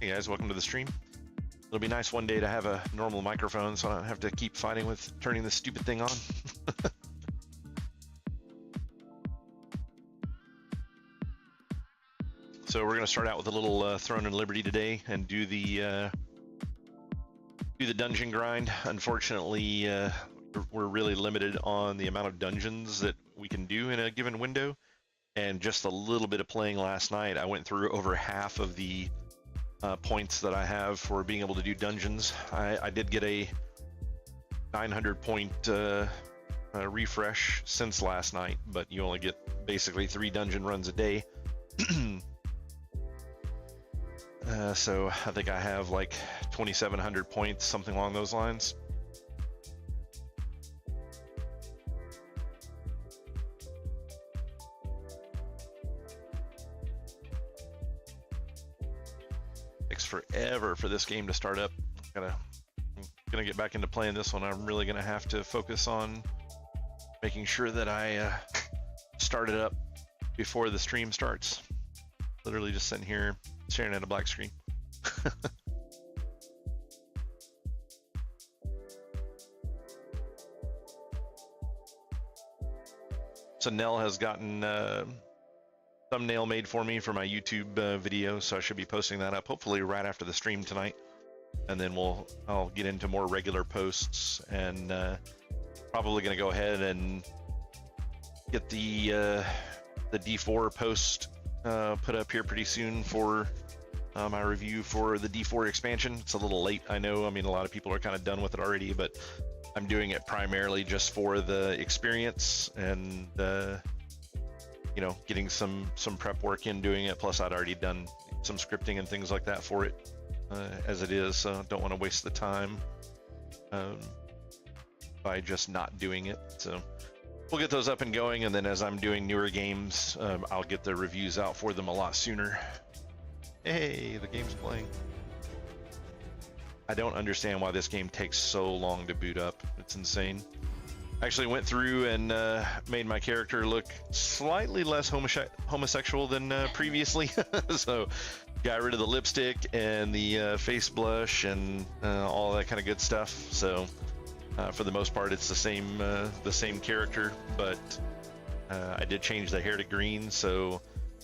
Hey guys, welcome to the stream. It'll be nice one day to have a normal microphone so I don't have to keep fighting with turning this stupid thing on. So we're going to start out with a little Throne and Liberty today and do the dungeon grind. Unfortunately, we're really limited on the amount of dungeons that we can do in a given window. And just a little bit of playing last night, I went through over half of the points that I have for being able to do dungeons. I did get a 900 point refresh since last night, but you only get basically 3 dungeon runs a day. So I think I have like 2,700 points, something along those lines. Takes forever for this game to start up. I'm gonna get back into playing this one. I'm really gonna have to focus on making sure that I start it up before the stream starts. Literally just sitting here staring at a black screen. So Nell has gotten thumbnail made for me for my YouTube video, so I should be posting that up hopefully right after the stream tonight, and then I'll get into more regular posts, and probably gonna go ahead and get the D4 post put up here pretty soon for my review for the D4 expansion. It's a little late, I know. I mean, a lot of people are kind of done with it already, but I'm doing it primarily just for the experience and you know, getting some prep work in doing it. Plus I'd already done some scripting and things like that for it as it is, so don't want to waste the time by just not doing it. So we'll get those up and going, and then as I'm doing newer games, I'll get the reviews out for them a lot sooner. Hey, the game's playing. I don't understand why this game takes so long to boot up. It's insane. Actually went through and made my character look slightly less homosexual than previously. So got rid of the lipstick and the face blush and all that kind of good stuff. So for the most part, it's the same character, but I did change the hair to green, so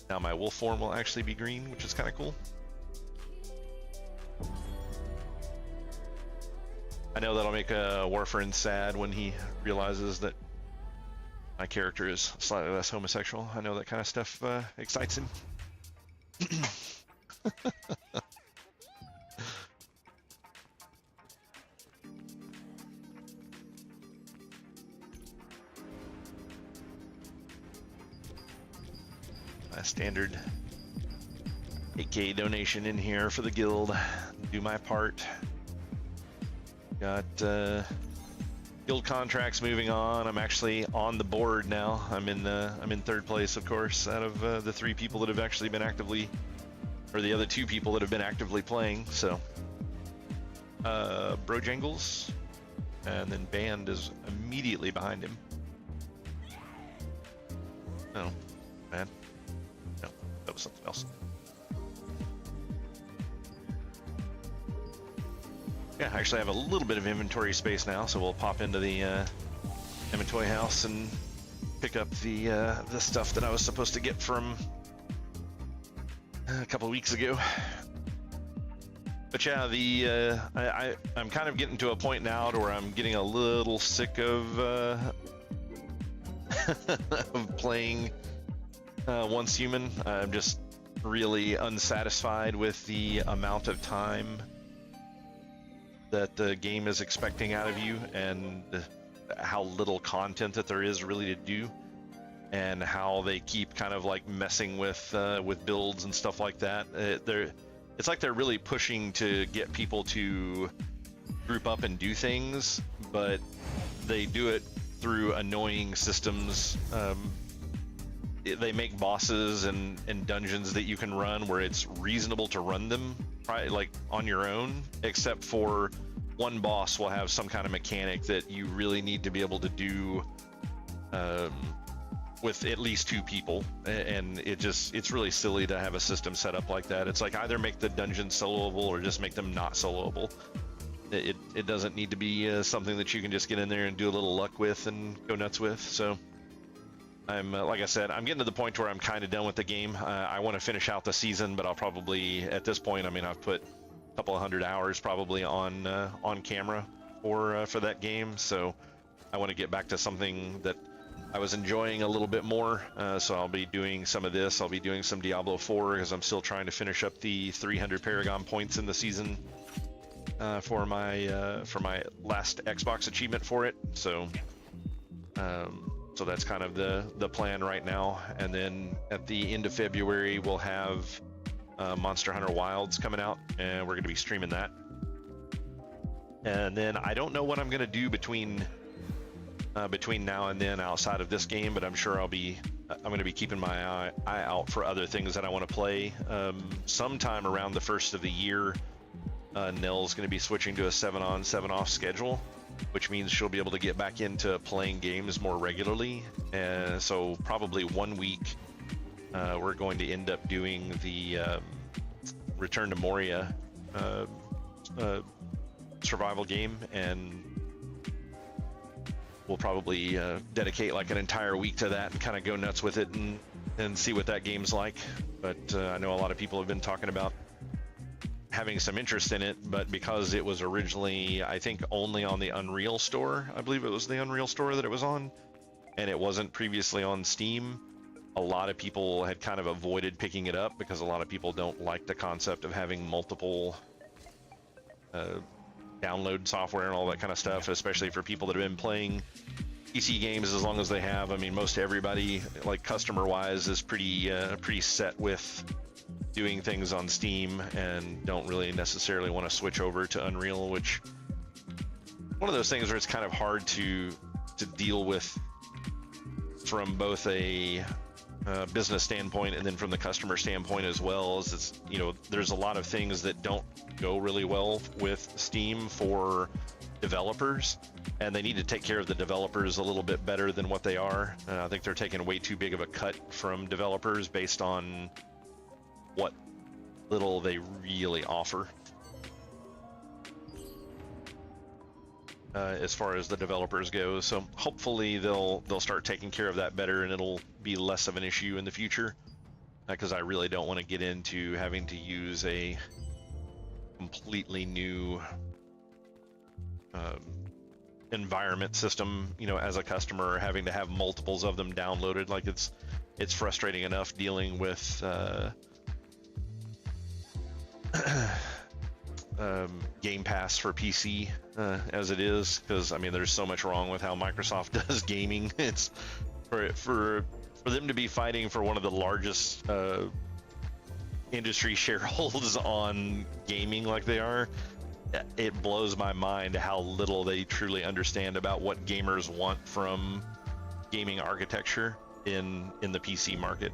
now my wolf form will actually be green, which is kind of cool. I know that'll make Warfarin sad when he realizes that my character is slightly less homosexual. I know that kind of stuff excites him. My standard 8K donation in here for the guild. Do my part. Got guild contracts moving on. I'm actually on the board now. I'm in third place, of course, out of the 3 people that have actually been actively, or the other 2 people that have been actively playing. So Brojangles, and then Band is immediately behind him. Oh, man. No, that was something else. Yeah, I actually have a little bit of inventory space now, so we'll pop into the inventory house and pick up the stuff that I was supposed to get from a couple of weeks ago. But yeah, I'm kind of getting to a point now to where I'm getting a little sick of of playing Once Human. I'm just really unsatisfied with the amount of time that the game is expecting out of you, and how little content that there is really to do, and how they keep kind of like messing with builds and stuff like that. It's like they're really pushing to get people to group up and do things, but they do it through annoying systems. They make bosses and dungeons that you can run where it's reasonable to run them like on your own, except for one boss will have some kind of mechanic that you really need to be able to do with at least 2 people, and it's really silly to have a system set up like that. It's like either make the dungeons soloable or just make them not soloable. It doesn't need to be something that you can just get in there and do a little luck with and go nuts with. So I'm like I said, I'm getting to the point where I'm kind of done with the game. I want to finish out the season, but I'll probably at this point, I mean, I've put a couple of 100 hours probably on camera for that game. So I want to get back to something that I was enjoying a little bit more. So I'll be doing some of this. I'll be doing some Diablo 4 because I'm still trying to finish up the 300 Paragon points in the season. For my last Xbox achievement for it, so that's kind of the plan right now. And then at the end of February we'll have Monster Hunter Wilds coming out, and we're going to be streaming that. And then I don't know what I'm going to do between now and then outside of this game, but I'm sure I'm going to be keeping my eye out for other things that I want to play. Sometime around the first of the year, Nell's going to be switching to a 7-on, 7-off schedule, which means she'll be able to get back into playing games more regularly. And so probably 1 week, we're going to end up doing the Return to Moria survival game, and we'll probably dedicate like an entire week to that and kind of go nuts with it and see what that game's like. But I know a lot of people have been talking about having some interest in it, but because it was originally, I think, only on the Unreal Store, I believe it was the Unreal Store that it was on, and it wasn't previously on Steam, a lot of people had kind of avoided picking it up because a lot of people don't like the concept of having multiple download software and all that kind of stuff, especially for people that have been playing PC games as long as they have. I mean, most everybody, like customer-wise, is pretty set with doing things on Steam and don't really necessarily want to switch over to Unreal, which one of those things where it's kind of hard to deal with from both a business standpoint and then from the customer standpoint as well. Is it's, you know, there's a lot of things that don't go really well with Steam for developers, and they need to take care of the developers a little bit better than what they are. I think they're taking way too big of a cut from developers based on what little they really offer as far as the developers go. So hopefully they'll start taking care of that better, and it'll be less of an issue in the future, because I really don't want to get into having to use a completely new environment system, you know, as a customer, or having to have multiples of them downloaded. Like it's frustrating enough dealing with Game Pass for PC as it is, because I mean there's so much wrong with how Microsoft does gaming. It's for them to be fighting for one of the largest industry shareholders on gaming like they are. It blows my mind how little they truly understand about what gamers want from gaming architecture in the PC market.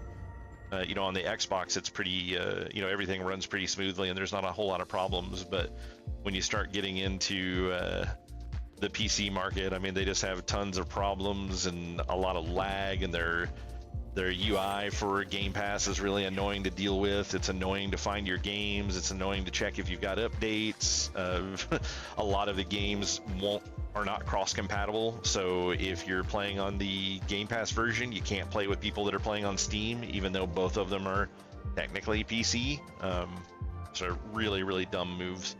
You know, on the Xbox, it's pretty, you know, everything runs pretty smoothly and there's not a whole lot of problems. But when you start getting into the PC market, I mean, they just have tons of problems and a lot of lag, and their UI for Game Pass is really annoying to deal with. It's annoying to find your games. It's annoying to check if you've got updates. A lot of the games are not cross-compatible. So if you're playing on the Game Pass version, you can't play with people that are playing on Steam, even though both of them are technically PC. So really, really dumb moves.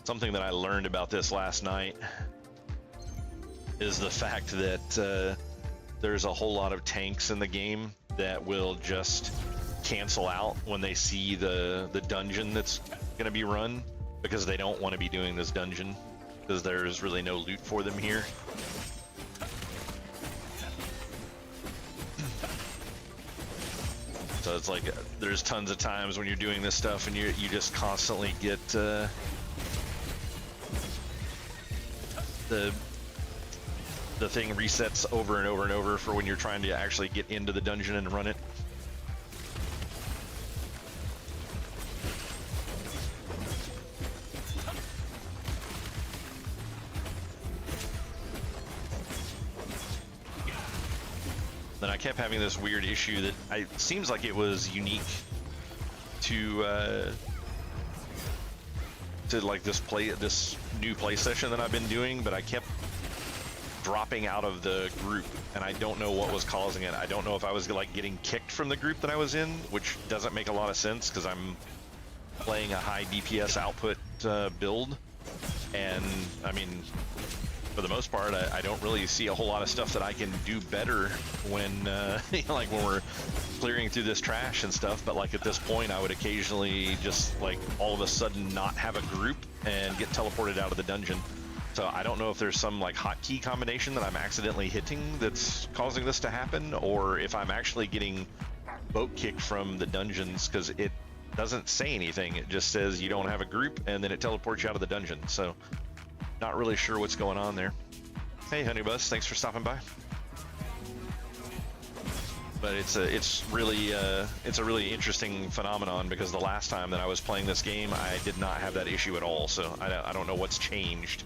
Something that I learned about this last night is the fact that there's a whole lot of tanks in the game that will just cancel out when they see the dungeon that's going to be run, because they don't want to be doing this dungeon because there's really no loot for them here. So it's like there's tons of times when you're doing this stuff and you just constantly get the thing resets over and over and over for when you're trying to actually get into the dungeon and run it. And I kept having this weird issue that seems like it was unique to like this new play session that I've been doing, but I kept dropping out of the group, and I don't know what was causing it. I don't know if I was like getting kicked from the group that I was in, which doesn't make a lot of sense because I'm playing a high DPS output build, and I mean, for the most part, I don't really see a whole lot of stuff that I can do better when like when we're clearing through this trash and stuff. But like at this point, I would occasionally just like all of a sudden not have a group and get teleported out of the dungeon. So I don't know if there's some like hotkey combination that I'm accidentally hitting that's causing this to happen, or if I'm actually getting boat kicked from the dungeons, because it doesn't say anything. It just says you don't have a group, and then it teleports you out of the dungeon. So not really sure what's going on there. Hey, Honeybus, thanks for stopping by. But it's a really interesting phenomenon, because the last time that I was playing this game, I did not have that issue at all. So I don't know what's changed.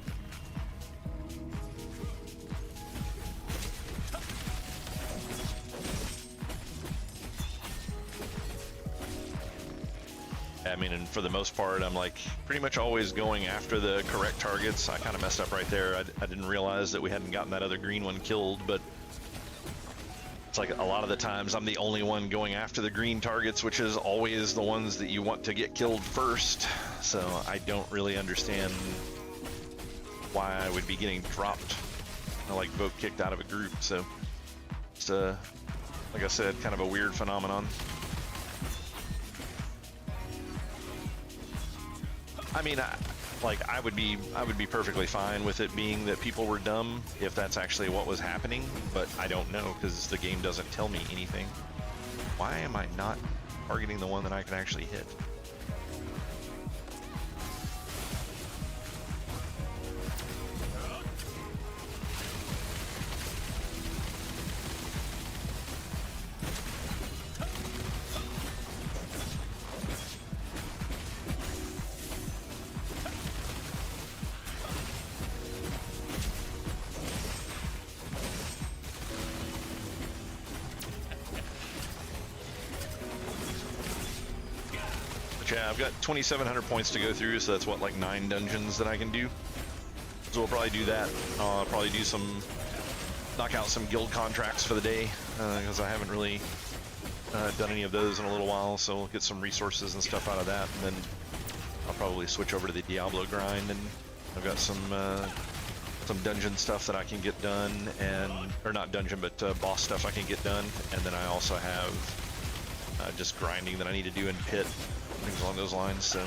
I mean, and for the most part, I'm like pretty much always going after the correct targets. I kind of messed up right there. I didn't realize that we hadn't gotten that other green one killed, but it's like a lot of the times I'm the only one going after the green targets, which is always the ones that you want to get killed first. So I don't really understand why I would be getting dropped, like boat kicked out of a group. So it's like I said, kind of a weird phenomenon. I mean, I would be perfectly fine with it being that people were dumb if that's actually what was happening, but I don't know because the game doesn't tell me anything. Why am I not targeting the one that I can actually hit? Yeah, I've got 2,700 points to go through, so that's what, like 9 dungeons that I can do. So we'll probably do that. I'll probably do knock out some guild contracts for the day, because I haven't really done any of those in a little while, so we'll get some resources and stuff out of that, and then I'll probably switch over to the Diablo grind, and I've got some dungeon stuff that I can get done, or not dungeon, but boss stuff I can get done, and then I also have just grinding that I need to do in pit, things along those lines. So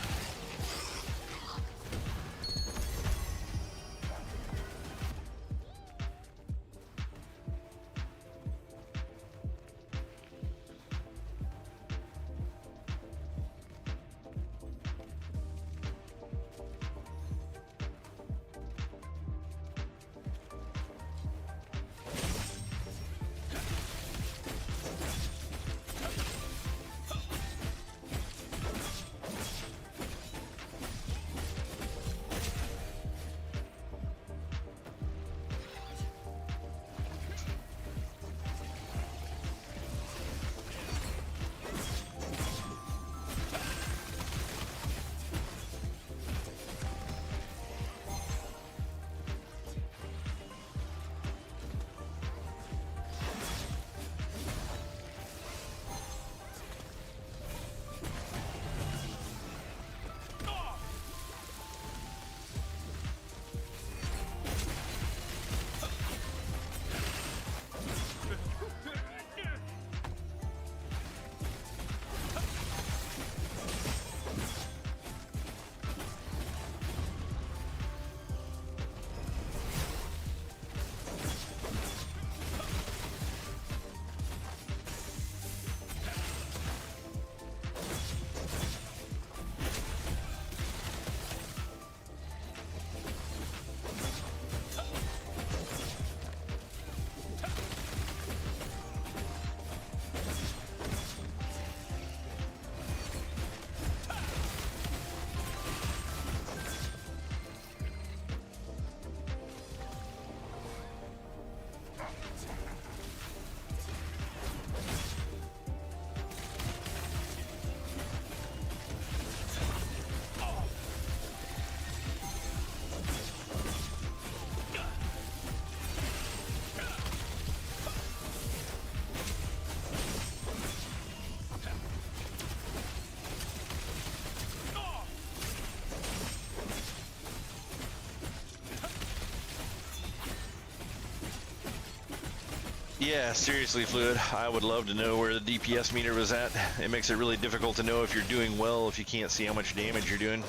Yeah, seriously, Fluid. I would love to know where the DPS meter was at. It makes it really difficult to know if you're doing well if you can't see how much damage you're doing.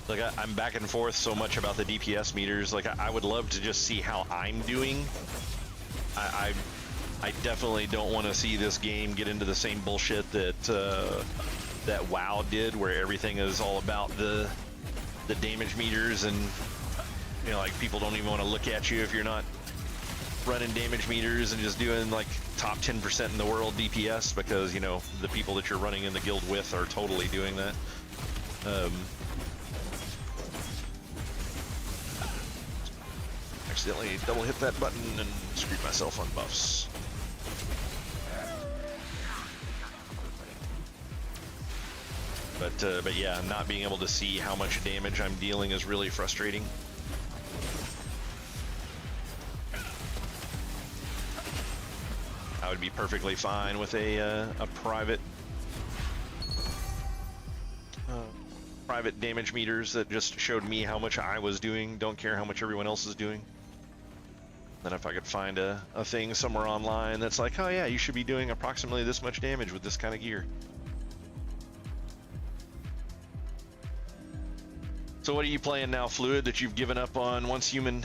Like, I'm back and forth so much about the DPS meters. Like, I would love to just see how I'm doing. I definitely don't want to see this game get into the same bullshit that that WoW did, where everything is all about the damage meters, and you know, like, people don't even want to look at you if you're not running damage meters and just doing like top 10% in the world DPS, because you know the people that you're running in the guild with are totally doing that. Accidentally double hit that button and screwed myself on buffs. But yeah, not being able to see how much damage I'm dealing is really frustrating. I would be perfectly fine with a private damage meters that just showed me how much I was doing. Don't care how much everyone else is doing. Then if I could find a thing somewhere online that's like, oh yeah, you should be doing approximately this much damage with this kind of gear. So what are you playing now, Fluid, that you've given up on Once Human?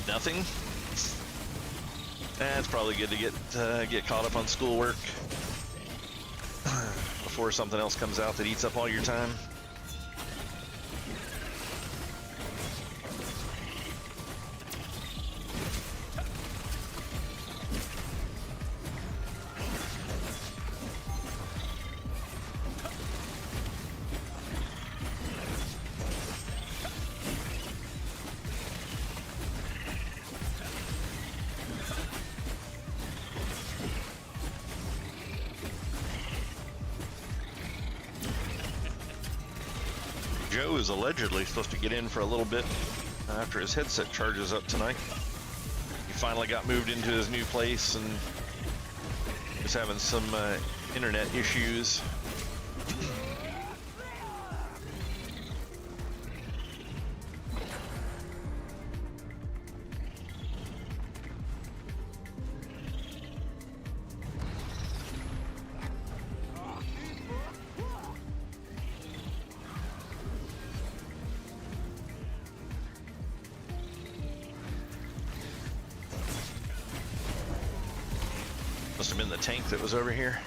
Nothing? It's probably good to get caught up on schoolwork before something else comes out that eats up all your time. Joe is allegedly supposed to get in for a little bit after his headset charges up tonight. He finally got moved into his new place and is having some internet issues. Must have been the tank that was over here.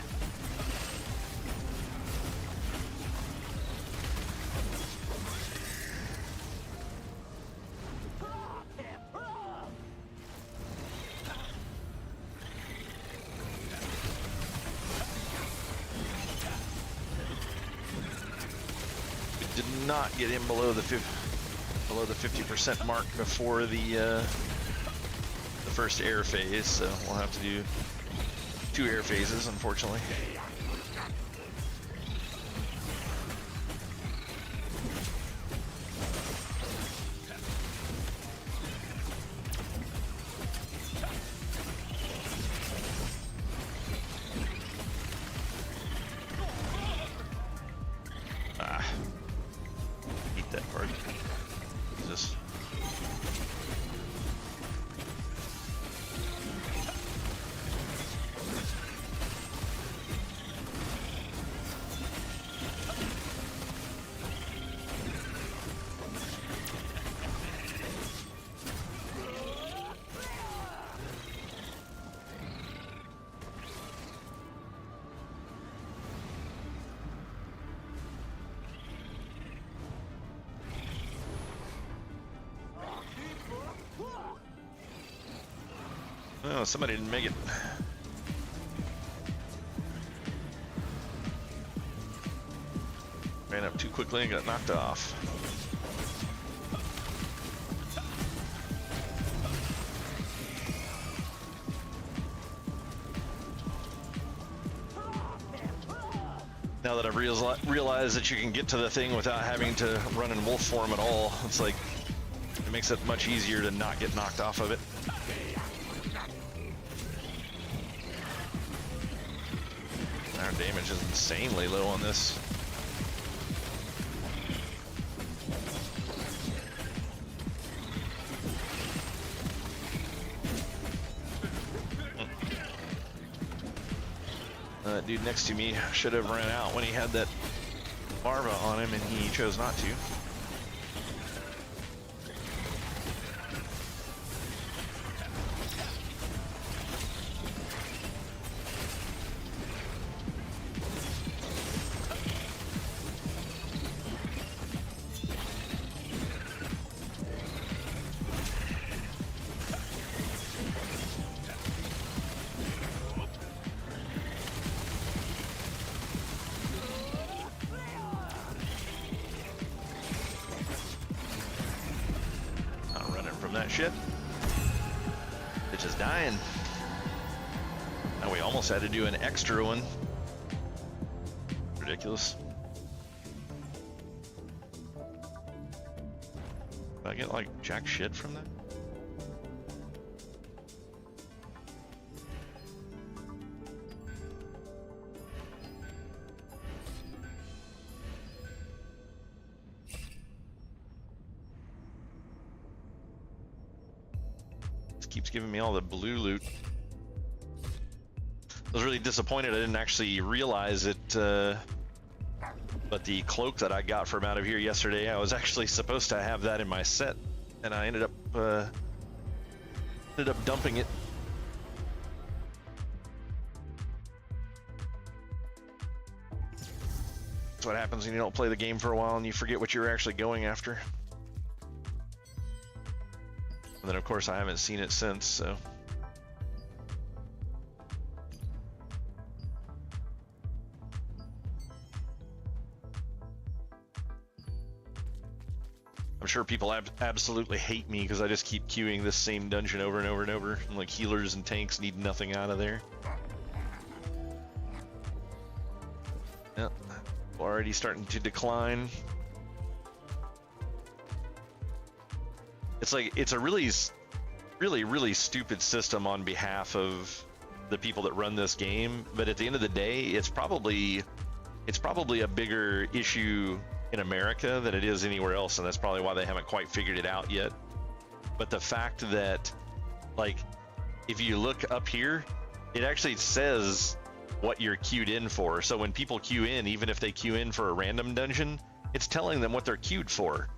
We did not get him below the 50% mark before the first air phase, so we'll have to do 2 air phases, unfortunately. Eat that part. Jesus. Oh, somebody didn't make it. Ran up too quickly and got knocked off. Now that I've realized that you can get to the thing without having to run in wolf form at all, it's like, it makes it much easier to not get knocked off of it. Our damage is insanely low on this. That dude next to me should have ran out when he had that larva on him, and he chose not to. That shit. Bitch is dying. Now we almost had to do an extra one. Ridiculous. Did I get like jack shit from that? Keeps giving me all the blue loot. I was really disappointed I didn't actually realize it, but the cloak that I got from out of here yesterday, I was actually supposed to have that in my set, and I ended up dumping it. That's what happens when you don't play the game for a while and you forget what you're actually going after. And then of course I haven't seen it since, so. I'm sure people absolutely hate me because I just keep queuing this same dungeon over and over and over, and like healers and tanks need nothing out of there. Yep, already starting to decline. It's like, it's a really stupid system on behalf of the people that run this game, but at the end of the day, it's probably a bigger issue in America than it is anywhere else, and that's probably why they haven't quite figured it out yet. But the fact that, like, if you look up here, it actually says what you're queued in for. So when people queue in, even if they queue in for a random dungeon, it's telling them what they're queued for.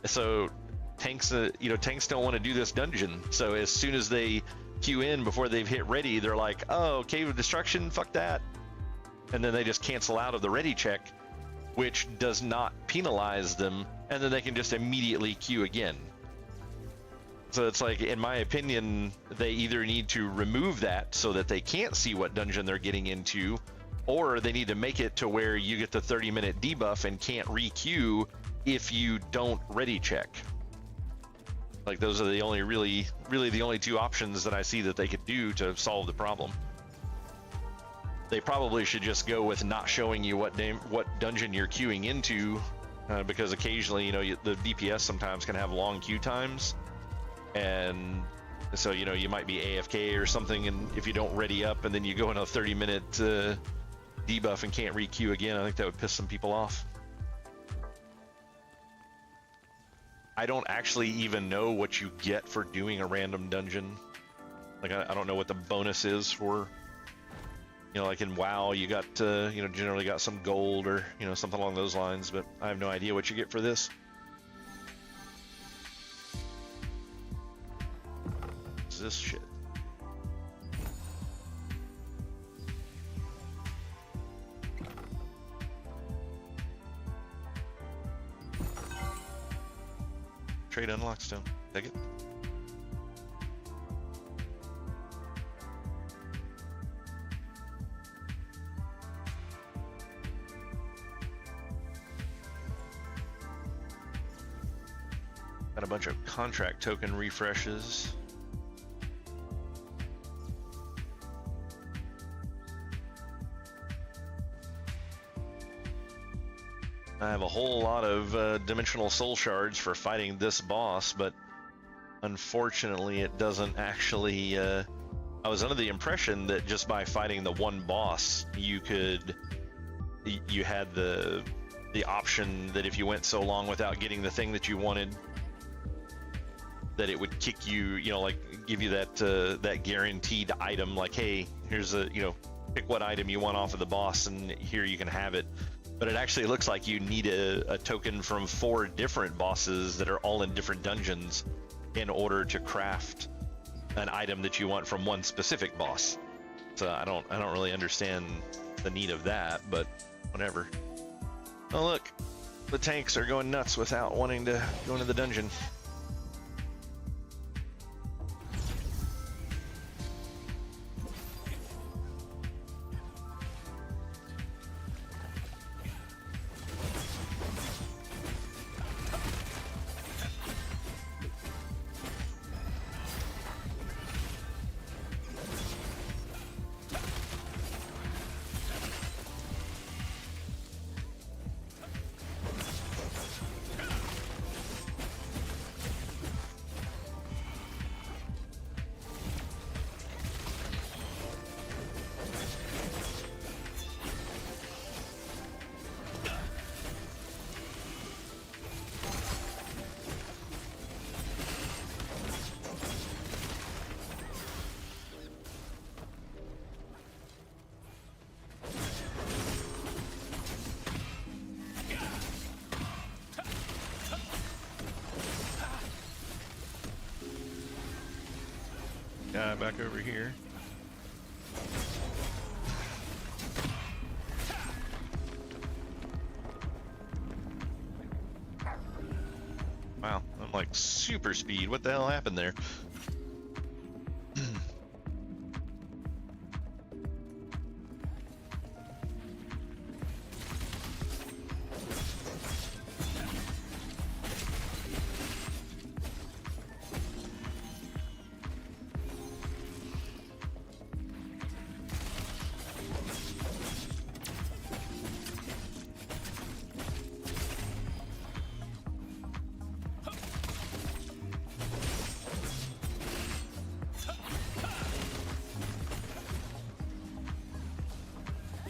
So tanks, tanks don't want to do this dungeon. So as soon as they queue in before they've hit ready, they're like, oh, Cave of Destruction, fuck that. And then they just cancel out of the ready check, which does not penalize them, and then they can just immediately queue again. So it's like, in my opinion, they either need to remove that so that they can't see what dungeon they're getting into, or they need to make it to where you get the 30-minute debuff and can't re-queue if you don't ready check. Like, those are the only really the only two options that I see that they could do to solve the problem. They probably should just go with not showing you what dungeon you're queuing into, because occasionally, the DPS sometimes can have long queue times, and so you might be AFK or something, and if you don't ready up and then you go in a 30-minute debuff and can't re-queue again, I think that would piss some people off. I don't actually even know what you get for doing a random dungeon. Like, I don't know what the bonus is for. Like in WoW, you got, generally got some gold or, something along those lines, but I have no idea what you get for this. What's this shit? Trade unlock stone. Take it. Got a bunch of contract token refreshes. I have a whole lot of dimensional soul shards for fighting this boss, but unfortunately it doesn't actually... I was under the impression that just by fighting the one boss, you had the option that if you went so long without getting the thing that you wanted, that it would kick you, like give you that guaranteed item, like, hey, here's pick what item you want off of the boss and here you can have it. But it actually looks like you need a token from 4 different bosses that are all in different dungeons in order to craft an item that you want from one specific boss. So I don't really understand the need of that, but whatever. Oh look, the tanks are going nuts without wanting to go into the dungeon. Guy back over here. Wow, I'm like super speed. What the hell happened there?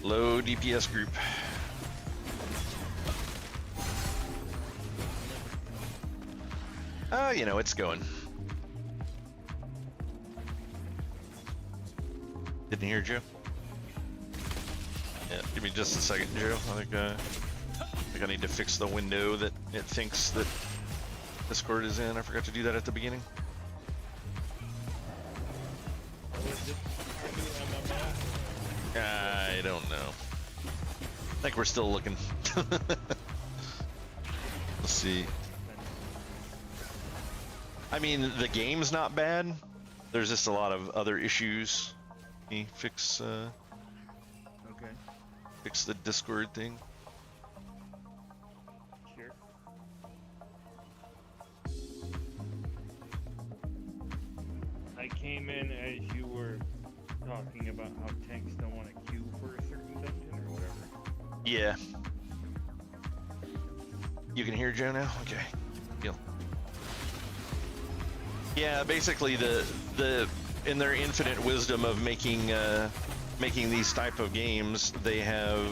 Low DPS group. It's going. Didn't hear Joe. Yeah, give me just a second, Joe. I think I need to fix the window that it thinks that Discord is in. I forgot to do that at the beginning. I don't know. I think we're still looking. Let's see. I mean, the game's not bad. There's just a lot of other issues. Let me fix fix the Discord thing. Sure. I came in as you were talking about how tanks don't want to queue for a certain dungeon or whatever. Yeah. You can hear Joe now? Okay. Deal. Yeah, basically the in their infinite wisdom of making these type of games, they have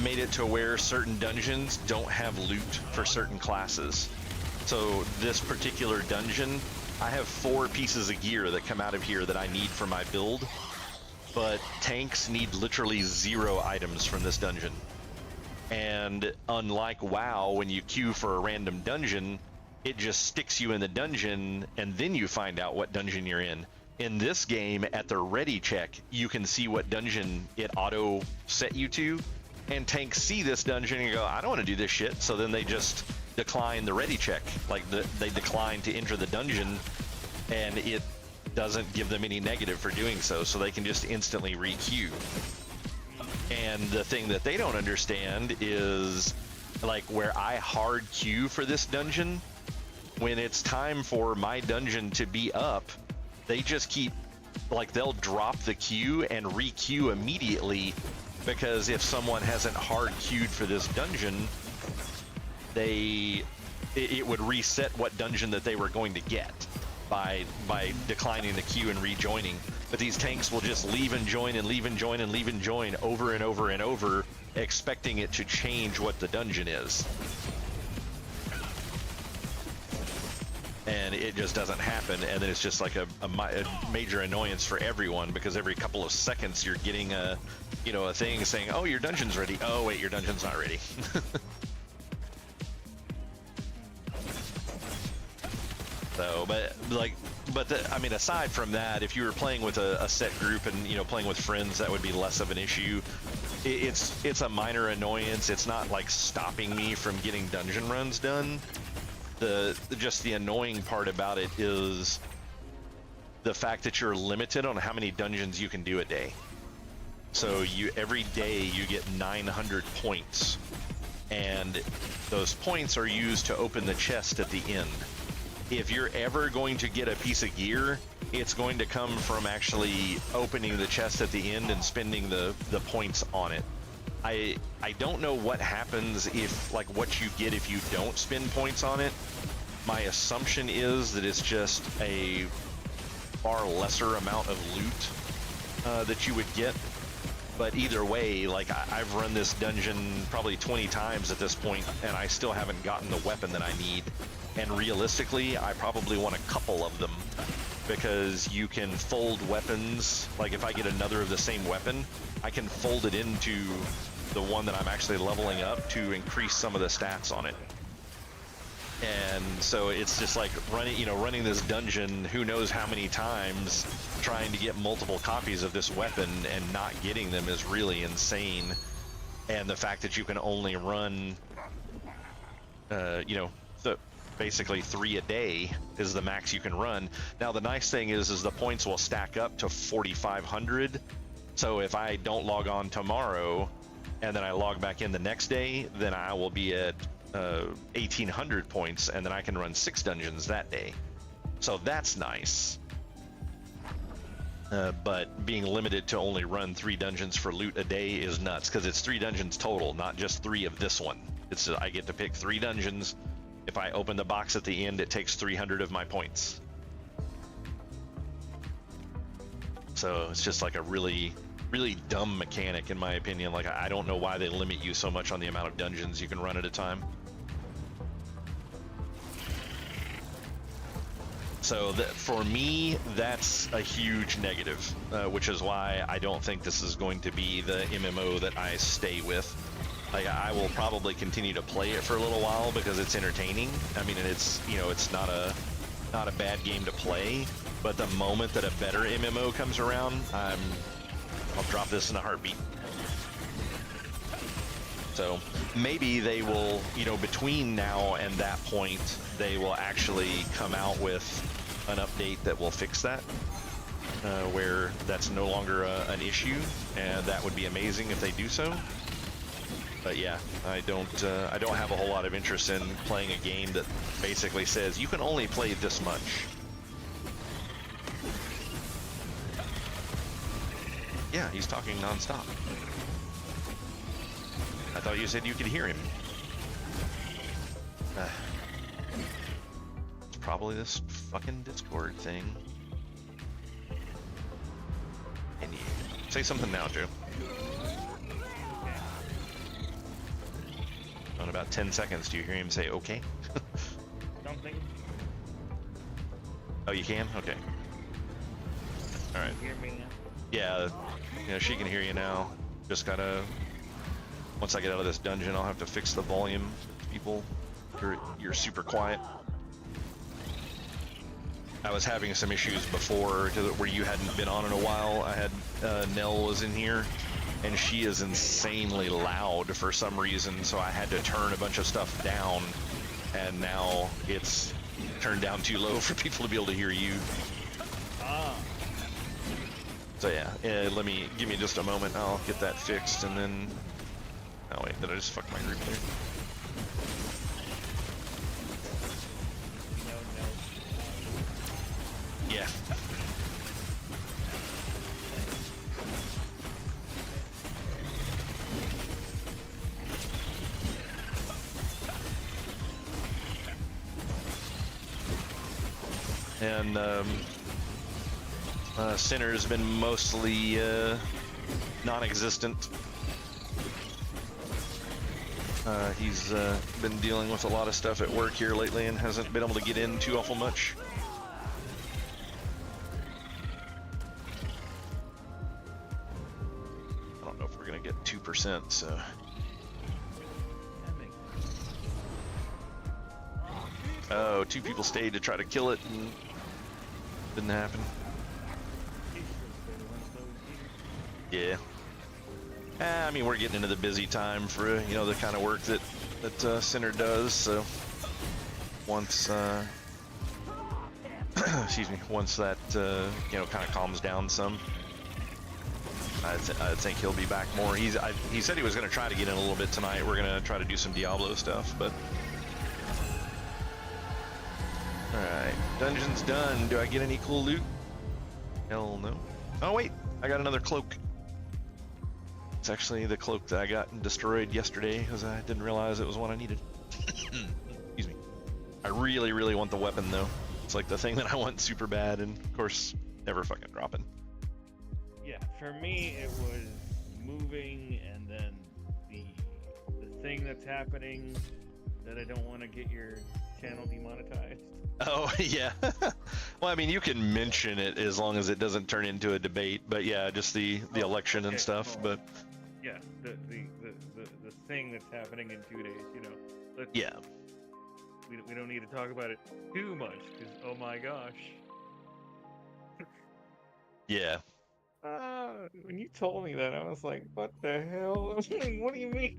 made it to where certain dungeons don't have loot for certain classes. So this particular dungeon, I have 4 pieces of gear that come out of here that I need for my build, but tanks need literally 0 items from this dungeon. And unlike WoW, when you queue for a random dungeon, it just sticks you in the dungeon and then you find out what dungeon you're in. In this game, at the ready check, you can see what dungeon it auto set you to, and tanks see this dungeon and go, I don't want to do this shit, so then they just decline the ready check. Like they decline to enter the dungeon, and it doesn't give them any negative for doing so, so they can just instantly re-queue. And the thing that they don't understand is, like, where I hard queue for this dungeon, when it's time for my dungeon to be up, they just keep, like, they'll drop the queue and re-queue immediately because if someone hasn't hard queued for this dungeon, it would reset what dungeon that they were going to get by declining the queue and rejoining. But these tanks will just leave and join and leave and join and leave and join over and over and over, expecting it to change what the dungeon is. And it just doesn't happen, and then it's just like a major annoyance for everyone, because every couple of seconds you're getting a thing saying, oh, your dungeon's ready. Oh wait, your dungeon's not ready. So, I mean, aside from that, if you were playing with a set group and playing with friends, that would be less of an issue. It's a minor annoyance. It's not like stopping me from getting dungeon runs done. Just the annoying part about it is the fact that you're limited on how many dungeons you can do a day. So every day you get 900 points, and those points are used to open the chest at the end. If you're ever going to get a piece of gear, it's going to come from actually opening the chest at the end and spending the points on it. I don't know what happens if, like, what you get if you don't spend points on it. My assumption is that it's just a far lesser amount of loot that you would get. But either way, like, I've run this dungeon probably 20 times at this point, and I still haven't gotten the weapon that I need. And realistically, I probably want a couple of them, because you can fold weapons. Like, if I get another of the same weapon, I can fold it into the one that I'm actually leveling up to increase some of the stats on it. And so it's just like running this dungeon who knows how many times, trying to get multiple copies of this weapon and not getting them is really insane. And the fact that you can only run basically 3 a day is the max you can run. Now the nice thing is the points will stack up to 4,500. So if I don't log on tomorrow and then I log back in the next day, then I will be at 1,800 points, and then I can run 6 dungeons that day. So that's nice. But being limited to only run 3 dungeons for loot a day is nuts, because it's 3 dungeons total, not just 3 of this one. I get to pick 3 dungeons. If I open the box at the end, it takes 300 of my points. So it's just like a really, really dumb mechanic, in my opinion. Like, I don't know why they limit you so much on the amount of dungeons you can run at a time. So for me, that's a huge negative, which is why I don't think this is going to be the MMO that I stay with. Like, I will probably continue to play it for a little while because it's entertaining. I mean, and it's not a bad game to play. But the moment that a better MMO comes around, I'll drop this in a heartbeat. So maybe they will, between now and that point, they will actually come out with an update that will fix that, where that's no longer an issue, and that would be amazing if they do so. But yeah, I don't have a whole lot of interest in playing a game that basically says you can only play this much. Yeah, he's talking nonstop. I thought you said you could hear him. It's probably this fucking Discord thing. Can you say something now, Joe? In about 10 seconds, do you hear him say okay? Something. Oh, you can? Okay. All right. Hear me now? Yeah, she can hear you now. Just gotta, once I get out of this dungeon, I'll have to fix the volume. People, you're super quiet. I was having some issues before where you hadn't been on in a while. I had Nell was in here, and she is insanely loud for some reason, so I had to turn a bunch of stuff down, and now it's turned down too low for people to be able to hear you. So yeah, give me just a moment. I'll get that fixed, and then. Oh wait, did I just fuck my group there? Yeah. and Sinner's been mostly non-existent. He's been dealing with a lot of stuff at work here lately and hasn't been able to get in too awful much. I don't know if we're gonna get 2%, so. That makes Oh, 2 people stayed to try to kill it and didn't happen. Yeah. I mean, we're getting into the busy time for, you know, the kind of work that Sinner does, so once, excuse me, once that, you know, kind of calms down some, I think he'll be back more. He said he was going to try to get in a little bit tonight. We're going to try to do some Diablo stuff, but... Alright, dungeon's done. Do I get any cool loot? Hell no. Oh wait, I got another cloak. It's actually the cloak that I got and destroyed yesterday because I didn't realize it was one I needed. Excuse me. I really, really want the weapon though. It's like the thing that I want super bad, and of course, never fucking dropping. Yeah, for me it was moving, and then the thing that's happening that I don't want to get your channel demonetized. Oh yeah. Well, I mean, you can mention it as long as it doesn't turn into a debate, but yeah, just the election and stuff. Well, but yeah, the thing that's happening in 2 days, you know. yeah, We don't need to talk about it too much, because oh my gosh. yeah. When you told me that, I was like, what the hell? What do you mean?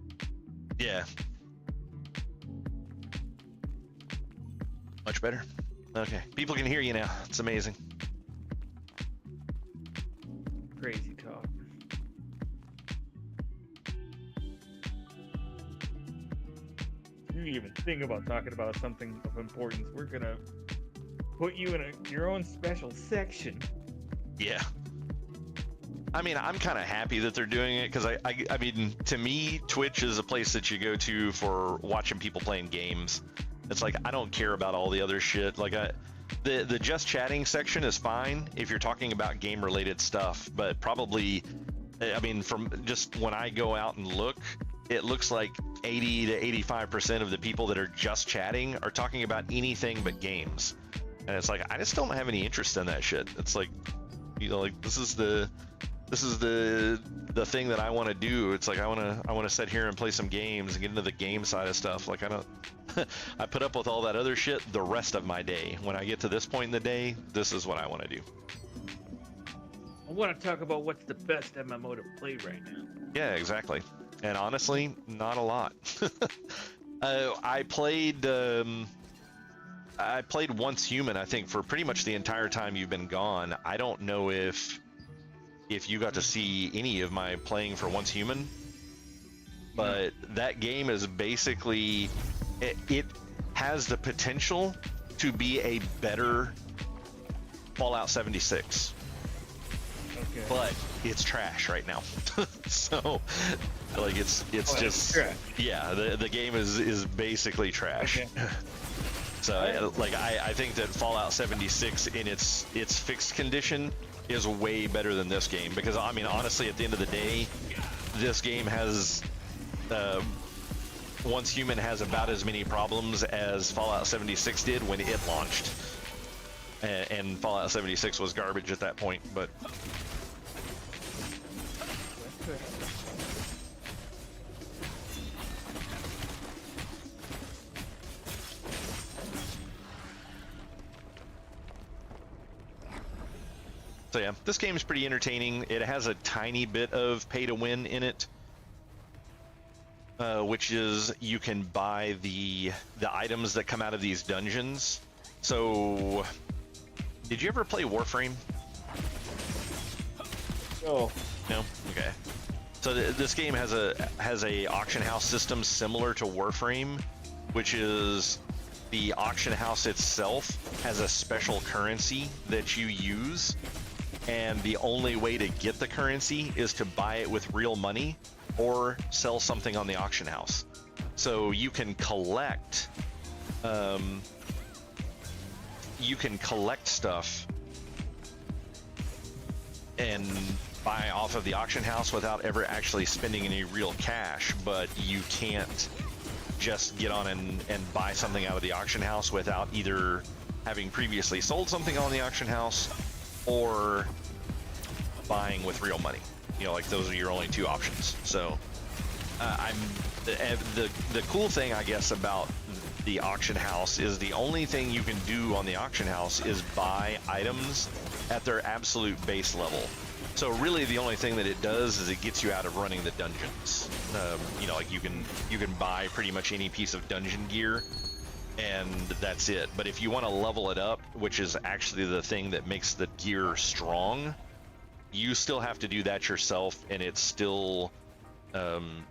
Yeah. Much better. Okay, people can hear you now. It's amazing. Crazy talk. If you even think about talking about something of importance, we're gonna put you in your own special section. Yeah. I mean, I'm kind of happy that they're doing it because I mean, to me, Twitch is a place that you go to for watching people playing games. It's like, I don't care about all the other shit. Like, the just chatting section is fine if you're talking about game related stuff, but probably, I mean, from just when I go out and look, it looks like 80 to 85% of the people that are just chatting are talking about anything but games. And it's like, I just don't have any interest in that shit. It's like, you know, like, this is the thing that I want to do. It's like, I want to sit here and play some games and get into the game side of stuff. Like, I don't I put up with all that other shit the rest of my day. When I get to this point in the day, this is what I want to do. I want to talk about what's the best MMO to play right now. Yeah, exactly. And honestly, not a lot. I played Once Human, I think, for pretty much the entire time you've been gone. I don't know if you got to see any of my playing for Once Human, but that game is basically, it has the potential to be a better Fallout 76. Okay. But it's trash right now. So, like, it's just trash. Yeah, the game is basically trash. Okay. So I think that Fallout 76 in its fixed condition is way better than this game, because I mean, honestly, at the end of the day, this game has Once Human has about as many problems as Fallout 76 did when it launched, and Fallout 76 was garbage at that point. But so yeah, this game is pretty entertaining. It has a tiny bit of pay to win in it, which is you can buy the items that come out of these dungeons. So, did you ever play Warframe? Oh. No. Okay. So this game has a auction house system similar to Warframe, which is the auction house itself has a special currency that you use. And the only way to get the currency is to buy it with real money or sell something on the auction house. So you can collect you can collect stuff and buy off of the auction house without ever actually spending any real cash, but you can't just get on and buy something out of the auction house without either having previously sold something on the auction house or buying with real money. You know, like those are your only two options. So the cool thing, I guess, about the auction house is the only thing you can do on the auction house is buy items at their absolute base level. So really the only thing that it does is it gets you out of running the dungeons. You know, like you can buy pretty much any piece of dungeon gear and that's it. But if you want to level it up, which is actually the thing that makes the gear strong, you still have to do that yourself, and it's still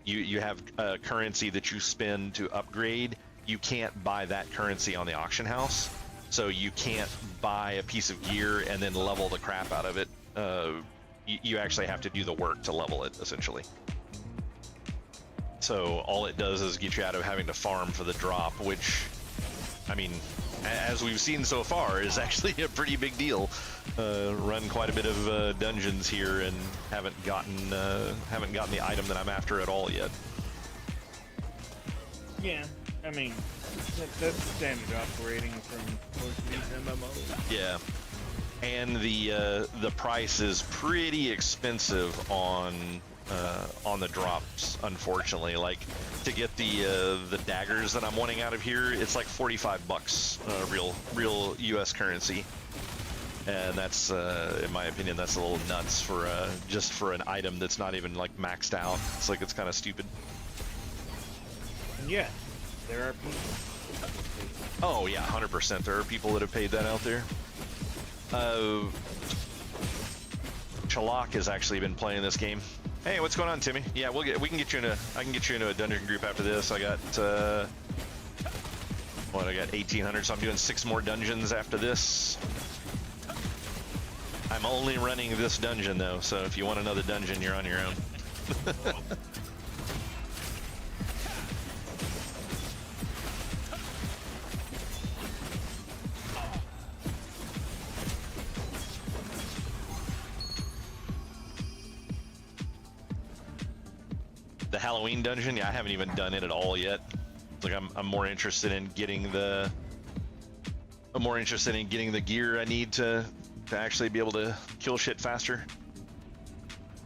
you have a currency that you spend to upgrade. You can't buy that currency on the auction house, so you can't buy a piece of gear and then level the crap out of it. You actually have to do the work to level it, essentially. So all it does is get you out of having to farm for the drop, which, I mean, as we've seen so far, is actually a pretty big deal. Run quite a bit of dungeons here and haven't gotten the item that I'm after at all yet. Yeah, I mean, that's the standard operating from most of these MMOs. Yeah. And the price is pretty expensive on the drops, unfortunately. Like, to get the daggers that I'm wanting out of here, it's like $45 real US currency, and that's in my opinion that's a little nuts for just for an item that's not even like maxed out. It's like, it's kind of stupid. And yeah, there are people. Oh yeah, 100%. There are people that have paid that out there. Chalak has actually been playing this game. Hey, what's going on, Timmy? Yeah, I can get you into a dungeon group after this. I got I got 1800, so I'm doing 6 more dungeons after this. I'm only running this dungeon though, so if you want another dungeon, you're on your own. The Halloween dungeon, yeah, I haven't even done it at all yet. Like, I'm more interested in getting the gear I need to actually be able to kill shit faster.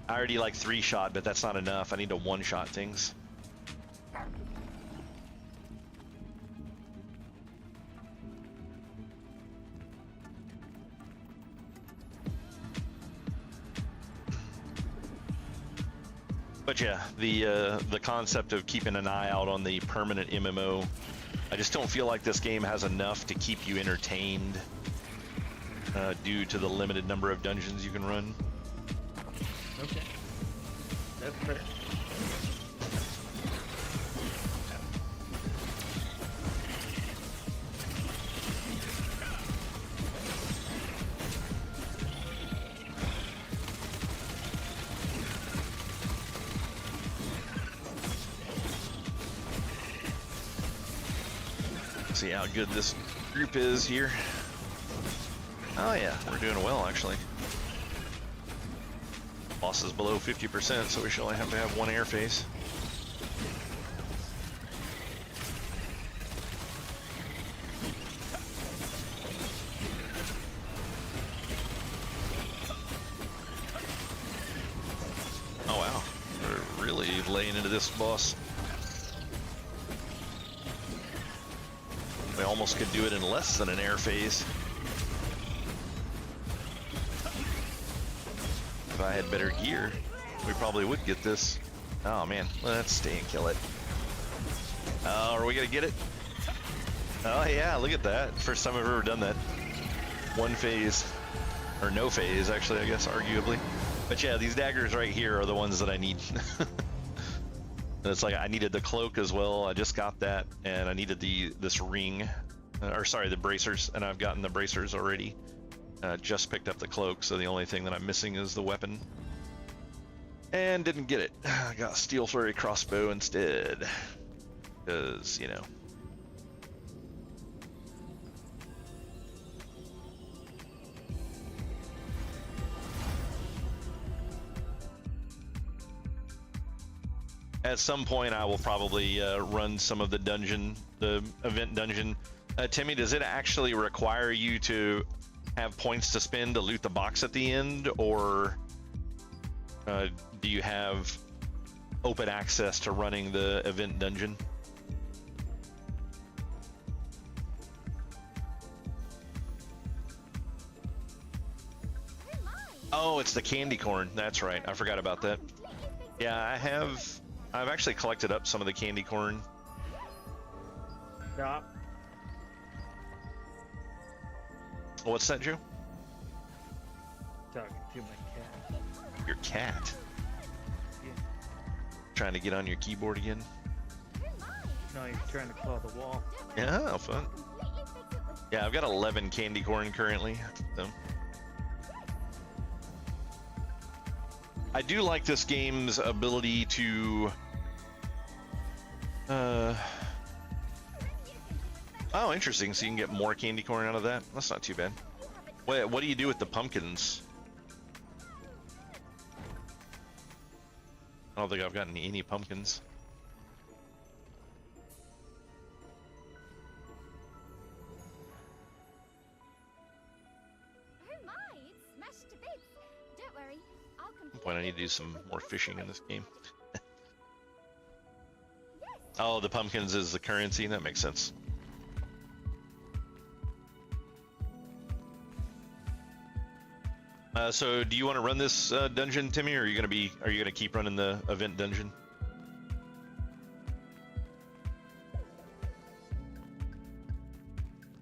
I already like 3-shot, but that's not enough. I need to 1-shot things. But yeah, the concept of keeping an eye out on the permanent MMO, I just don't feel like this game has enough to keep you entertained due to the limited number of dungeons you can run. Okay, that's fair. See how good this group is here. Oh yeah, we're doing well actually. Loss is below 50%, so we should only have to have 1 air phase. Oh wow, we're really laying into this boss. We almost could do it in less than an air phase. If I had better gear, we probably would get this. Oh man, let's stay and kill it. Oh, are we gonna get it? Oh yeah, look at that. First time I've ever done that. 1 phase, or no phase actually, I guess, arguably. But yeah, these daggers right here are the ones that I need. It's like I needed the cloak as well. I just got that, and I needed this ring, or sorry, the bracers, and I've gotten the bracers already. Just picked up the cloak, so the only thing that I'm missing is the weapon. And didn't get it. I got Steel Flurry crossbow instead, because you know. At some point, I will probably run some of the event dungeon. Timmy, does it actually require you to have points to spend to loot the box at the end, or do you have open access to running the event dungeon? Oh, it's the candy corn. That's right. I forgot about that. Yeah, I've actually collected up some of the candy corn. Stop. What's that, Joe? Talking to my cat. Your cat? Yeah. Trying to get on your keyboard again? No, he's trying to claw the wall. Yeah, fun. Yeah, I've got 11 candy corn currently. So. I do like this game's ability to oh, interesting. So you can get more candy corn out of that. That's not too bad. What do you do with the pumpkins? I don't think I've gotten any pumpkins. At some point I need to do some more fishing in this game. Oh, the pumpkins is the currency. That makes sense. So do you want to run this dungeon, Timmy, or are you gonna keep running the event dungeon?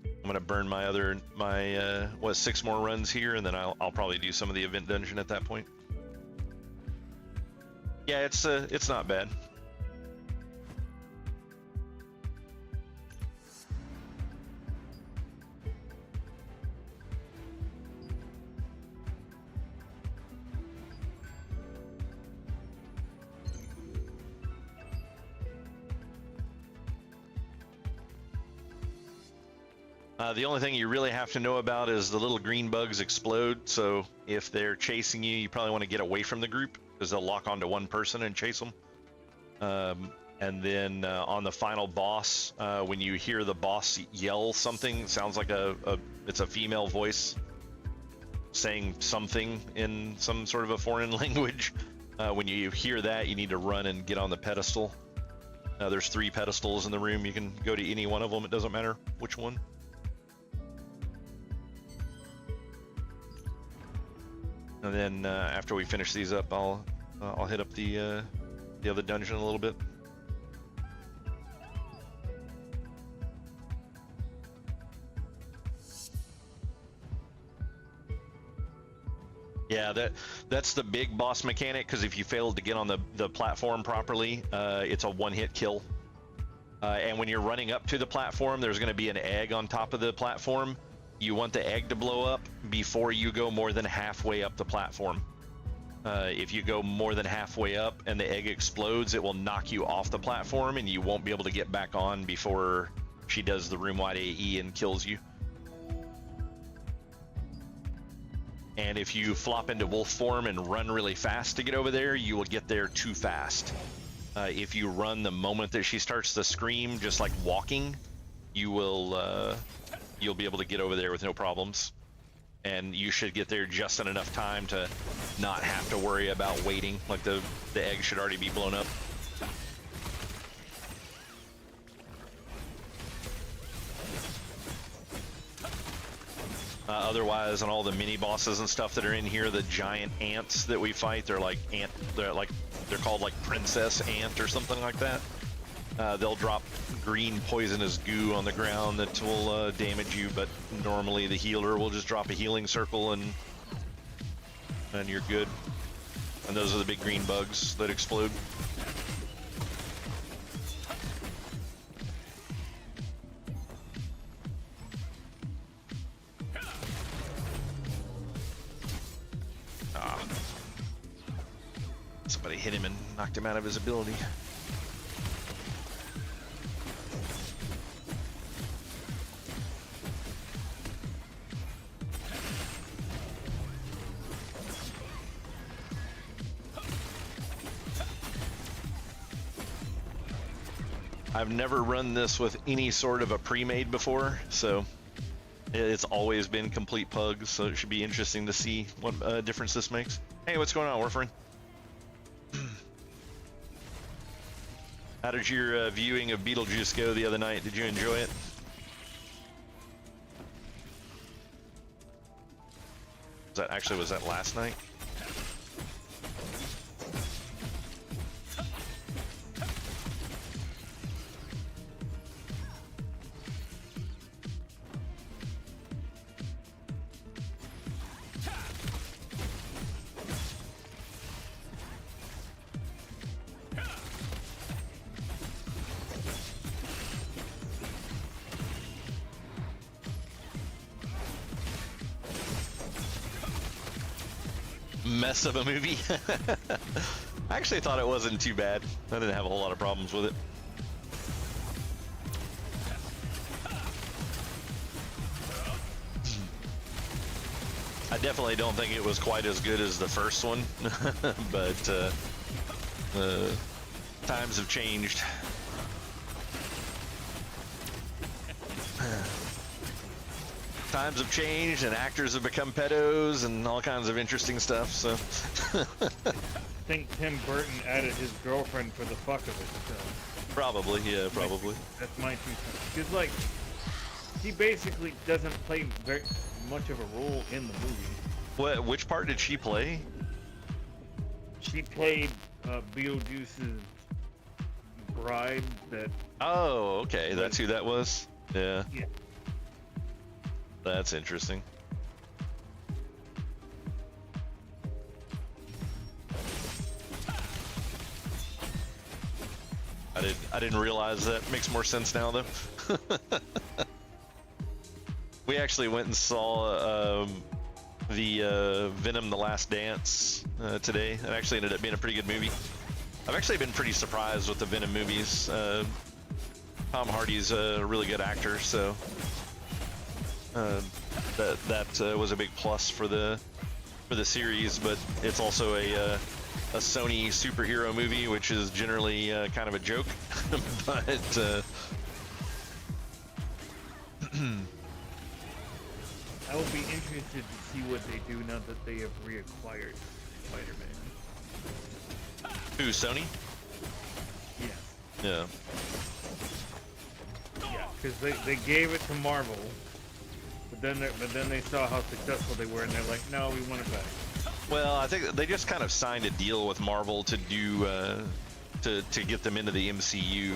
I'm gonna burn my 6 more runs here, and then I'll probably do some of the event dungeon at that point. Yeah, it's not bad. The only thing you really have to know about is the little green bugs explode, so if they're chasing you, you probably want to get away from the group, because they'll lock onto one person and chase them. And then on the final boss, when you hear the boss yell something, it sounds like it's a female voice saying something in some sort of a foreign language. When you hear that, you need to run and get on the pedestal. There's 3 pedestals in the room. You can go to any one of them. It doesn't matter which one. And then after we finish these up, I'll hit up the other dungeon a little bit. Yeah, that's the big boss mechanic, because if you fail to get on the platform properly, it's a one-hit kill. And when you're running up to the platform, there's going to be an egg on top of the platform. You want the egg to blow up before you go more than halfway up the platform. If you go more than halfway up and the egg explodes, it will knock you off the platform, and you won't be able to get back on before she does the room-wide AE and kills you. And if you flop into wolf form and run really fast to get over there, you will get there too fast. If you run the moment that she starts to scream, just like walking, you'll be able to get over there with no problems. And you should get there just in enough time to not have to worry about waiting. Like the egg should already be blown up. Otherwise, on all the mini bosses and stuff that are in here, the giant ants that we fight, they're called like princess ant or something like that. They'll drop green poisonous goo on the ground that will damage you, but normally the healer will just drop a healing circle and you're good. And those are the big green bugs that explode. Somebody hit him and knocked him out of his ability. I've never run this with any sort of a pre-made before, so it's always been complete pugs. So it should be interesting to see what difference this makes. Hey, what's going on, Warfarin? How did your viewing of Beetlejuice go the other night? Did you enjoy it? Was that last night? Mess of a movie. I actually thought it wasn't too bad. I didn't have a whole lot of problems with it. I definitely don't think it was quite as good as the first one, but times have changed. Times have changed and actors have become pedos and all kinds of interesting stuff, so. I think Tim Burton added his girlfriend for the fuck of it, so. Probably, yeah, probably. That's my 2 cents. Because, like, she basically doesn't play very much of a role in the movie. Which part did she play? She played Beetlejuice's bride that... Oh, okay, that's who that was? Yeah. Yeah. That's interesting. I didn't realize that. Makes more sense now, though. We actually went and saw the Venom: The Last Dance today. It actually ended up being a pretty good movie. I've actually been pretty surprised with the Venom movies. Tom Hardy's a really good actor, so that was a big plus for the series. But it's also a Sony superhero movie, which is generally kind of a joke. But I will be interested to see what they do now that they have reacquired Spider-Man. who, Sony? Yeah. Yeah. Yeah, because they gave it to Marvel, but then they saw how successful they were, and they're like, no, we want it back. Well, I think they just kind of signed a deal with Marvel to do to get them into the MCU.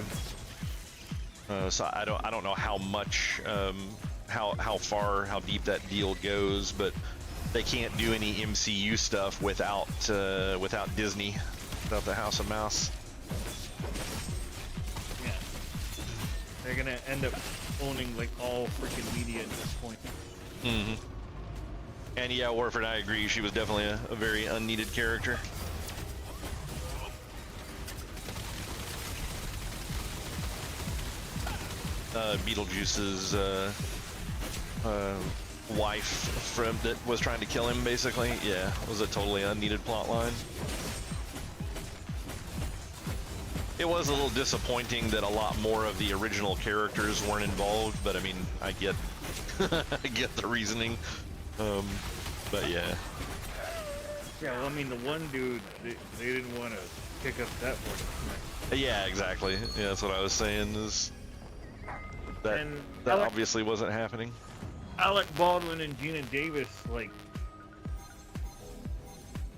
So I don't know how much how far, how deep that deal goes, but they can't do any MCU stuff without Disney, without the House of Mouse. Yeah. They're gonna end up owning like all freaking media at this point. Mm-hmm. And yeah, Warford, I agree. She was definitely a very unneeded character. Beetlejuice's wife that was trying to kill him, basically. Yeah, was a totally unneeded plot line. It was a little disappointing that a lot more of the original characters weren't involved, but I mean, I get I get the reasoning. But yeah. Yeah, well, I mean, the one dude, they didn't want to pick up that one. Yeah, exactly. Yeah, that's what I was saying, is that And that obviously wasn't happening. Alec Baldwin and Gina Davis, like,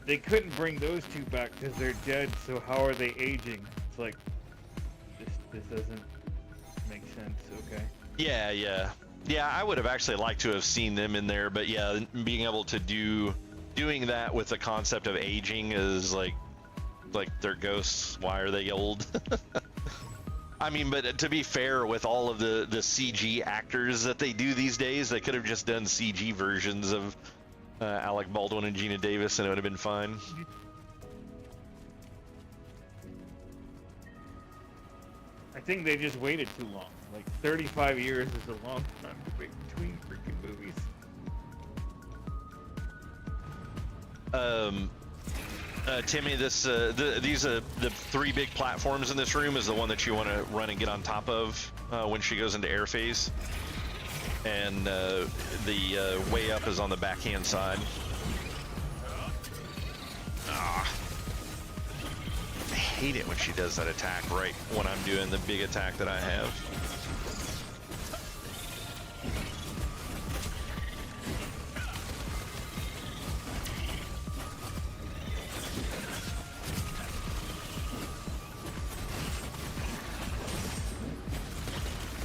they couldn't bring those two back because they're dead, so how are they aging? It's like, this doesn't make sense, okay? Yeah, yeah. Yeah, I would have actually liked to have seen them in there, but yeah, being able to doing that with the concept of aging is like they're ghosts. Why are they old? I mean, but to be fair, with all of the CG actors that they do these days, they could have just done CG versions of Alec Baldwin and Gina Davis, and it would have been fine. I think they just waited too long. Like, 35 years is a long time between freaking movies. Timmy, these are the 3 big platforms in this room is the one that you want to run and get on top of when she goes into air phase. And the way up is on the backhand side. Ah. I hate it when she does that attack right when I'm doing the big attack that I have.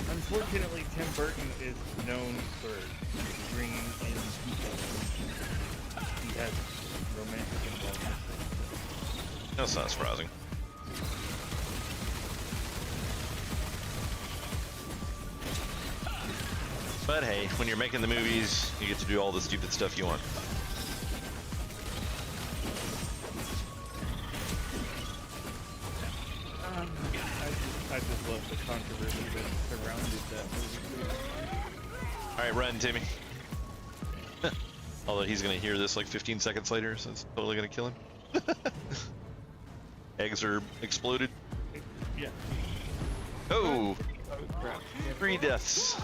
Unfortunately, Tim Burton is known for bringing in people he has romantic involvement with. That's not surprising. But hey, when you're making the movies, you get to do all the stupid stuff you want. I just love the controversy that surrounded that movie. All right, run, Timmy. Although he's gonna hear this like 15 seconds later, so it's totally gonna kill him. Eggs are exploded. Yeah. Oh, Oh crap. 3 deaths.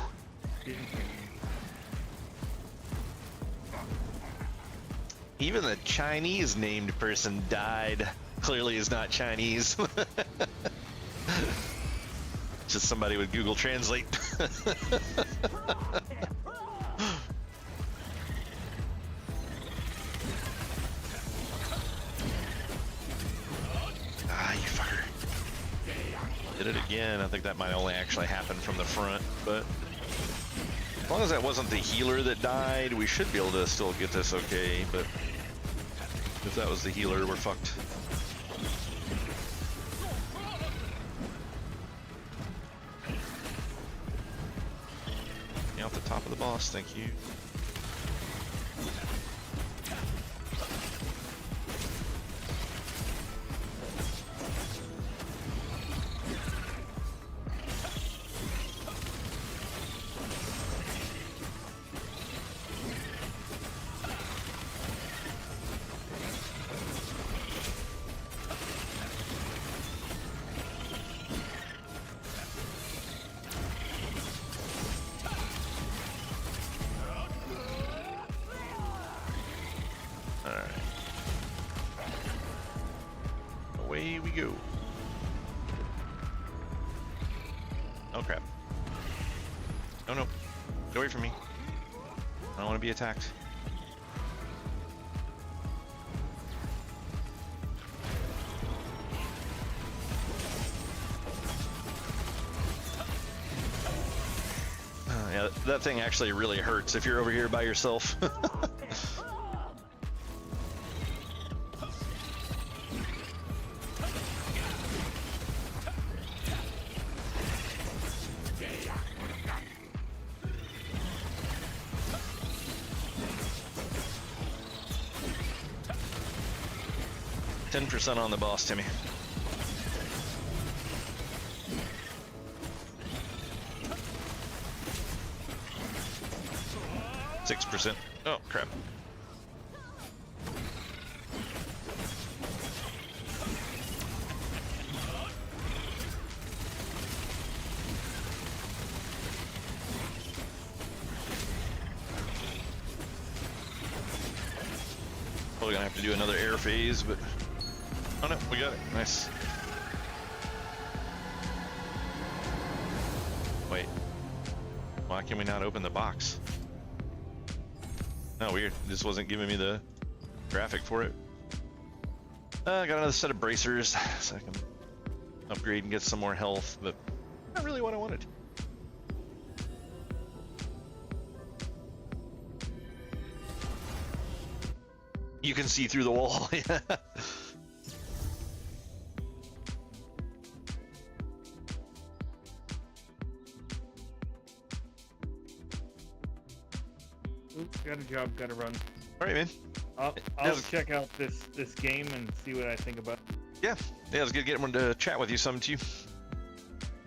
Even the Chinese named person died. Clearly is not Chinese. Just somebody with Google Translate. Ah, you fucker. Did it again. I think that might only actually happen from the front, but as long as that wasn't the healer that died, we should be able to still get this okay, but if that was the healer, we're fucked. Off the top of the boss, thank you. Away we go. Oh crap. Oh no. Get away from me. I don't want to be attacked. Yeah, that thing actually really hurts if you're over here by yourself. 10% on the boss, Timmy. %. Oh, crap. Probably gonna have to do another air phase, but oh no, we got it. Nice. Wait. Why can we not open the box? No, weird. This wasn't giving me the graphic for it. I got another set of bracers so I can upgrade and get some more health, but not really what I wanted. You can see through the wall. Oops, got a job, gotta run. All right, man. I'll check out this game and see what I think about it. Yeah, it was good getting one to chat with you some too.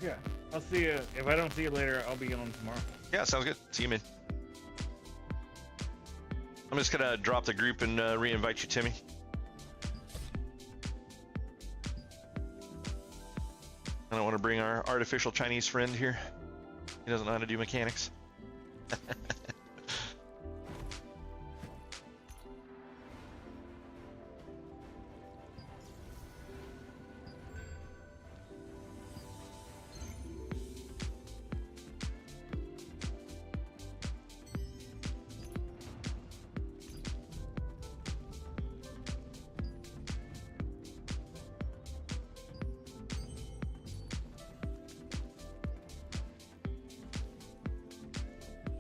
Yeah, I'll see you. If I don't see you later, I'll be on tomorrow. Yeah, sounds good. See you, man. I'm just gonna drop the group and re-invite you, Timmy. I don't want to bring our artificial Chinese friend here. He doesn't know how to do mechanics.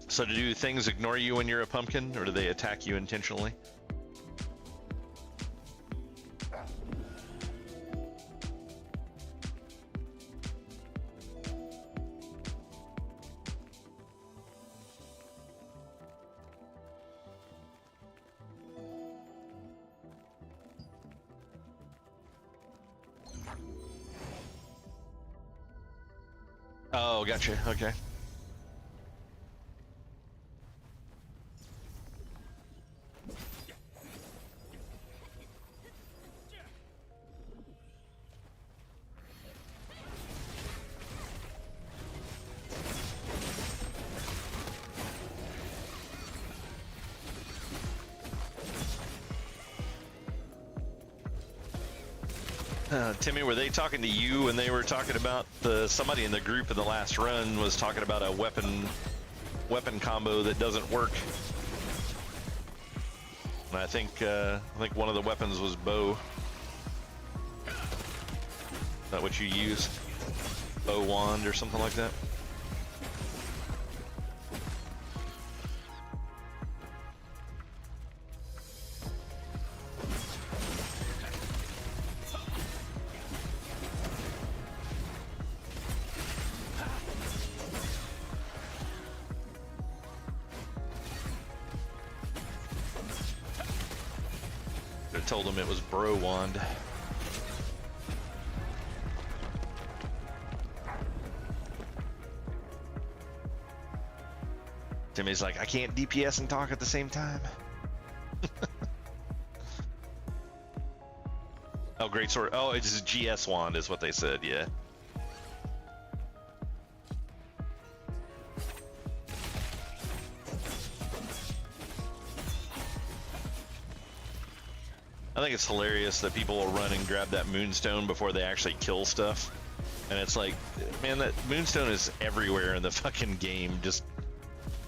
So do things ignore you when you're a pumpkin, or do they attack you intentionally? Oh, gotcha. Okay. Timmy, were they talking to you when they were talking about somebody in the group in the last run was talking about a weapon combo that doesn't work? And I think one of the weapons was bow. Is that what you use? Bow wand or something like that? I told him it was bro wand. Timmy's like, I can't DPS and talk at the same time. Oh, great sword. Oh, it's GS wand is what they said, yeah. I think it's hilarious that people will run and grab that moonstone before they actually kill stuff. And it's like, man, that moonstone is everywhere in the fucking game. Just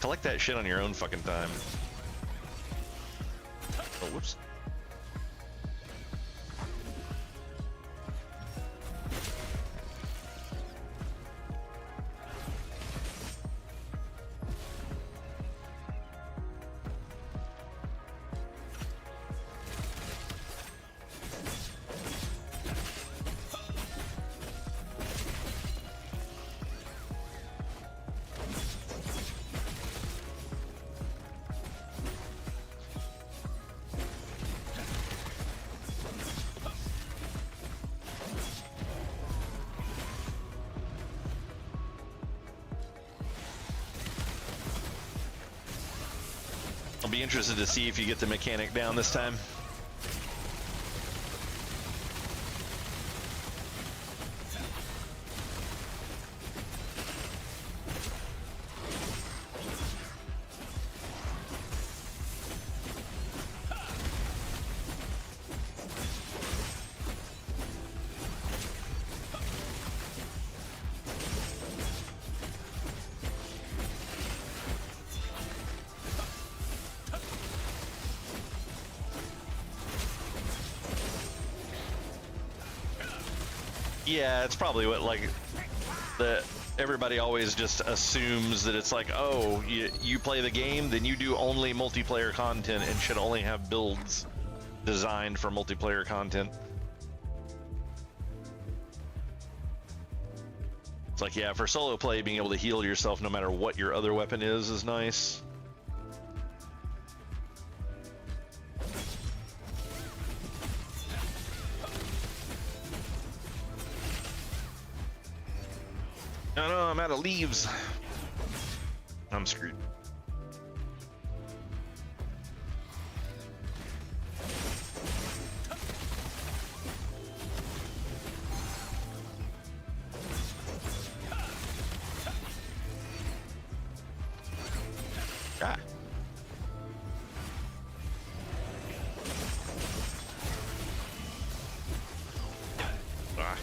collect that shit on your own fucking time. Oh, whoops. I'll be interested to see if you get the mechanic down this time. Yeah, it's probably what, like, everybody always just assumes that it's like, oh, you play the game, then you do only multiplayer content and should only have builds designed for multiplayer content. It's like, yeah, for solo play, being able to heal yourself no matter what your other weapon is nice. No, I'm out of leaves. I'm screwed. Ah. Ah.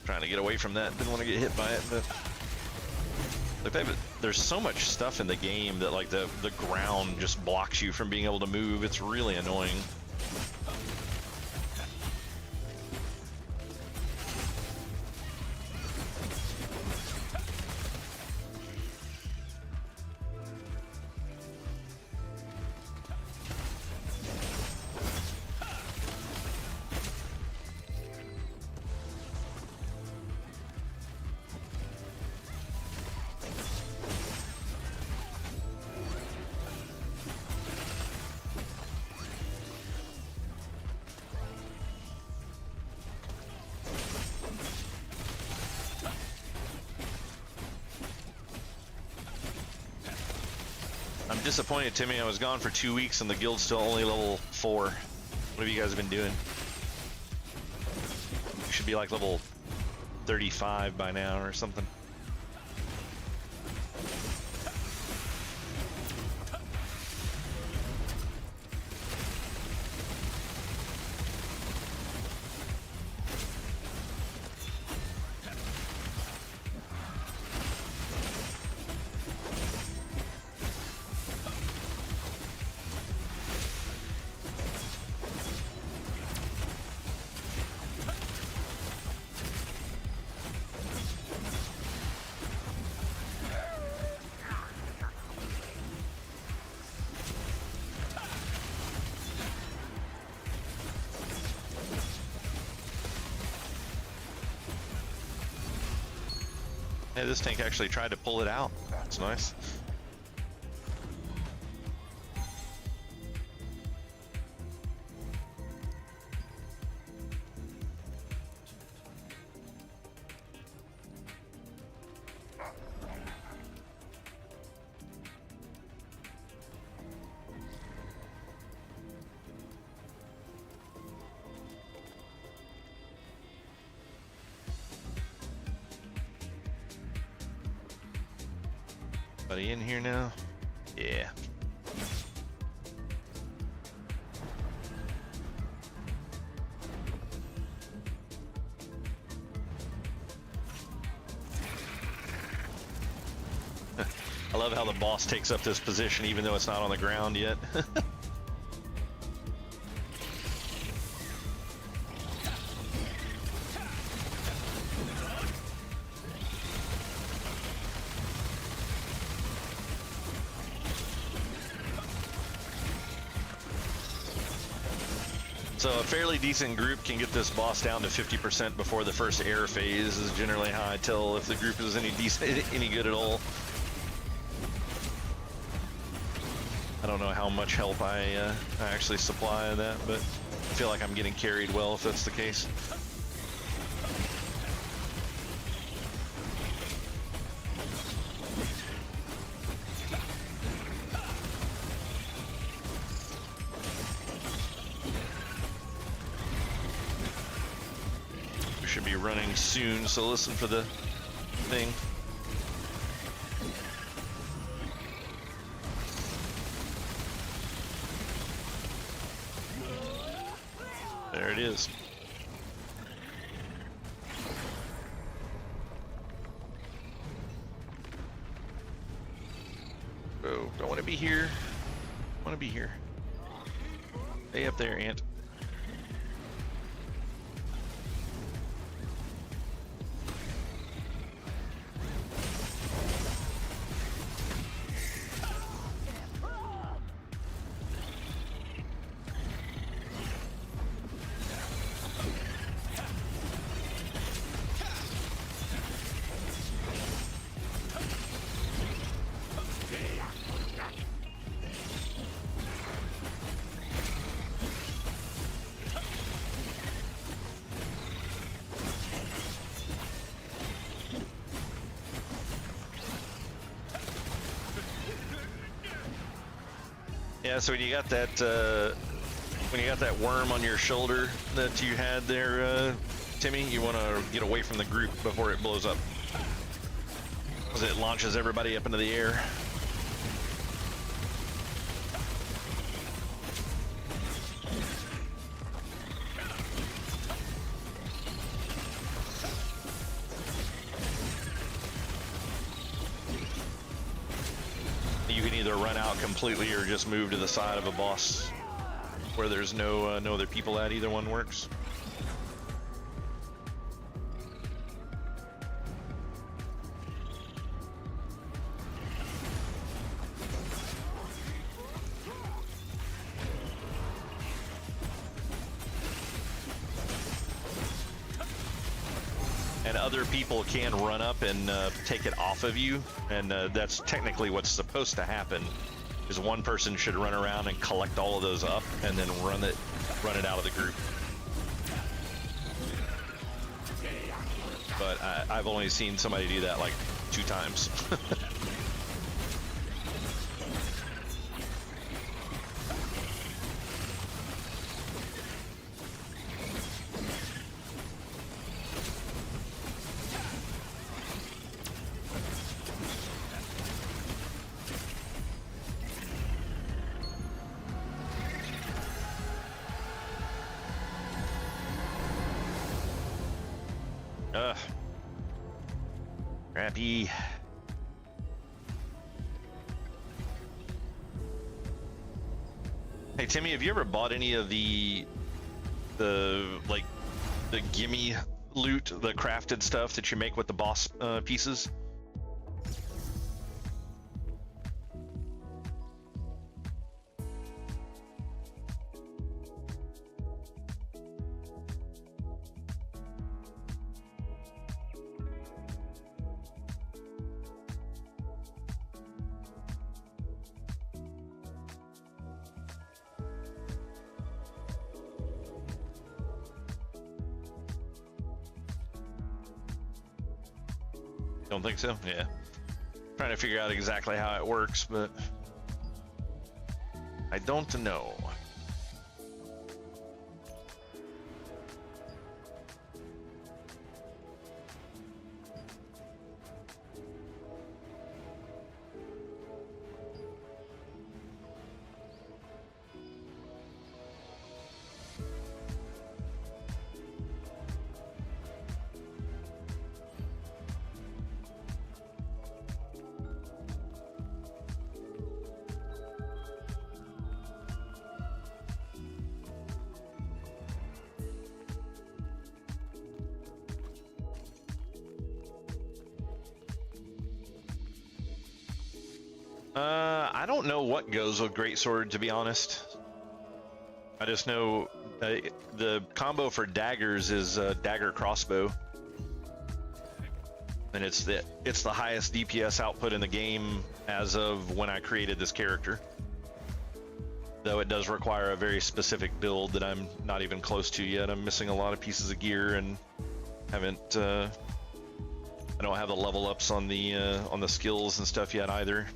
Trying to get away from that. Didn't want to get hit by it, but like there's so much stuff in the game that like the ground just blocks you from being able to move. It's really annoying. I'm disappointed, Timmy. I was gone for 2 weeks and the guild's still only level 4. What have you guys been doing? You should be like level 35 by now or something. Hey, this tank actually tried to pull it out. That's nice. Anybody in here now? Yeah. I love how the boss takes up this position even though it's not on the ground yet. So a fairly decent group can get this boss down to 50% before the first air phase is generally how I tell if the group is any good at all. I don't know how much help I actually supply of that, but I feel like I'm getting carried well if that's the case. Should be running soon, so listen for the thing. There it is. Oh, don't want to be here. Want to be here. Stay up there, Ant. Yeah, so when you got that worm on your shoulder that you had there, Timmy, you want to get away from the group before it blows up, because it launches everybody up into the air. either run out completely or just move to the side of a boss where there's no other people at. Either one works. And other people can run up and take it off of you, and that's technically what's supposed to happen. Is one person should run around and collect all of those up, and then run it out of the group. But I've only seen somebody do that like 2 times. Crappy. Hey Timmy, have you ever bought any of the gimme loot, the crafted stuff that you make with the boss pieces? Don't think so? Yeah. Trying to figure out exactly how it works, but I don't know. I don't know what goes with Greatsword, to be honest. I just know the combo for daggers is dagger crossbow, and it's the highest DPS output in the game as of when I created this character. Though it does require a very specific build that I'm not even close to yet. I'm missing a lot of pieces of gear and haven't. I don't have the level ups on the skills and stuff yet either.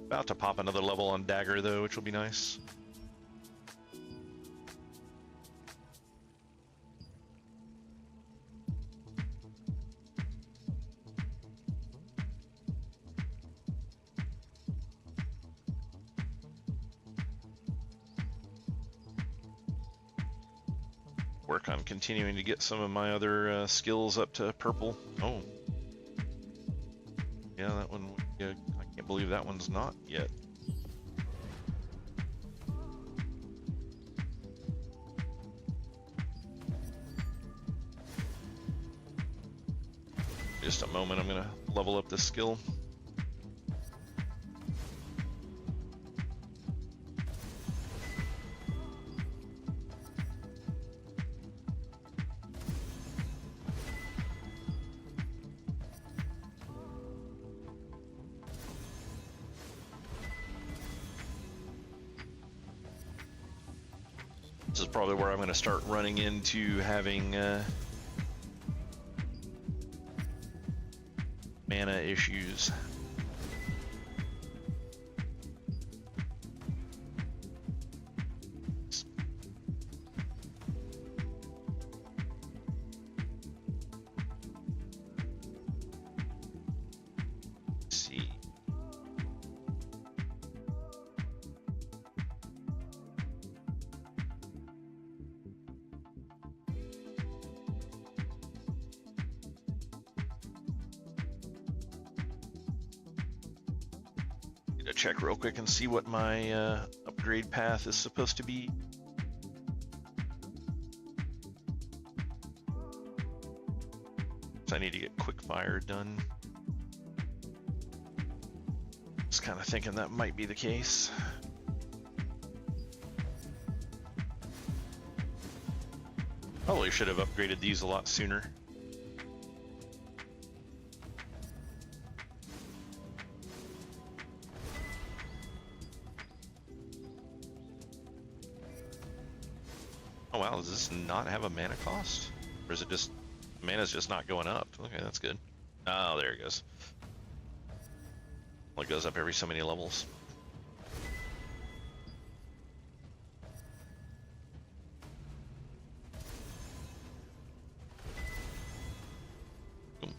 About to pop another level on dagger though, which will be nice. Work on continuing to get some of my other skills up to purple. Oh, yeah, that one. Yeah, I can't believe that one's not yet. Just a moment, I'm gonna level up this skill. This is probably where I'm going to start running into having mana issues. Let's see. Gonna check real quick and see what my upgrade path is supposed to be. So I need to get quick fire done. Just kind of thinking that might be the case. Probably should have upgraded these a lot sooner. Oh wow, does this not have a mana cost? Or is it just, mana's just not going up? Okay, that's good. Oh, there it goes. Well, it goes up every so many levels. Boom.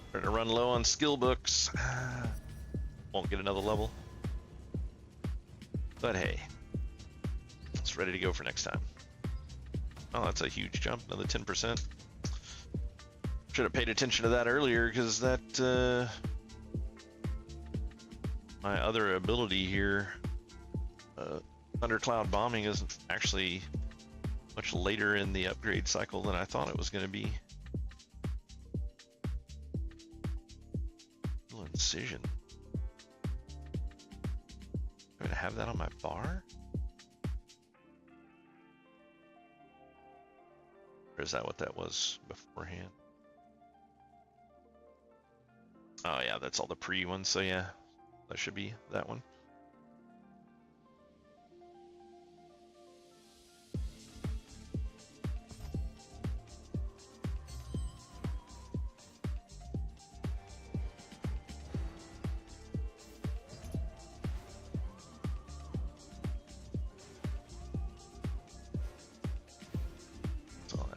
Starting to run low on skill books. Won't get another level. But hey, it's ready to go for next time. Oh, that's a huge jump, another 10%. Should have paid attention to that earlier, because that, my other ability here, Thundercloud Bombing, isn't actually much later in the upgrade cycle than I thought it was going to be. Little incision. I'm gonna have that on my bar? Or is that what that was beforehand? Oh yeah, that's all the pre ones, so yeah, that should be that one.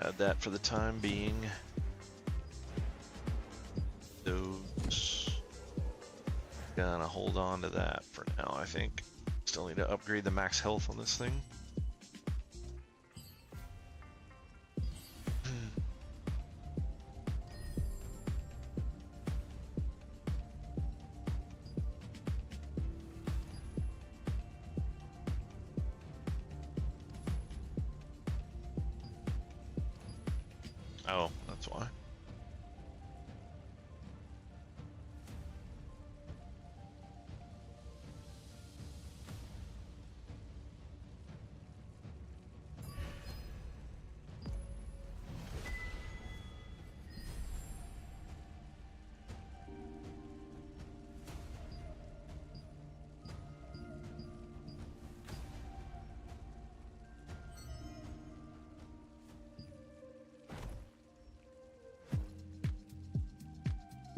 Add that for the time being. Those. Gonna hold on to that for now, I think. Still need to upgrade the max health on this thing. Oh, that's why.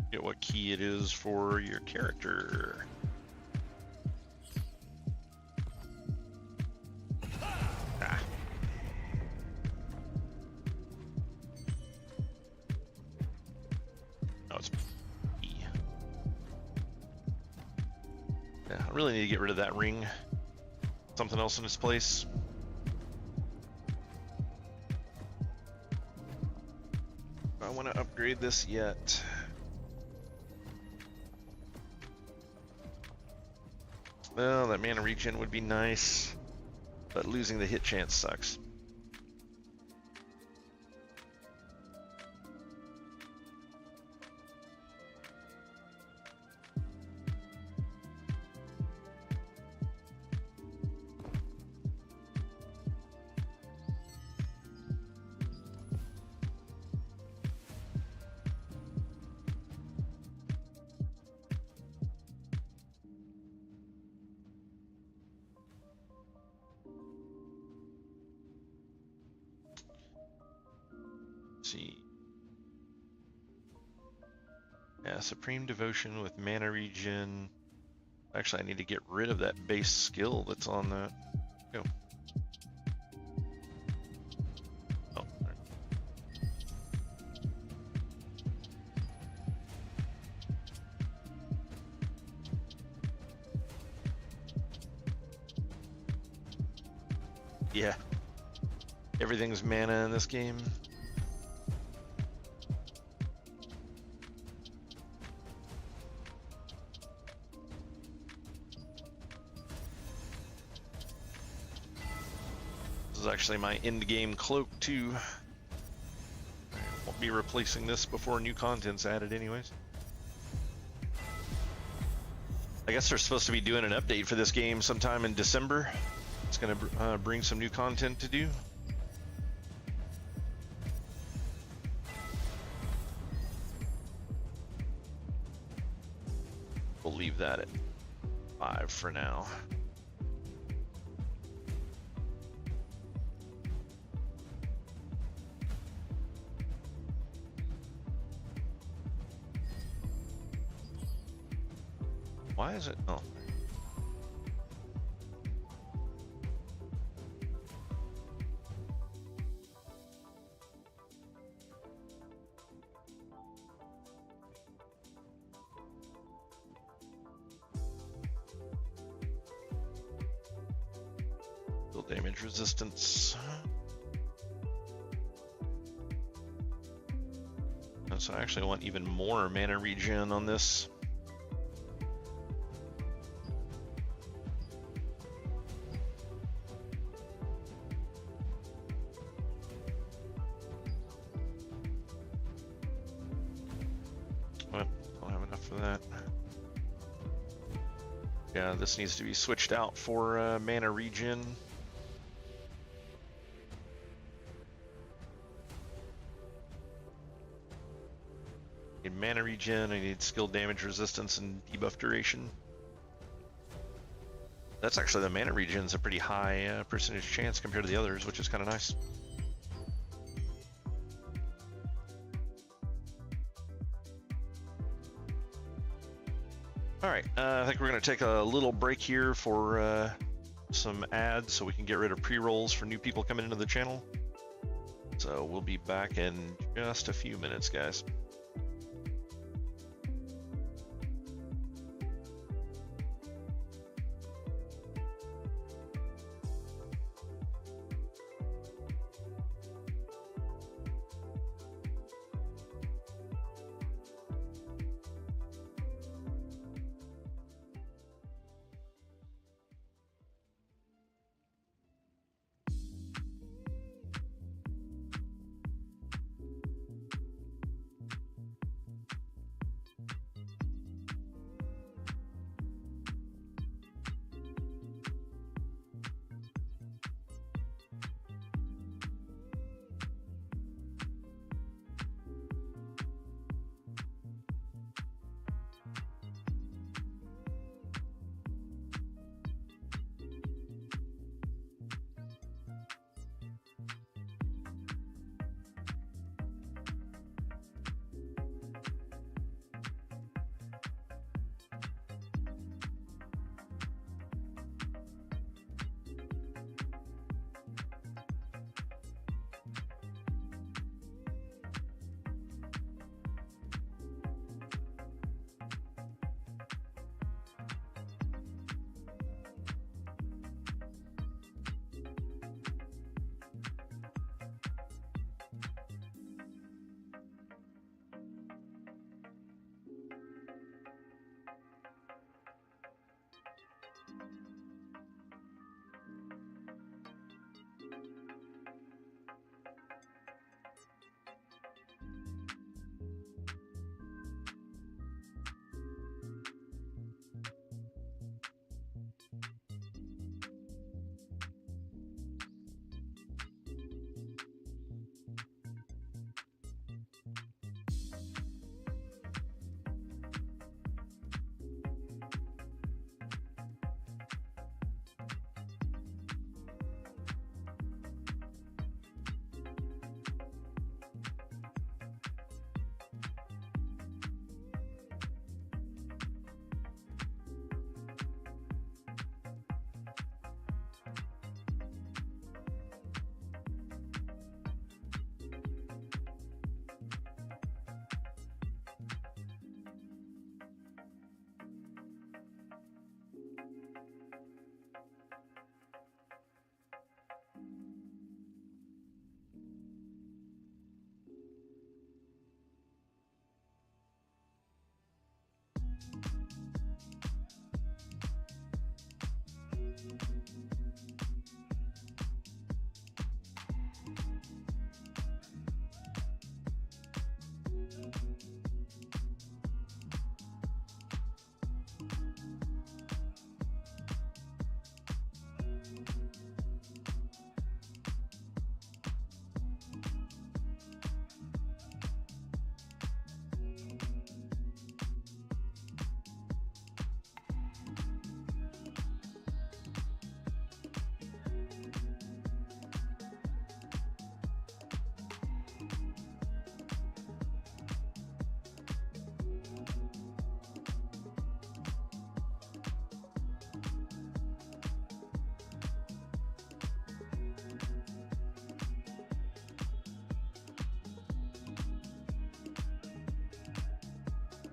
Get what key it is for your character. Ah. Oh, it's E. Yeah, I really need to get rid of that ring. Something else in its place. I want to upgrade this yet. Well, that mana regen would be nice, but losing the hit chance sucks. See. Yeah, Supreme Devotion with mana regen. Actually, I need to get rid of that base skill that's on that. Go. Oh, there. Yeah. Everything's mana in this game. This is actually my end game cloak too. I won't be replacing this before new content's added anyways. I guess they're supposed to be doing an update for this game sometime in December. It's going to bring some new content to do. We'll leave that at 5 for now. Why is it? Oh. Build damage resistance. So I actually want even more mana regen on this. Yeah, this needs to be switched out for mana regen. I need mana regen, I need skill damage resistance and debuff duration. That's actually, the mana regen's a pretty high percentage chance compared to the others, which is kind of nice. All right, I think we're going to take a little break here for some ads so we can get rid of pre-rolls for new people coming into the channel. So we'll be back in just a few minutes, guys.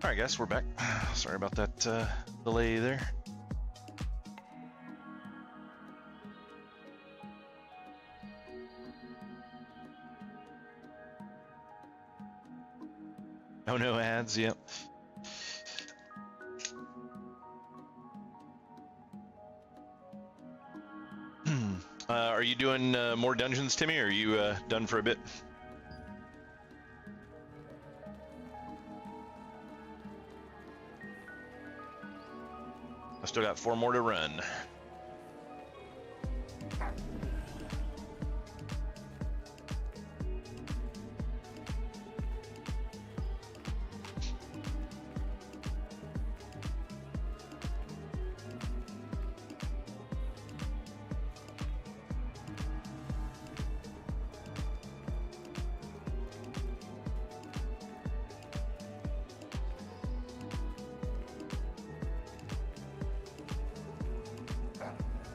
All right, guys, we're back. Sorry about that delay there. Oh, no ads, yep. Are you doing more dungeons, Timmy, or are you done for a bit? I still got 4 more to run.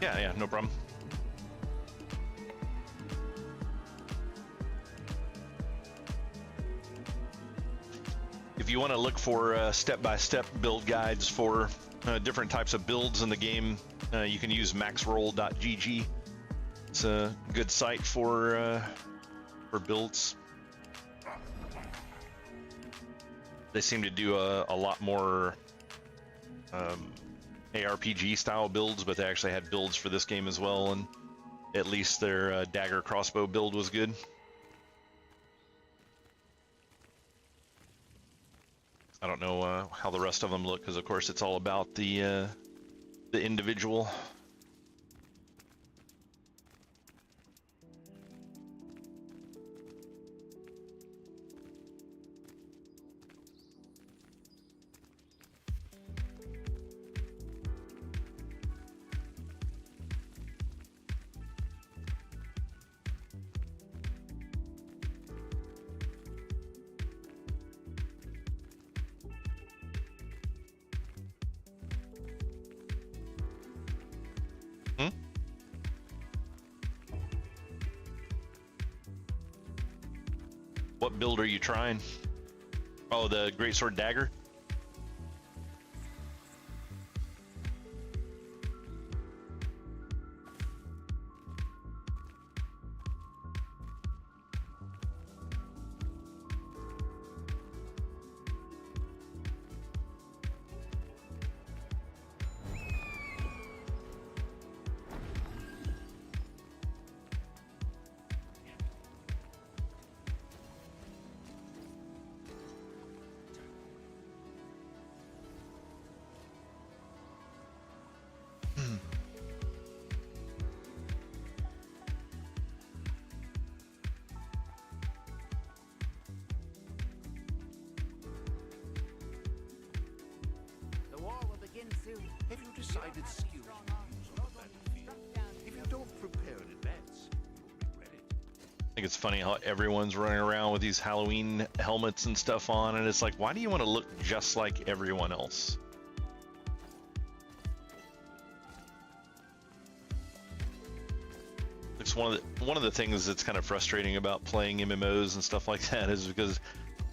Yeah, no problem. If you want to look for step-by-step build guides for different types of builds in the game, you can use maxroll.gg. It's a good site for builds. They seem to do a lot more ARPG style builds, but they actually had builds for this game as well, and at least their dagger crossbow build was good. I don't know how the rest of them look, because of course it's all about the individual. What build are you trying? Oh, the Greatsword Dagger? Have you decided skills you use on the battlefield? If you don't prepare in advance, you'll regret it. I think it's funny how everyone's running around with these Halloween helmets and stuff on, and it's like, why do you want to look just like everyone else? It's one of the things that's kind of frustrating about playing MMOs and stuff like that is because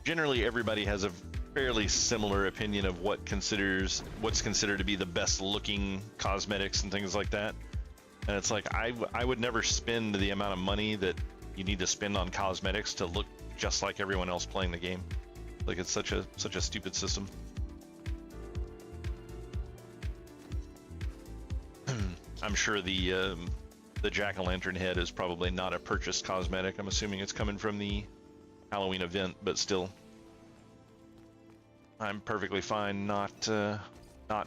generally everybody has a fairly similar opinion of what's considered to be the best looking cosmetics and things like that. And it's like I would never spend the amount of money that you need to spend on cosmetics to look just like everyone else playing the game. Like, it's such a stupid system. I'm sure the jack-o'-lantern head is probably not a purchased cosmetic. I'm assuming it's coming from the Halloween event, but still, I'm perfectly fine not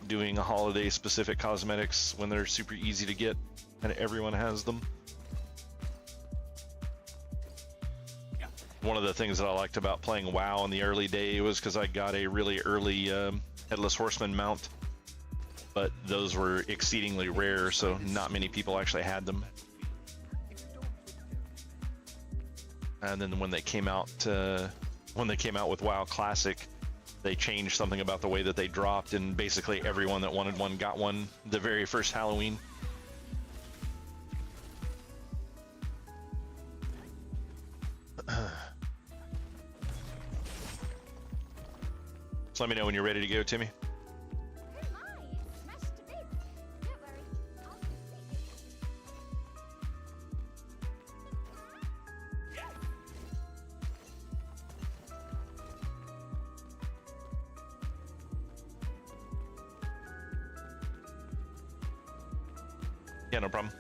doing a holiday specific cosmetics when they're super easy to get and everyone has them. One of the things that I liked about playing WoW in the early day was because I got a really early Headless Horseman mount, but those were exceedingly rare, so not many people actually had them. And then when they came out with WoW Classic, they changed something about the way that they dropped, and basically everyone that wanted one got one the very first Halloween. Just let me know when you're ready to go, Timmy. Yeah, no problem.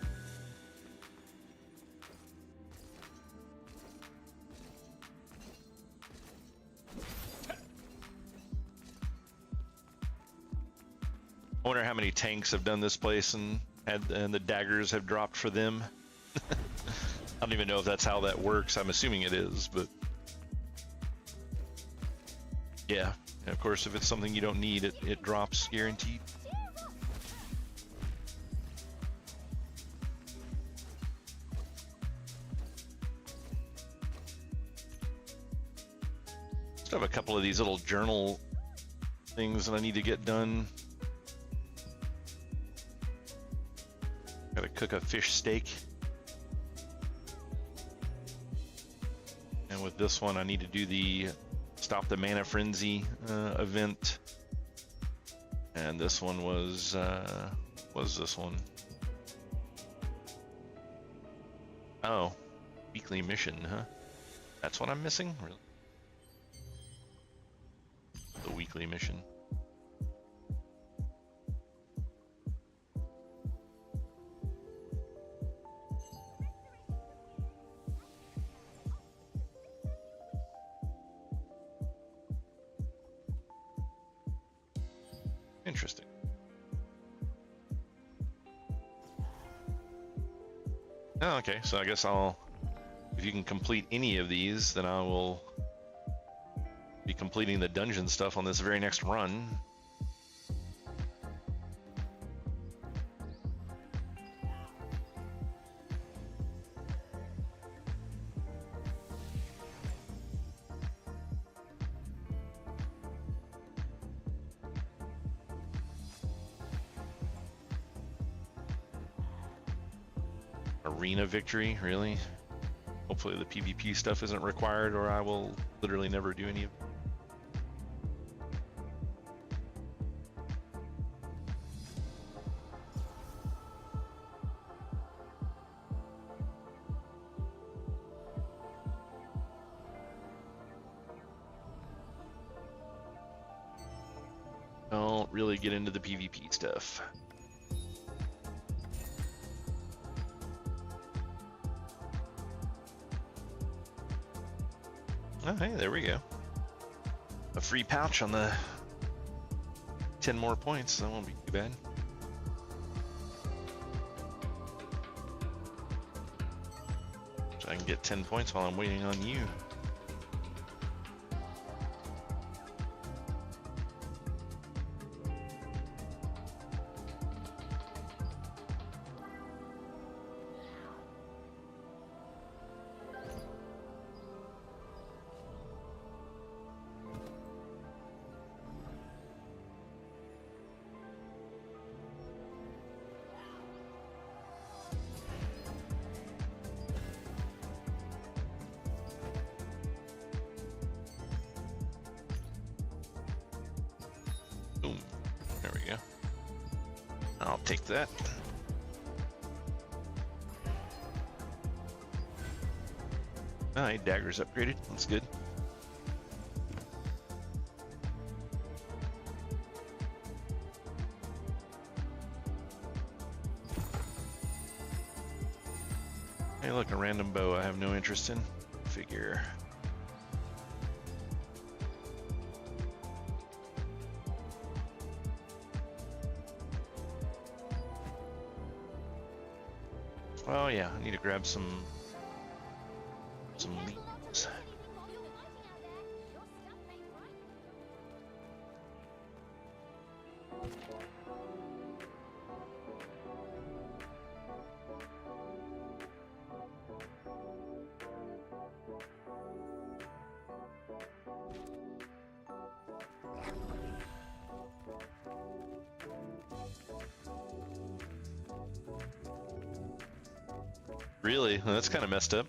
I wonder how many tanks have done this place and the daggers have dropped for them. I don't even know if that's how that works. I'm assuming it is, but yeah. And of course, if it's something you don't need, it drops guaranteed. Still have a couple of these little journal things that I need to get done. Gotta cook a fish steak. And with this one, I need to do the Stop the Mana Frenzy event. And this one was this one? Oh, weekly mission, huh? That's what I'm missing? Really? The weekly mission. Interesting. Oh, okay, so I guess if you can complete any of these, then I will be completing the dungeon stuff on this very next run. Arena victory, really? Hopefully the PvP stuff isn't required, or I will literally never do any of it. Don't really get into the PvP stuff. Oh, hey, there we go. A free pouch on the 10 more points. That won't be too bad. So I can get 10 points while I'm waiting on you. Boom. There we go. I'll take that. Alright, dagger's upgraded. That's good. Hey, look, a random bow I have no interest in. Figure. Oh yeah, I need to grab some leaves. Really? That's kind of messed up.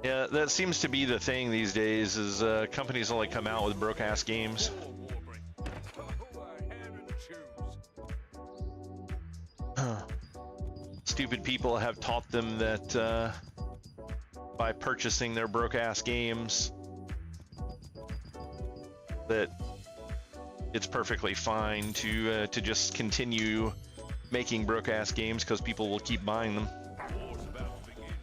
Yeah, that seems to be the thing these days. Is companies only come out with broke-ass games. Stupid people have taught them that by purchasing their broke-ass games, that it's perfectly fine to just continue making broke-ass games because people will keep buying them. War's about to begin.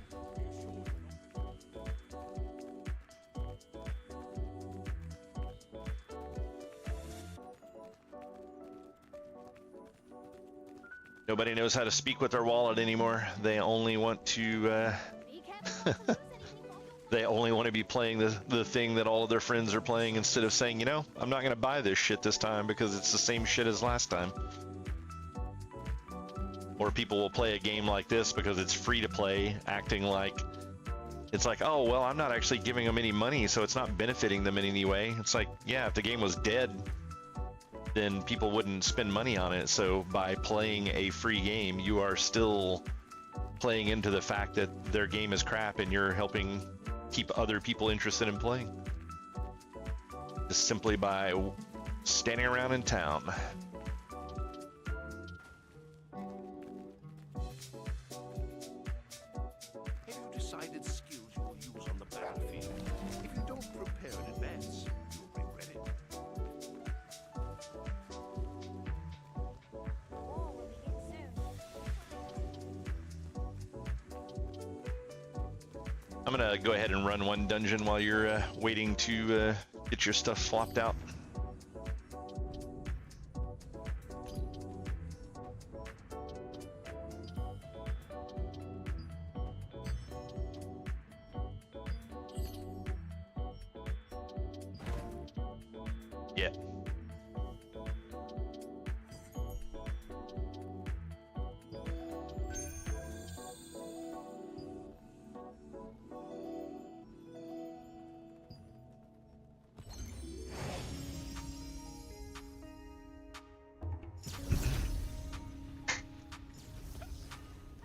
Nobody knows how to speak with their wallet anymore. They only want to they only want to be playing the thing that all of their friends are playing instead of saying, you know, I'm not going to buy this shit this time because it's the same shit as last time. Or people will play a game like this because it's free to play, acting like it's like, oh, well, I'm not actually giving them any money, so it's not benefiting them in any way. It's like, yeah, if the game was dead, then people wouldn't spend money on it. So by playing a free game, you are still playing into the fact that their game is crap and you're helping keep other people interested in playing. Just simply by standing around in town. Have you decided skills you will use on the battlefield? If you don't prepare in advance, you'll regret it. War will begin soon. I'm gonna go ahead and run one dungeon while you're waiting to get your stuff flopped out. Yeah.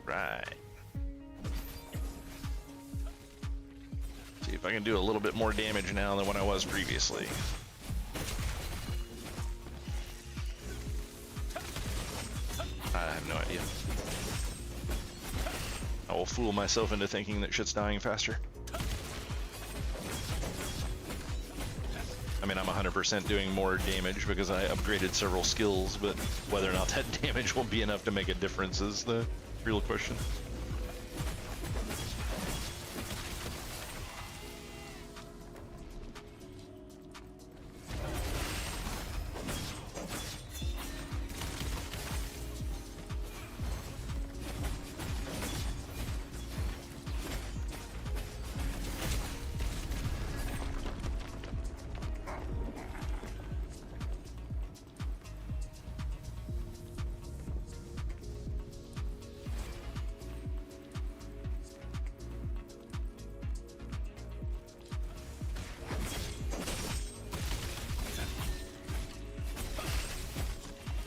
Right. See if I can do a little bit more damage now than what I was previously. I have no idea. I will fool myself into thinking that shit's dying faster. I mean, I'm 100% doing more damage because I upgraded several skills, but whether or not that damage will be enough to make a difference is the real question.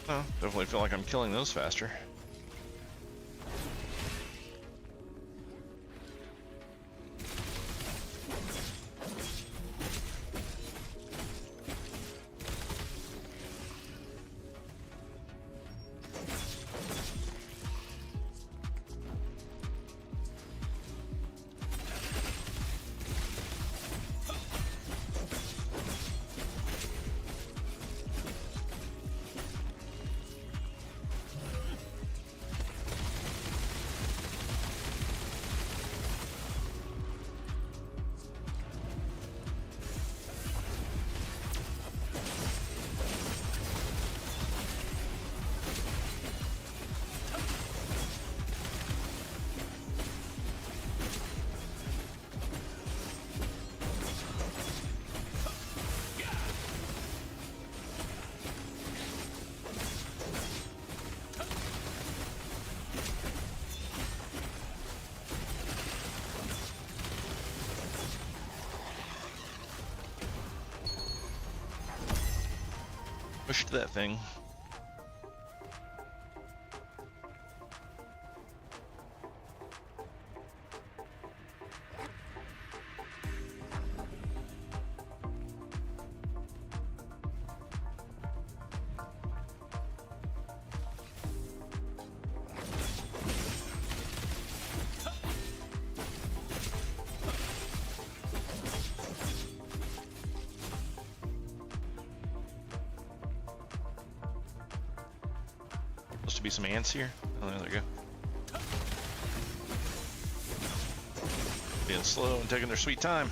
Oh, definitely feel like I'm killing those faster. Pushed that thing. be some ants here. Oh, there they go. Being slow and taking their sweet time.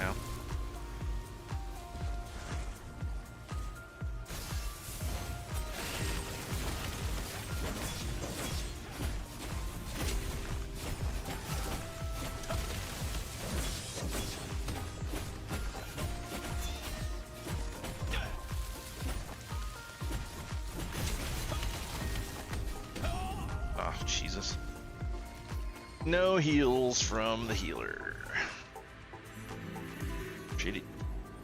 Now. Oh, Jesus. No heals from the healer. Shitty.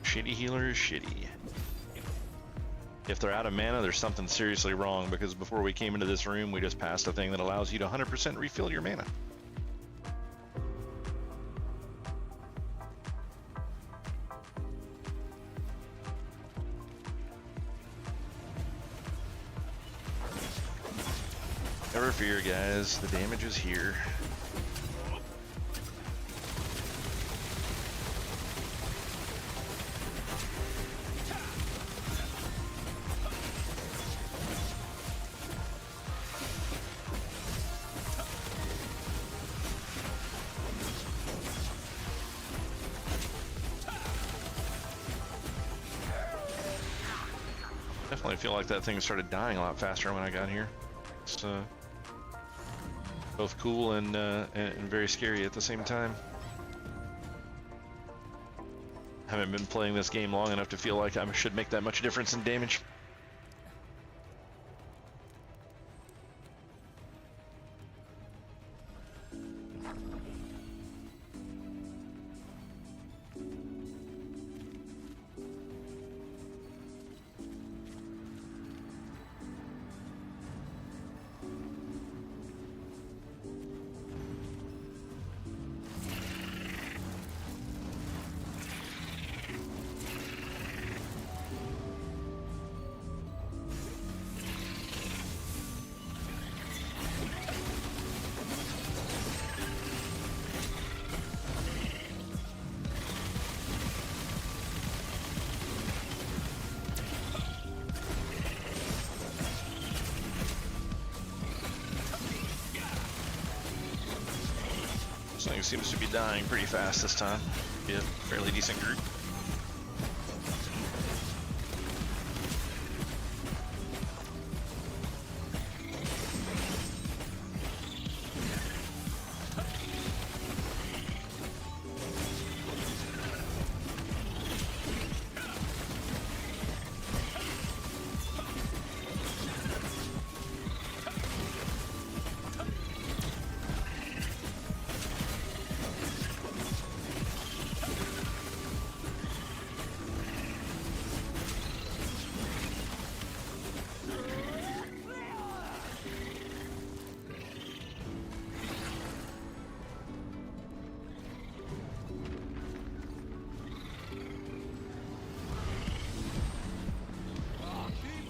Shitty healer is shitty. If they're out of mana, there's something seriously wrong, because before we came into this room, we just passed a thing that allows you to 100% refill your mana. Never fear, guys. The damage is here. Definitely feel like that thing started dying a lot faster when I got here. It's both cool and very scary at the same time. Haven't been playing this game long enough to feel like I should make that much difference in damage. This thing seems to be dying pretty fast this time. Be a fairly decent group.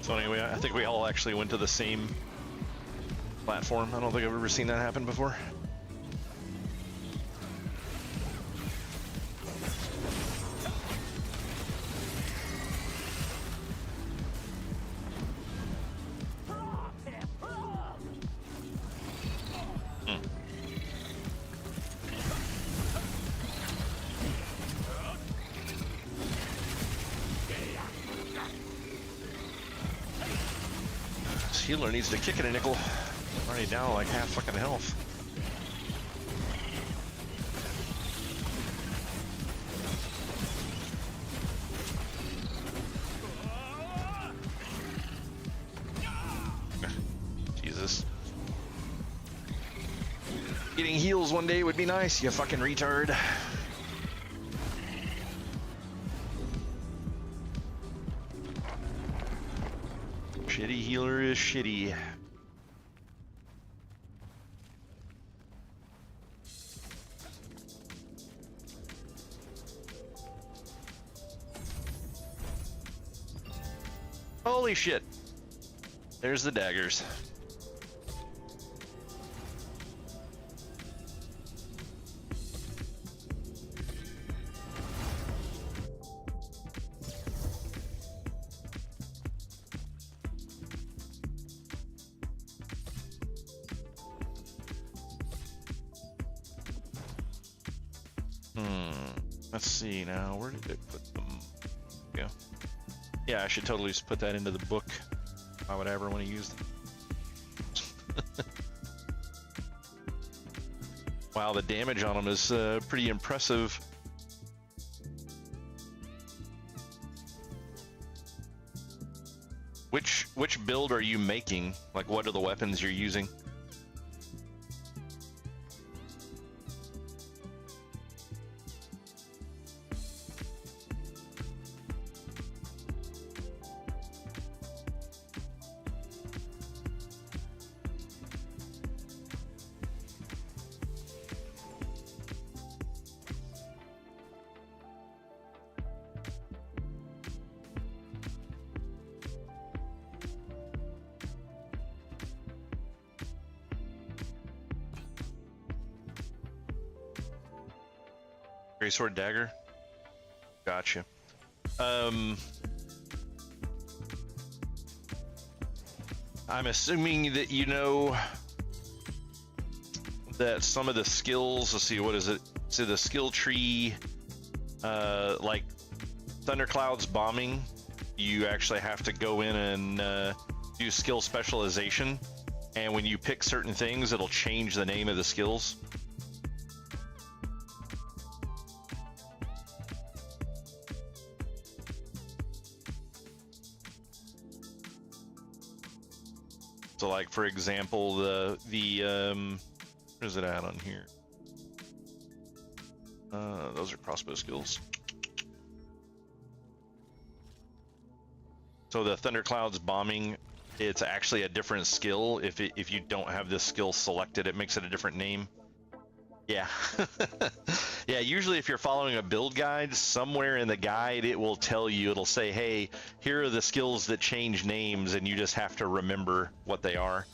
So anyway, I think we all actually went to the same platform. I don't think I've ever seen that happen before. Healer needs to kick it a nickel. Already down like half fucking health. Jesus. Getting heals one day would be nice, you fucking retard. Shitty healer is shitty. Holy shit. There's the daggers. Let's see now. Where did it put them? Yeah. Yeah, I should totally just put that into the book if I would ever want to use them. Wow, the damage on them is pretty impressive. Which build are you making? Like, what are the weapons you're using? Greatsword dagger. Gotcha. I'm assuming that you know that some of the skills. Let's see, what is it? So the skill tree, like Thundercloud's bombing, you actually have to go in and do skill specialization, and when you pick certain things, it'll change the name of the skills. So, like, for example, the where's it at on here? Those are crossbow skills. So the Thundercloud's bombing, it's actually a different skill. If you don't have this skill selected, it makes it a different name. Yeah. Yeah, usually if you're following a build guide, somewhere in the guide it will tell you, it'll say, hey, here are the skills that change names, and you just have to remember what they are.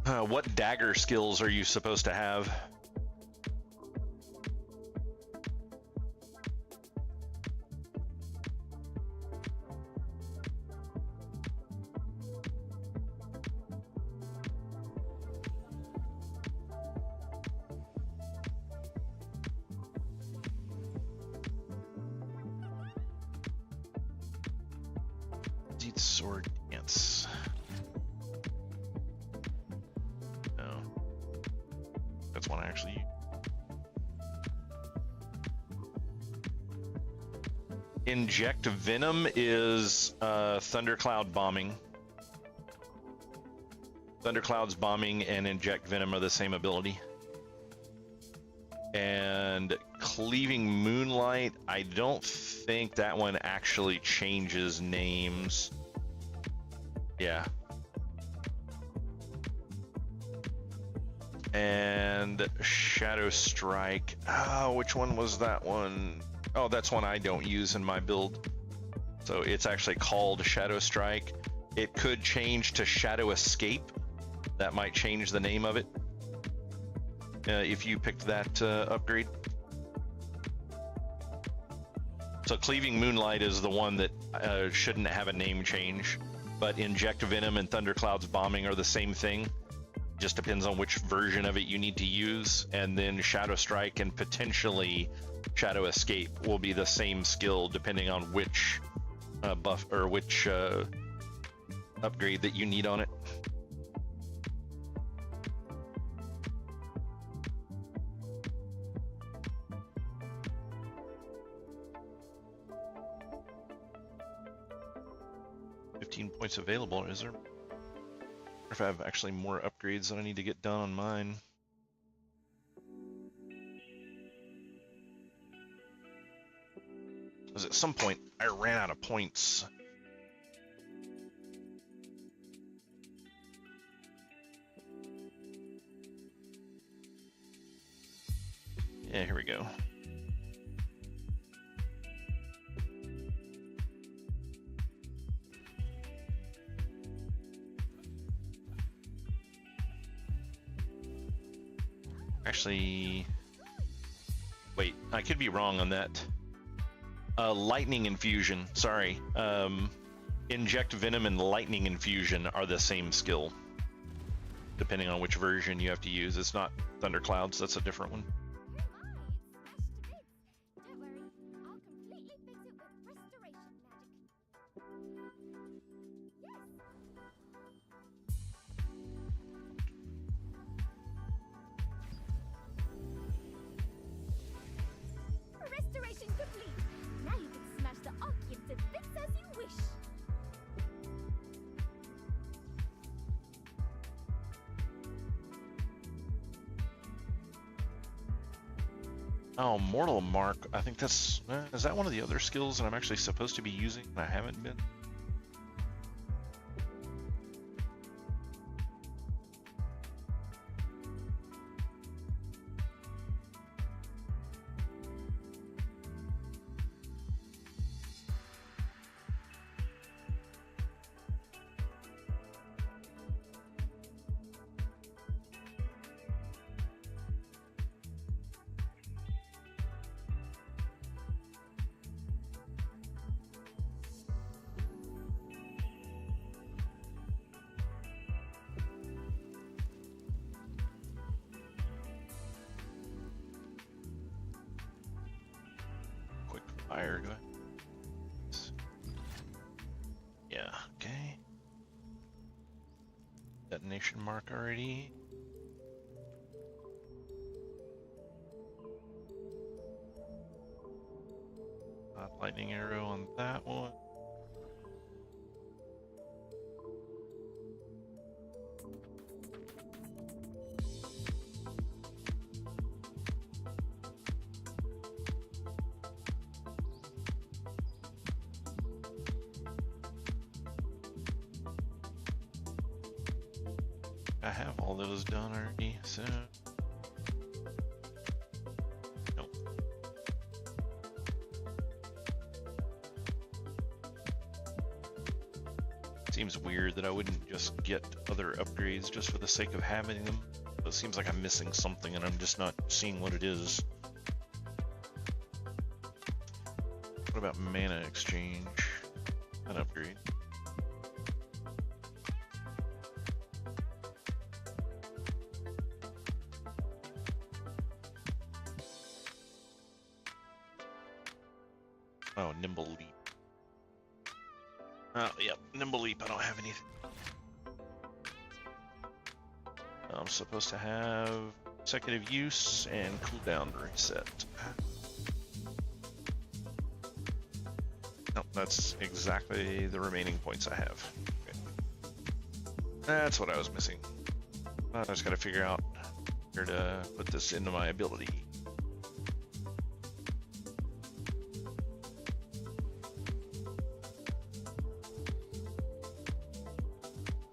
What dagger skills are you supposed to have? Sword dance. No, that's one I actually use. Inject Venom is Thundercloud bombing. Thundercloud's bombing and Inject Venom are the same ability. And Cleaving Moonlight, I don't think that one actually changes names. Yeah. And Shadow Strike. Oh, which one was that one? Oh, that's one I don't use in my build. So it's actually called Shadow Strike. It could change to Shadow Escape. That might change the name of it. If you picked that upgrade. So Cleaving Moonlight is the one that shouldn't have a name change. But Inject Venom and Thundercloud's bombing are the same thing. Just depends on which version of it you need to use. And then Shadow Strike and potentially Shadow Escape will be the same skill depending on which buff or which upgrade that you need on it. Points available. Is there? If I have actually more upgrades that I need to get done on mine. Because at some point I ran out of points. Yeah, here we go. Actually, wait, I could be wrong on that. Lightning infusion, sorry. Inject venom and lightning infusion are the same skill, depending on which version you have to use. It's not Thunderclouds, that's a different one. Restoration complete. Now you can smash the Archean to bits as you wish. Oh, Mortal Mark. I think that's... is that one of the other skills that I'm actually supposed to be using and I haven't been? Quick fire, go ahead. Yeah, okay. Detonation mark already. Lightning arrow on that one. I have all those done already, so nope. Seems weird that I wouldn't just get other upgrades just for the sake of having them. But it seems like I'm missing something and I'm just not seeing what it is. What about mana exchange? An upgrade. Oh, Nimble Leap. Oh, yep, Nimble Leap. I don't have anything. I'm supposed to have consecutive use and cooldown reset. Nope, that's exactly the remaining points I have. Okay. That's what I was missing. I just gotta figure out where to put this into my ability.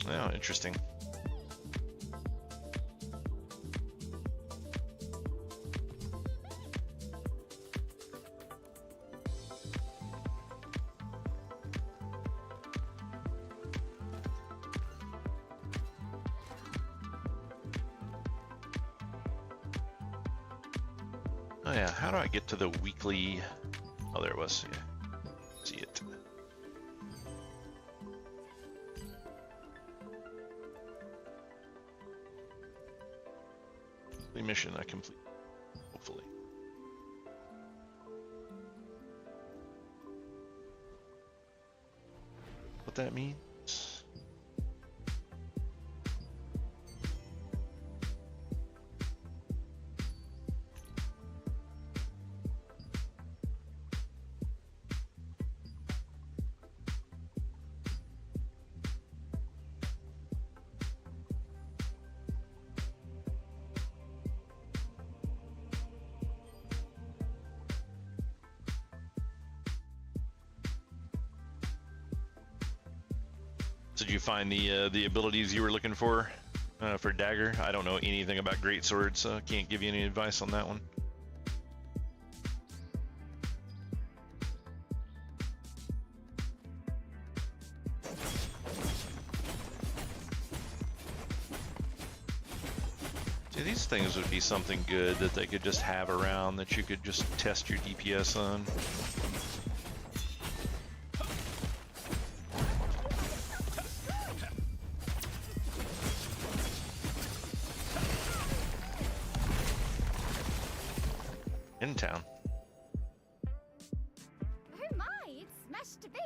Oh, interesting. Oh yeah, how do I get to the weekly? Oh, there it was. Yeah, see it. The mission I complete, hopefully. What that means? Did you find the abilities you were looking for Dagger? I don't know anything about great swords, so I can't give you any advice on that one. these things would be something good that they could just have around that you could just test your DPS on. In town. Oh my, it's smashed to bits.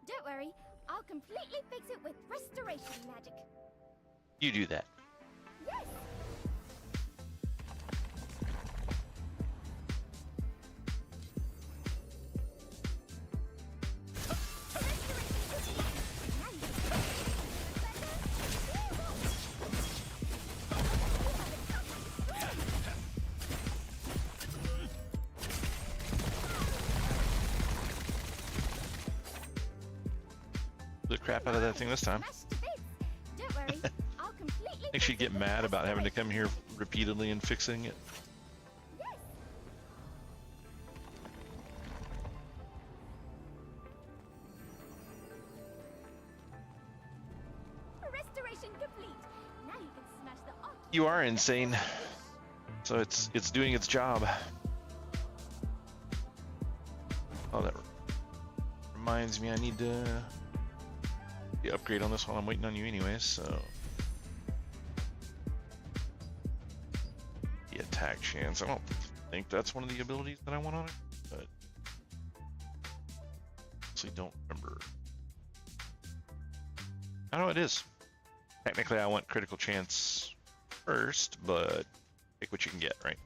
Don't worry, I'll completely fix it with restoration magic. You do that. Yes. The crap out of that thing this time. Smashed to bits. Don't worry, I'll completely I think she'd fix get it with mad about having to come here restoration. repeatedly and fixing it. Yes. Restoration complete. Now you can smash the arc. You are insane. So it's doing its job. Oh, that reminds me, I need to upgrade on this while I'm waiting on you anyways, so. The attack chance. I don't think that's one of the abilities that I want on it, but actually don't remember. I know it is. Technically, I want critical chance first, but take what you can get, right?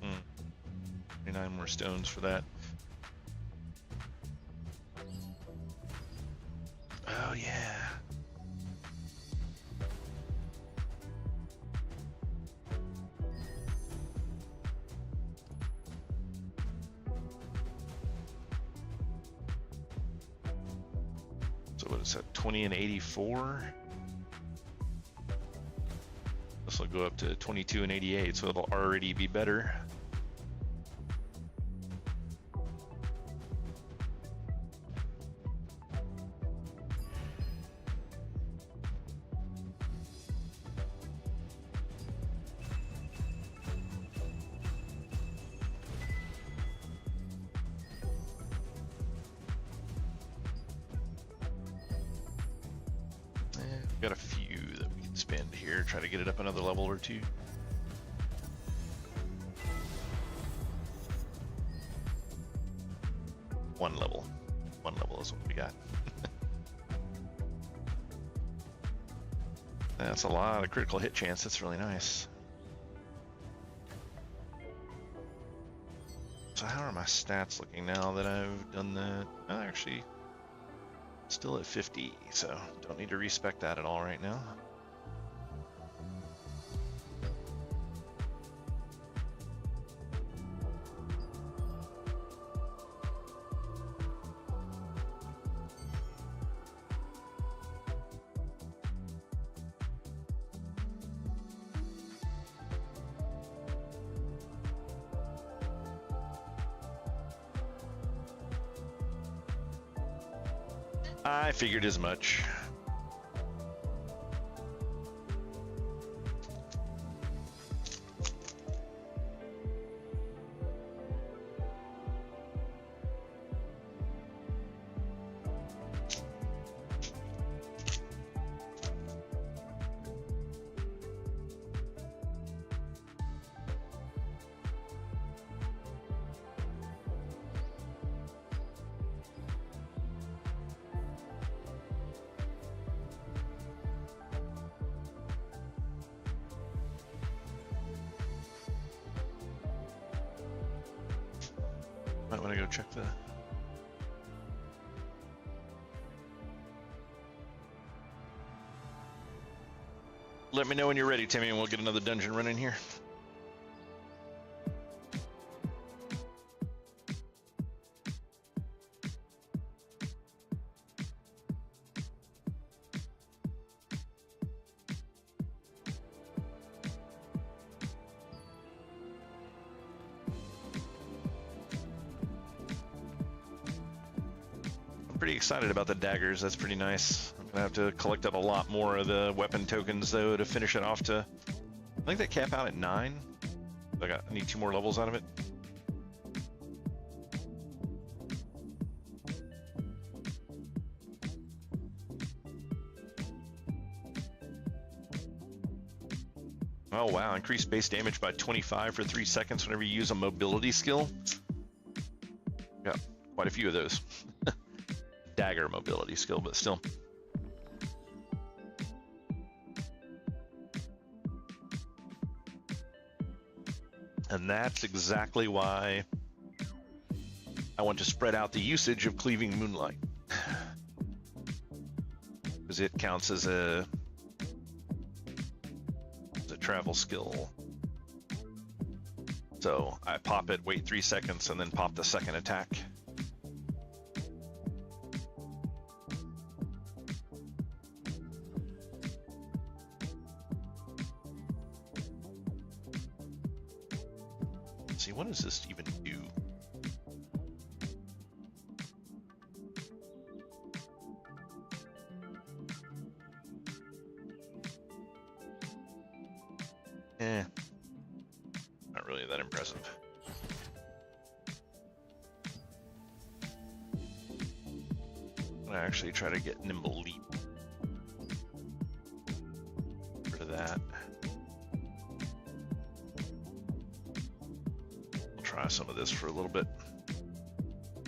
Hmm. 29 more stones for that. Oh yeah. So what is that? 20 and 84. This will go up to 22 and 88, so it'll already be better. Got a few that we can spend here, try to get it up another level or two. One level is what we got. That's a lot of critical hit chance. That's really nice. So how are my stats looking now that I've done that? Oh, actually, still at 50, so don't need to respec that at all right now. I figured as much. Might want to go check the... Let me know when you're ready, Timmy, and we'll get another dungeon running here. pretty excited about the daggers. That's pretty nice. I'm gonna have to collect up a lot more of the weapon tokens though to finish it off to. I think they cap out at 9. I need 2 more levels out of it. Oh wow, increase base damage by 25 for 3 seconds whenever you use a mobility skill. Yeah, quite a few of those. Dagger mobility skill, but still. And that's exactly why I want to spread out the usage of Cleaving Moonlight. Because it counts as a travel skill. So I pop it, wait 3 seconds, and then pop the second attack. Let's see, what does this even do? Not really that impressive. I'm gonna actually try to get Nimble Leap. Rid of that. We'll try some of this for a little bit.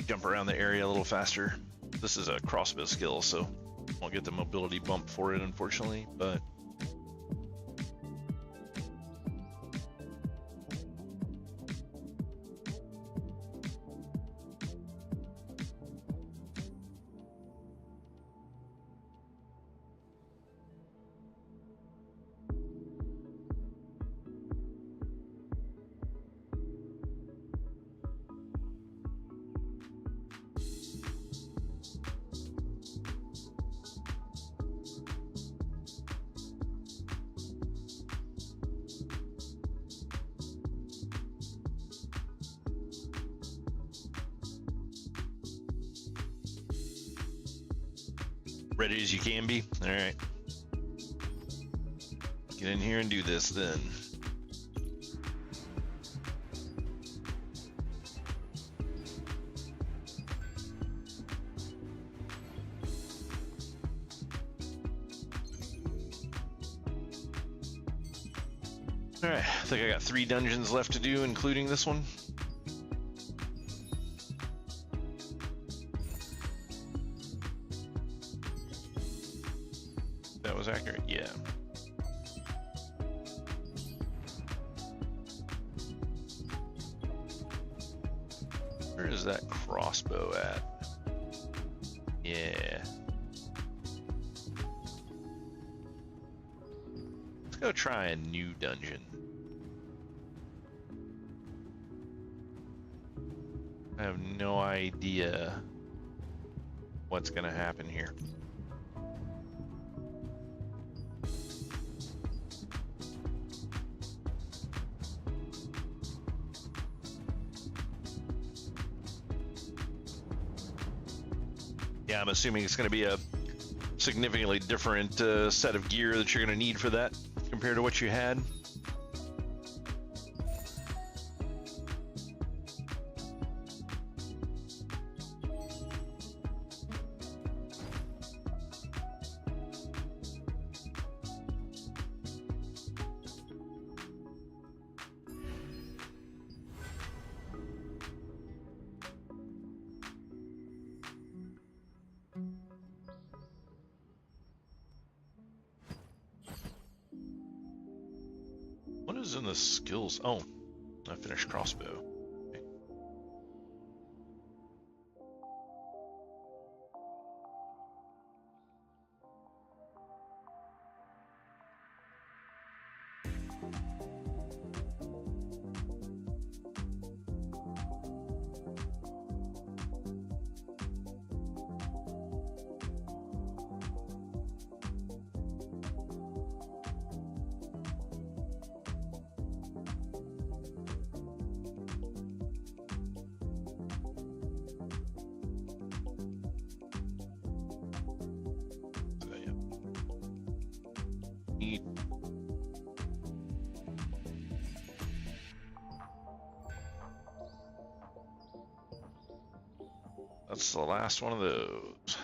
Jump around the area a little faster. This is a crossbow skill, so won't get the mobility bump for it, unfortunately, but ready as you can be. All right. Get in here and do this then. All right, I think I got 3 dungeons left to do, including this one. That was accurate, yeah. Where is that crossbow at? Yeah. Let's go try a new dungeon. I have no idea what's gonna happen here. Yeah, I'm assuming it's going to be a significantly different set of gear that you're going to need for that compared to what you had. What is in the skills? Oh, I finished crossbow. Okay. Sweet. That's the last one of those.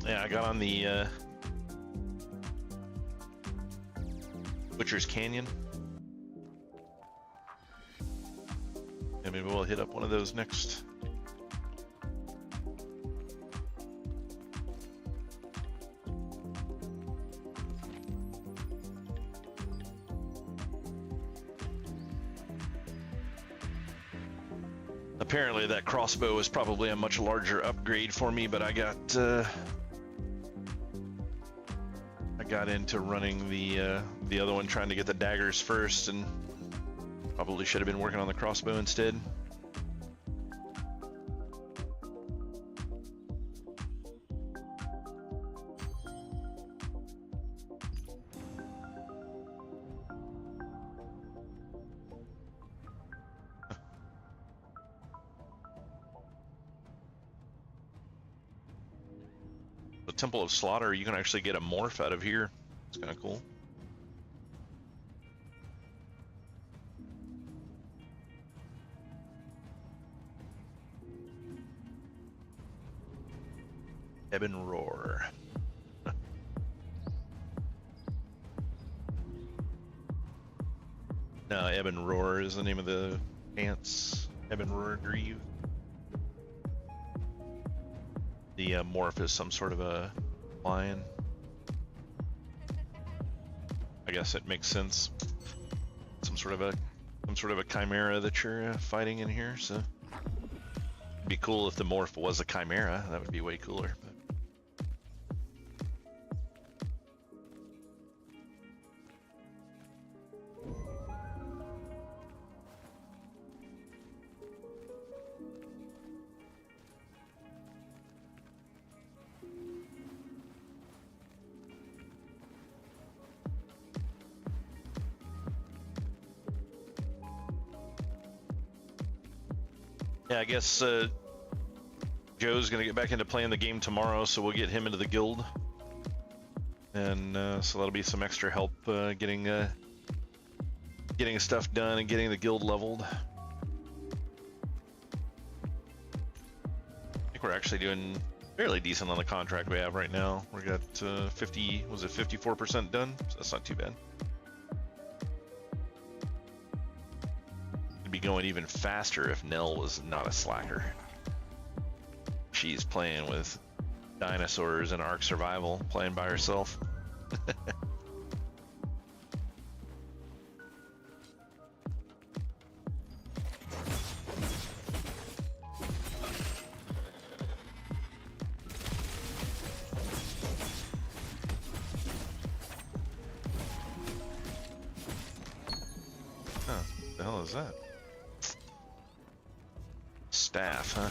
Yeah, I got on the Butcher's Canyon. And maybe we'll hit up one of those next. Apparently that crossbow is probably a much larger upgrade for me, but I got into running the other one, trying to get the daggers first, and probably should have been working on the crossbow instead. The Temple of Slaughter, you can actually get a morph out of here. It's kind of cool. Ebon Roar. No, Ebon Roar is the name of the pants. Ebon Roar Greave. The morph is some sort of a lion. I guess it makes sense. Some sort of a chimera that you're fighting in here. So it'd be cool if the morph was a chimera. That would be way cooler. But yeah, I guess Joe's gonna get back into playing the game tomorrow, so we'll get him into the guild, and so that'll be some extra help getting stuff done and getting the guild leveled. I think we're actually doing fairly decent on the contract we have right now. We got 54% done, so that's not too bad. Be going even faster if Nell was not a slacker. She's playing with dinosaurs and Ark Survival, playing by herself. Huh, the hell is that? Staff, huh?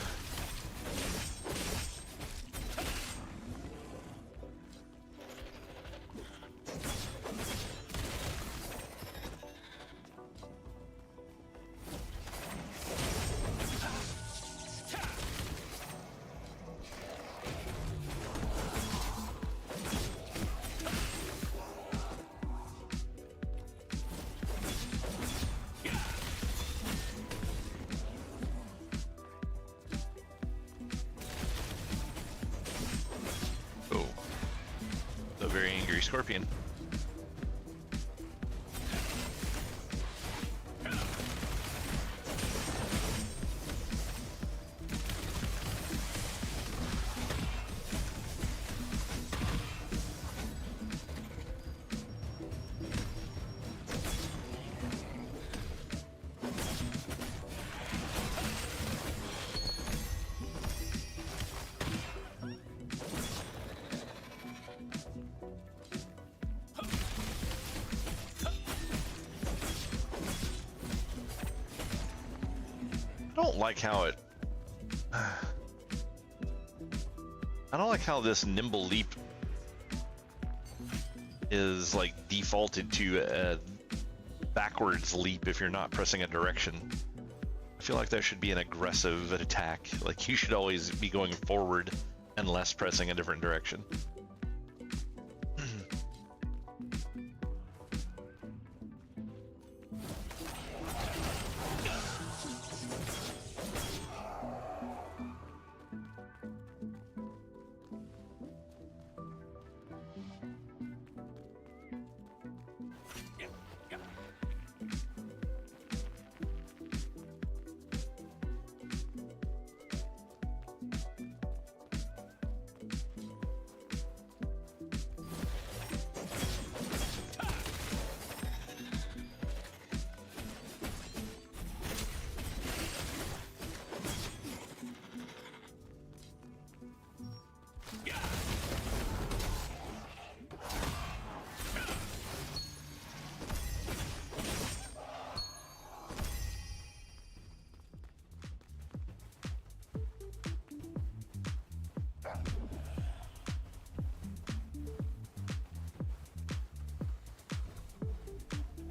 Very angry scorpion. don't like how it. I don't like how this nimble leap is like defaulted to a backwards leap if you're not pressing a direction. I feel like that should be an aggressive attack. Like you should always be going forward unless pressing a different direction.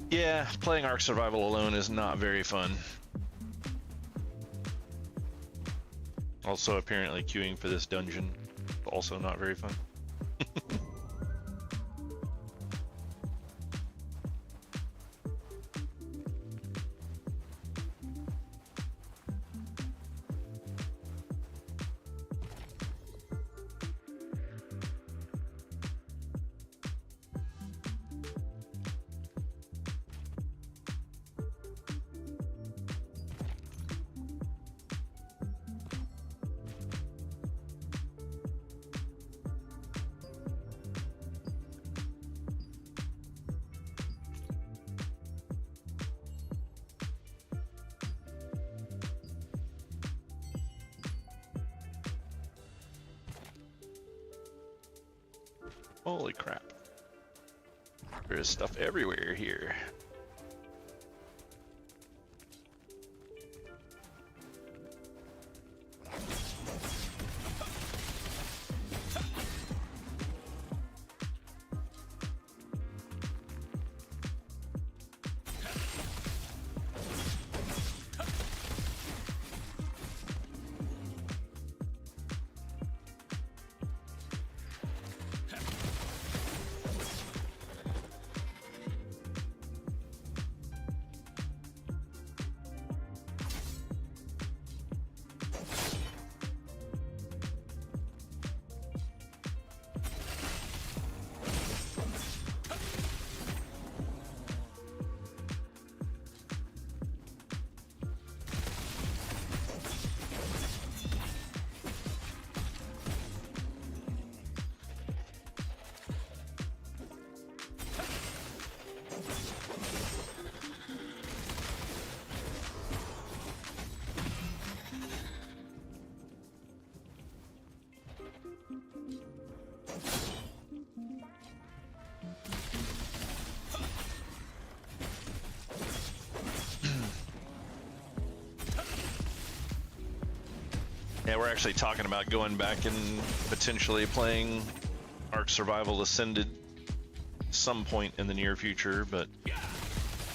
Yeah, playing Ark Survival alone is not very fun. Also, apparently queuing for this dungeon, also not very fun. Holy crap. There is stuff everywhere here. Yeah, we're actually talking about going back and potentially playing Ark Survival Ascended some point in the near future, but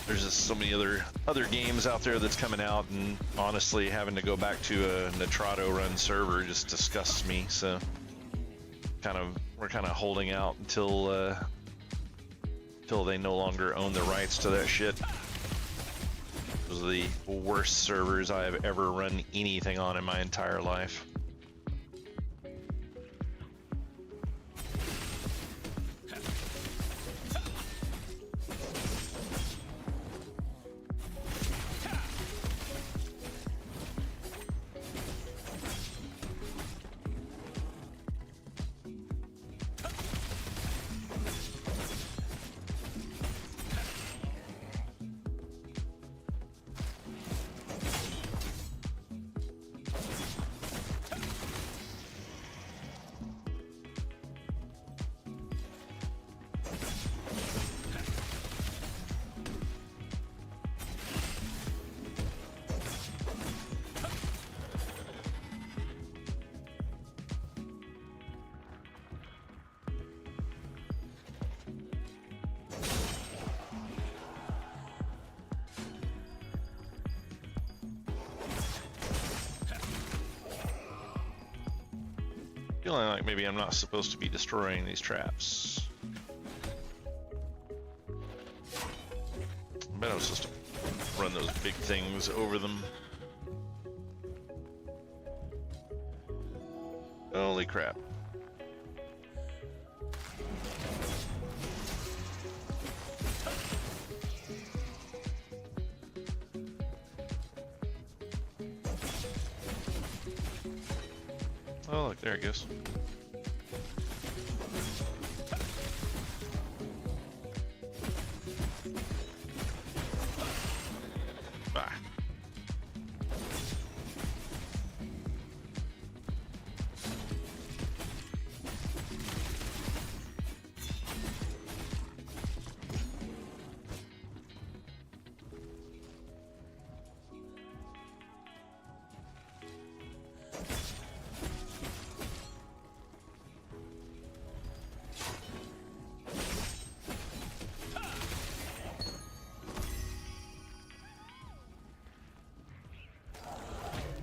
there's just so many other games out there that's coming out, and honestly having to go back to a Nitrado run server just disgusts me. So we're kind of holding out until they no longer own the rights to that shit. Those are the worst servers I have ever run anything on in my entire life. Feeling like maybe I'm not supposed to be destroying these traps. I bet I was supposed to run those big things over them. Holy crap. Oh, look, there it goes. Ah.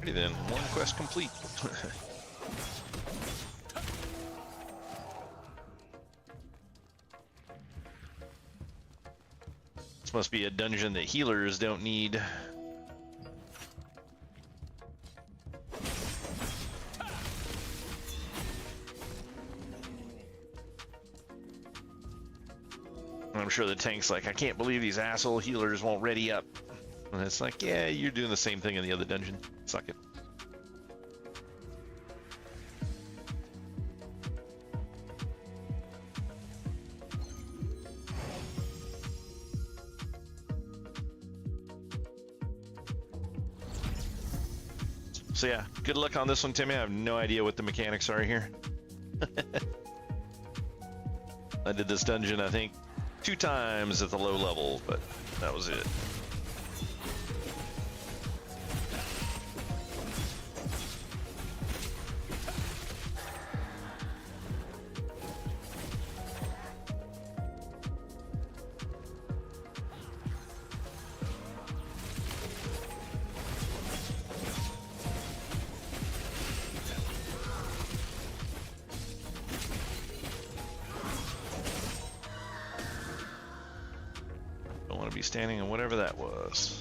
Alrighty then, one quest complete. This must be a dungeon that healers don't need. I'm sure the tank's like, I can't believe these asshole healers won't ready up. And it's like, yeah, you're doing the same thing in the other dungeon. Suck it. So yeah, good luck on this one, Timmy. I have no idea what the mechanics are here. I did this dungeon, I think, 2 times at the low level, but that was it. Don't want to be standing in whatever that was.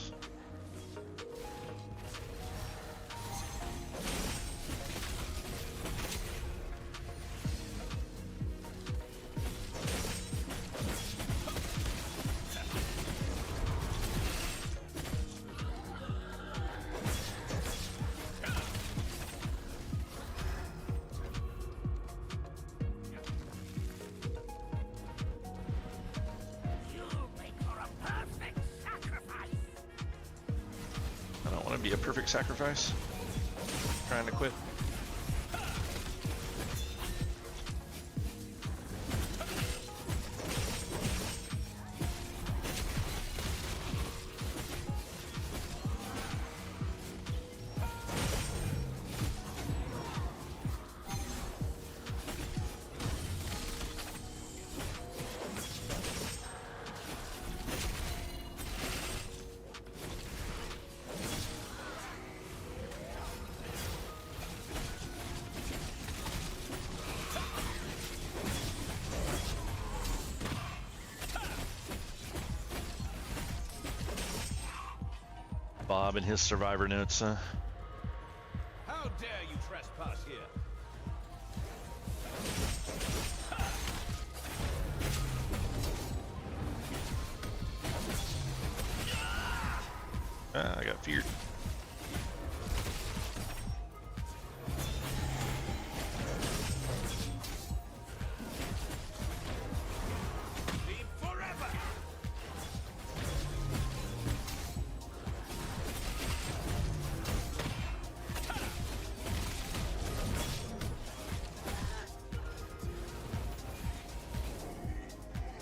I don't want to be a perfect sacrifice. Trying to quit. Bob and his survivor notes, huh? How dare you trespass here? Ah, I got feared. Leave forever!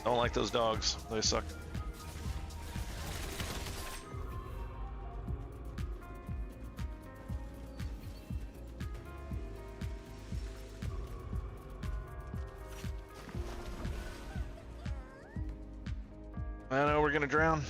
Don't like those dogs. They suck. I know we're gonna drown.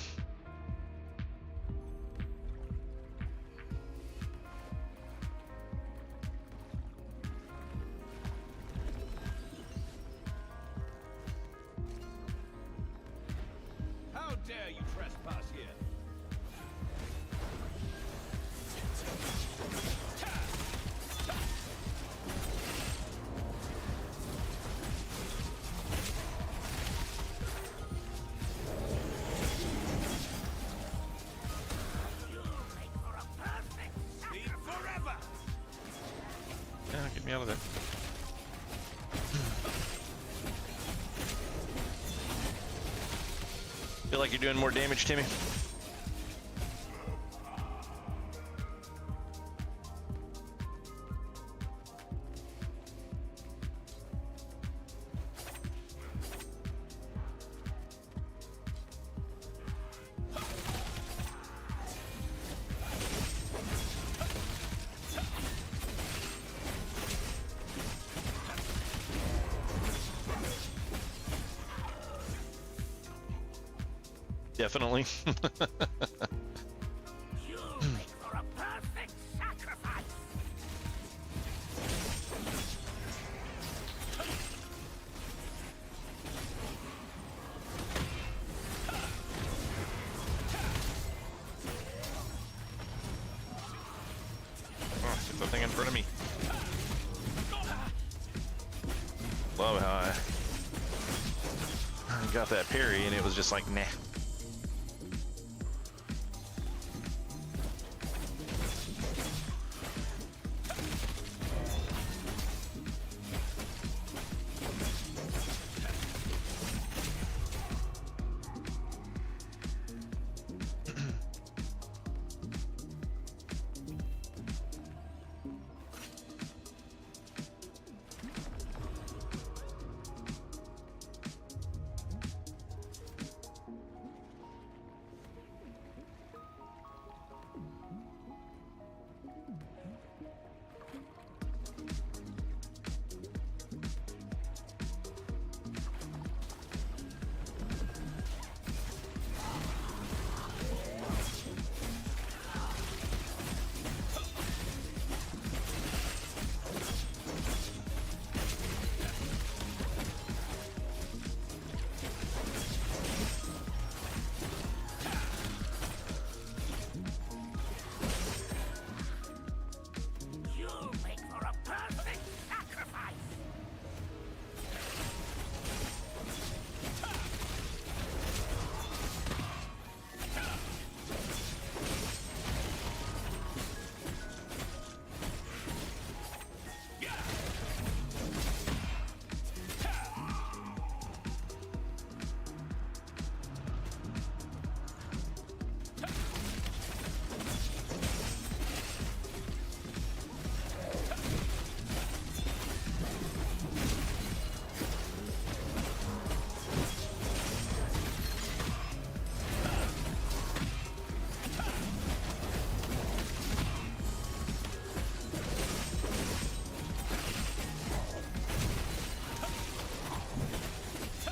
Feel like you're doing more damage, Timmy? Definitely. You make for a perfect sacrifice. Oh, get that thing in front of me. Love how I got that parry and it was just like, nah. You make for a perfect sacrifice.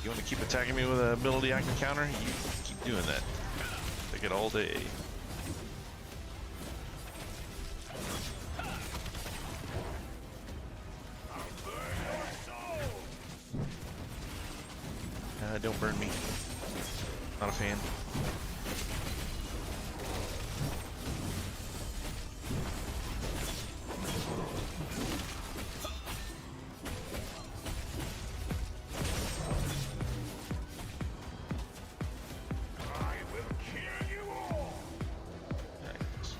You want to keep attacking me with an ability I can counter? You keep doing that. Take it all day. Don't burn me. Not a fan. I will kill you all. Nice.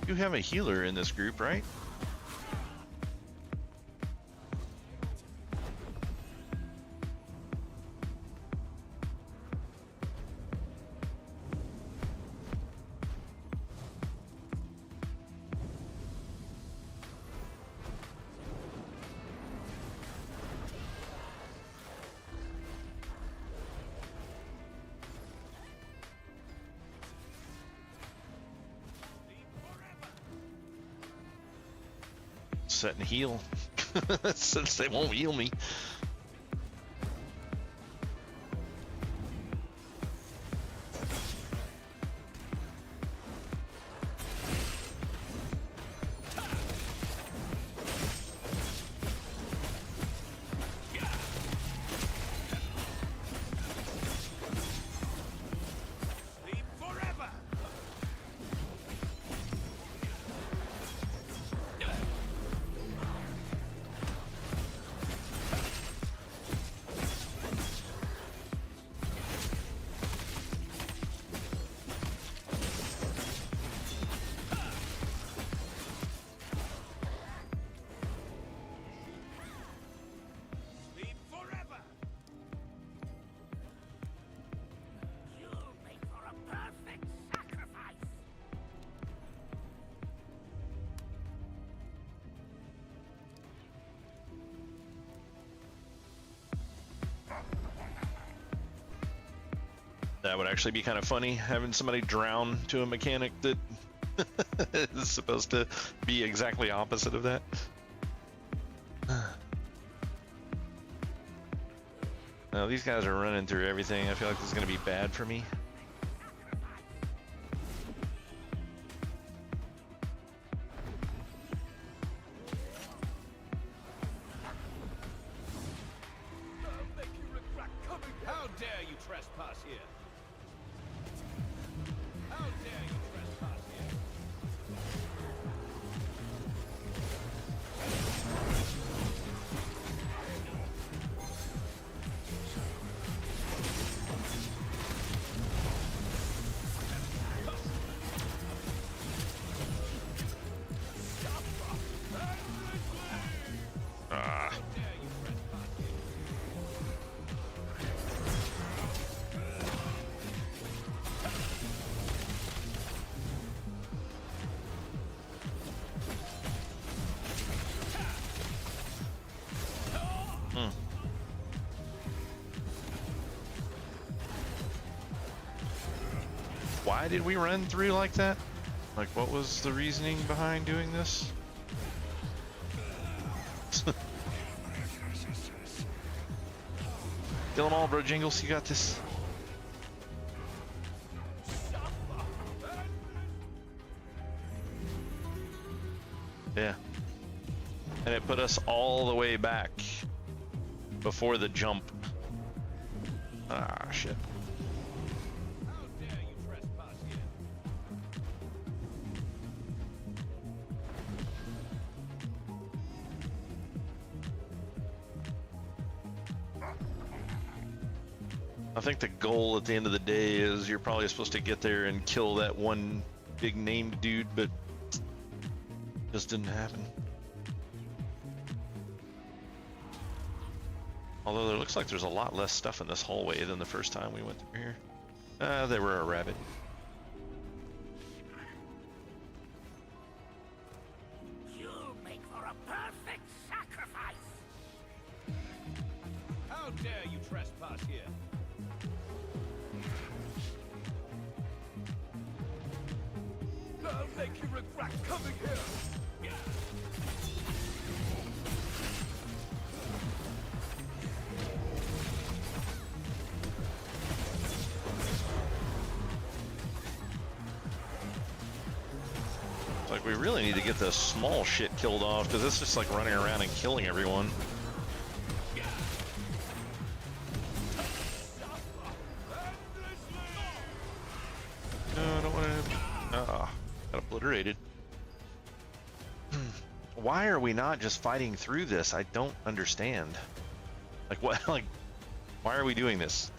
You have a healer in this group, right? Set and heal. Since they won't heal me. Sleep forever. That would actually be kind of funny, having somebody drown to a mechanic that is supposed to be exactly opposite of that. Now these guys are running through everything. I feel like this is going to be bad for me. How dare you trespass here? How dare you trespass here? Ah. How dare you trespass here? Hmm. Why did we run through like that? Like, what was the reasoning behind doing this? Kill them all, bro. Jingles, you got this. Yeah. And it put us all the way back before the jump. Ah, shit. How dare you trespass here? I think the goal at the end of the day is you're probably supposed to get there and kill that one big named dude, but just didn't happen. Although there looks like there's a lot less stuff in this hallway than the first time we went through here. They were a rabbit. You'll make for a perfect sacrifice. How dare you trespass here? I'll make you regret coming here. It's like we really need to get the small shit killed off, because it's just like running around and killing everyone. No, I don't want to. Ah, got obliterated. Why are we not just fighting through this? I don't understand. Like what? Like, why are we doing this?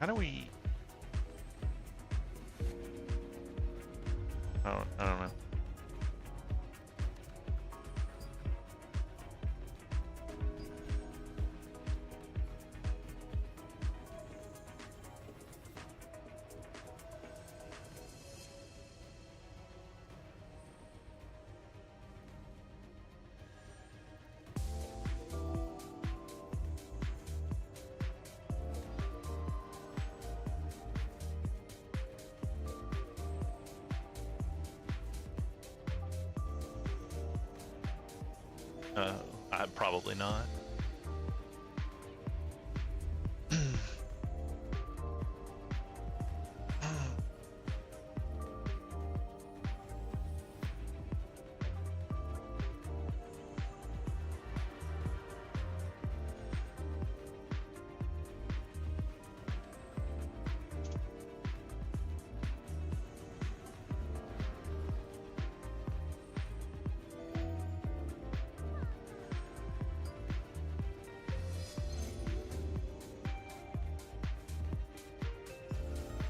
How do we? I don't know. Probably not.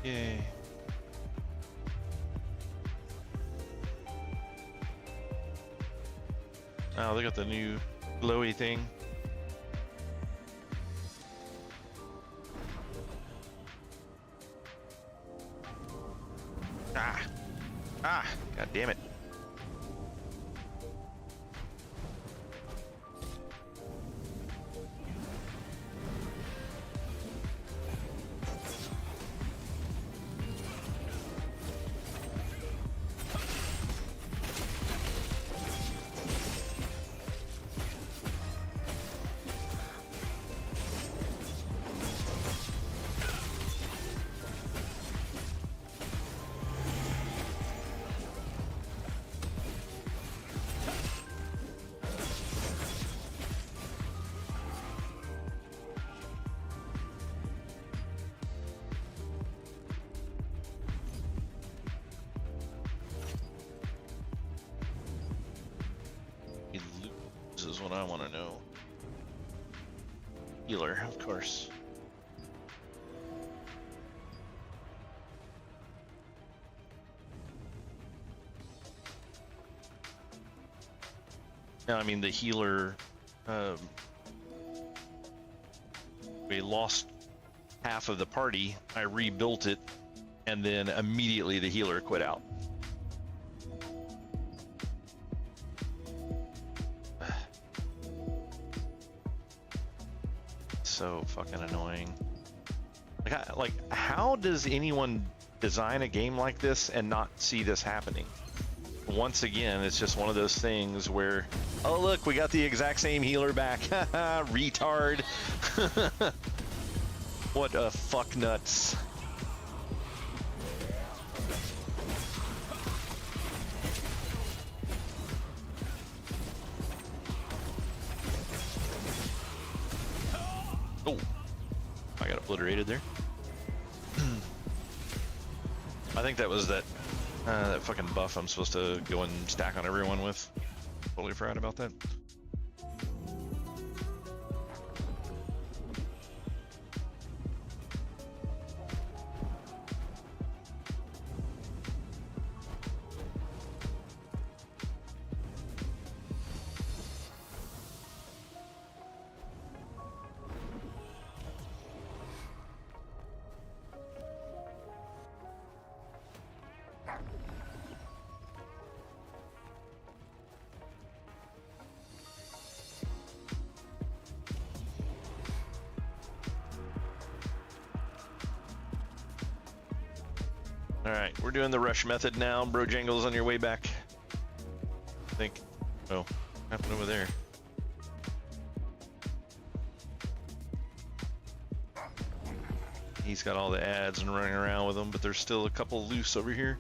Yay. Oh, they got the new glowy thing. God damn it. This is what I want to know. Healer, of course. No, I mean the healer. We lost half of the party. I rebuilt it, and then immediately the healer quit out. So fucking annoying. Like, how does anyone design a game like this and not see this happening? Once again, it's just one of those things where, oh look, we got the exact same healer back. Retard. What a fuck nuts. Oh, I got obliterated there. I think that was that fucking buff I'm supposed to go and stack on everyone with. Totally forgot about that. Alright, we're doing the rush method now. Brojangles on your way back. I think. Oh, what happened over there? He's got all the ads and running around with them, but there's still a couple loose over here.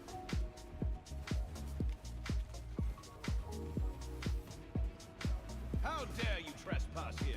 How dare you trespass here?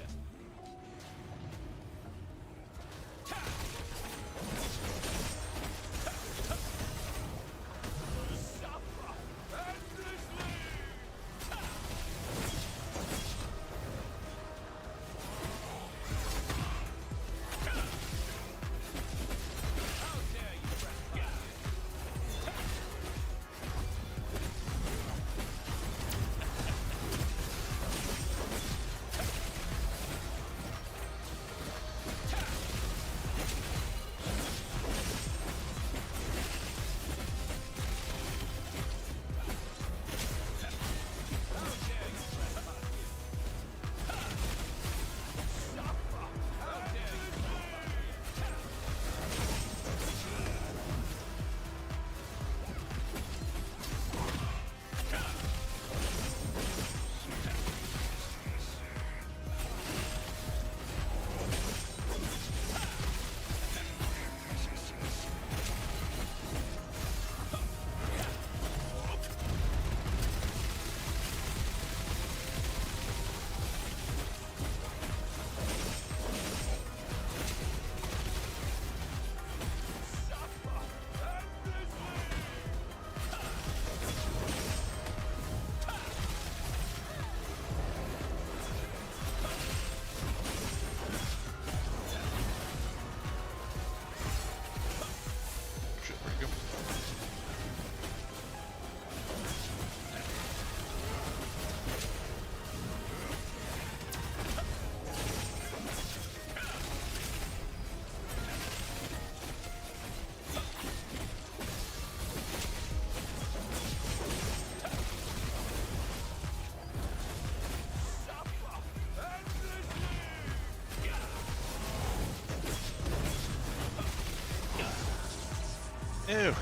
Ew.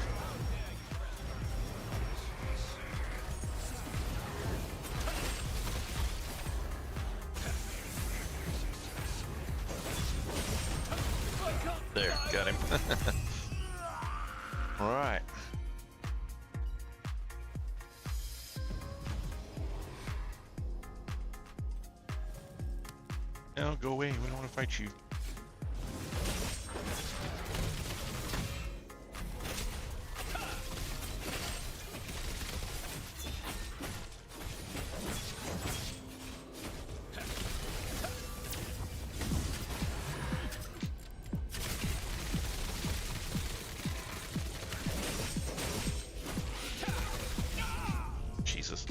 There, got him. All right. No, go away. We don't want to fight you. Jesus.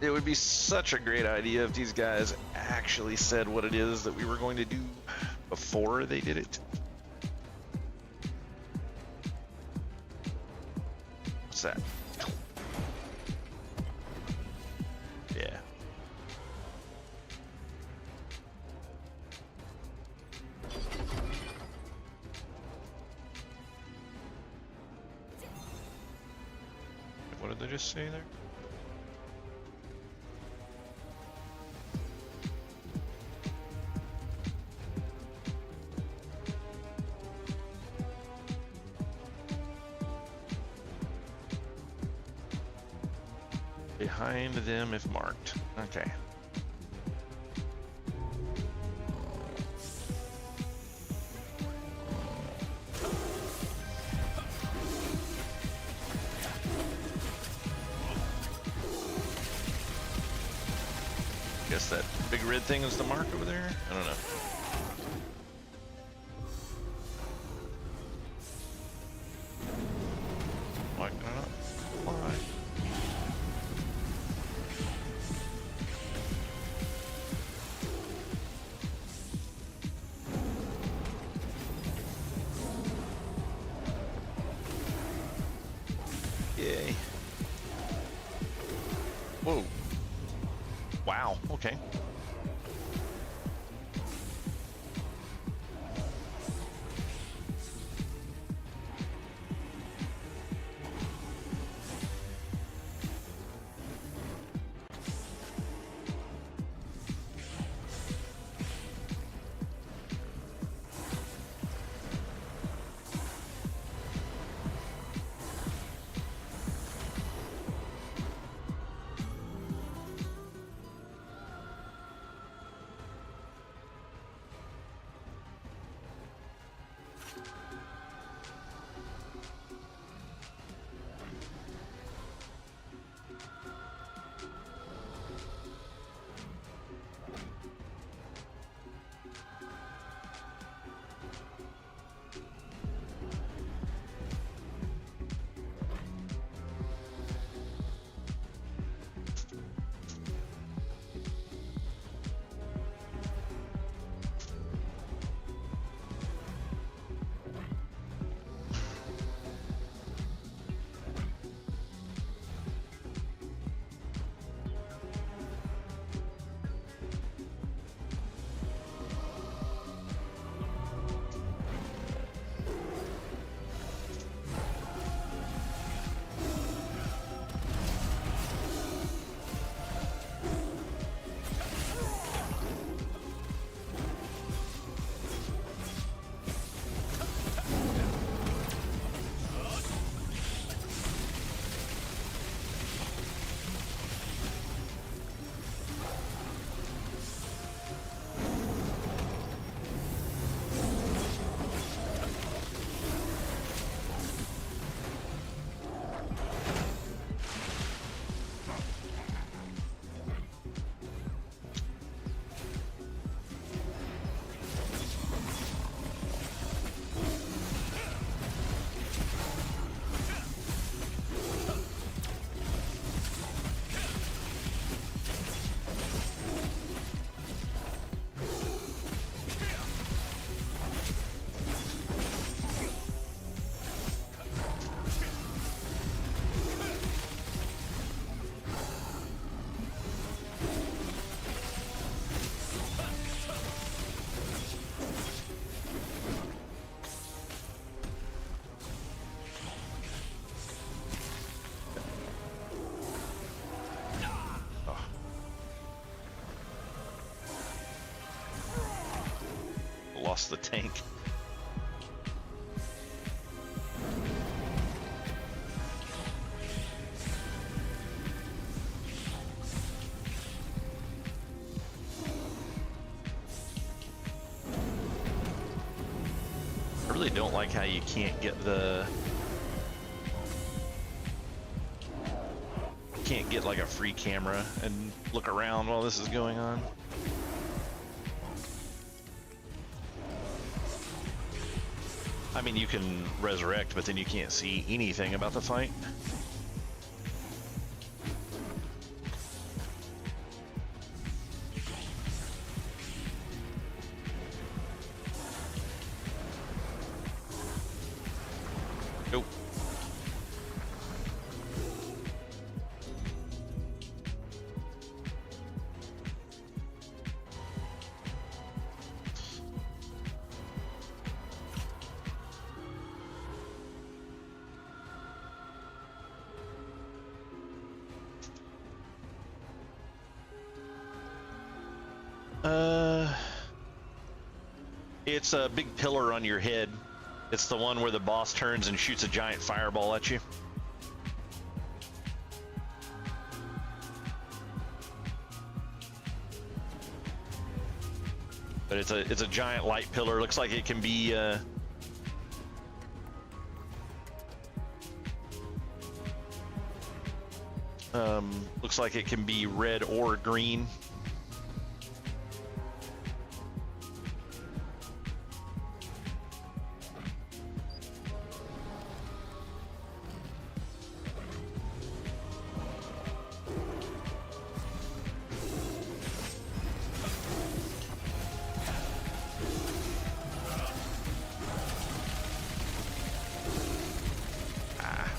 It would be such a great idea if these guys actually said what it is that we were going to do before they did it. What's that? Yeah. What did they just say there? Behind them if marked. Okay. Guess that big red thing is the mark over there? I don't know. Why can I not fly? Yay. Whoa. Wow, okay. lost the tank. I really don't like how you can't get the... Can't get like a free camera and look around while this is going on. I mean, you can resurrect, but then you can't see anything about the fight. Nope. It's a big pillar on your head. It's the one where the boss turns and shoots a giant fireball at you. But it's a giant light pillar. Looks like it can be looks like it can be red or green.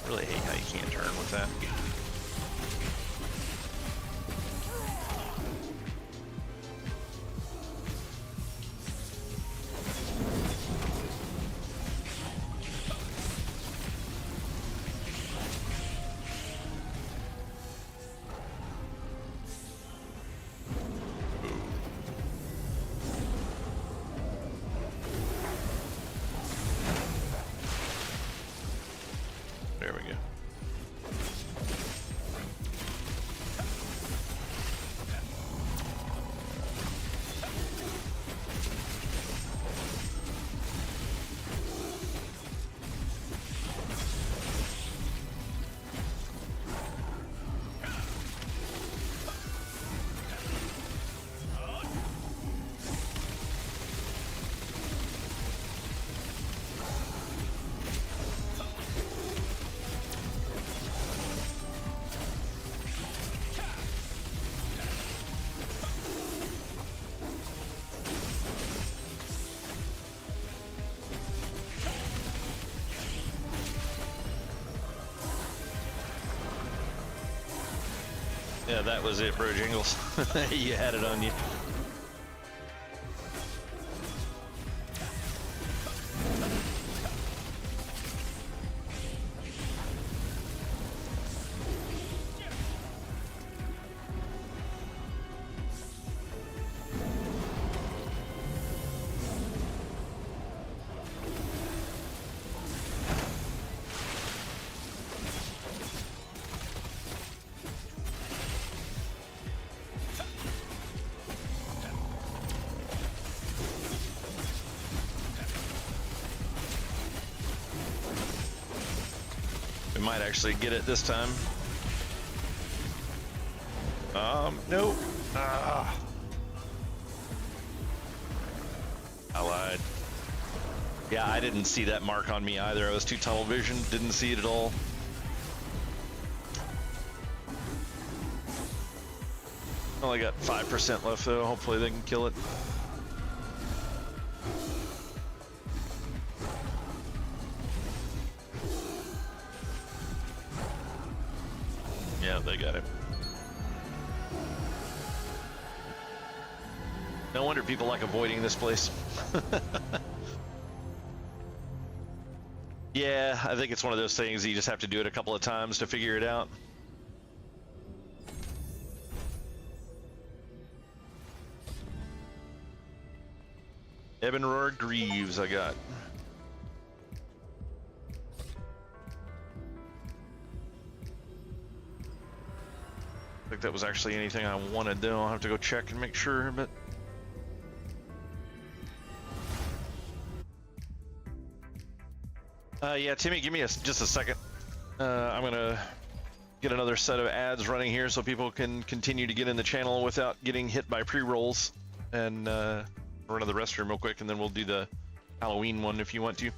Really hate how you can't turn with that. There we go. Yeah, that was it, bro Jingles. You had it on you. We might actually get it this time. Nope. I lied. Yeah, I didn't see that mark on me either. I was too tunnel vision, didn't see it at all. Only got 5% left though. Hopefully they can kill it. Yeah, they got it. No wonder people like avoiding this place. Yeah, I think it's one of those things you just have to do it a couple of times to figure it out. Ebenroar Greaves I got. I think that was actually anything I wanted though. I'll have to go check and make sure, but yeah, Timmy, give me just a second. I'm gonna get another set of ads running here so people can continue to get in the channel without getting hit by pre-rolls, and run to the restroom real quick, and then we'll do the Halloween one if you want to.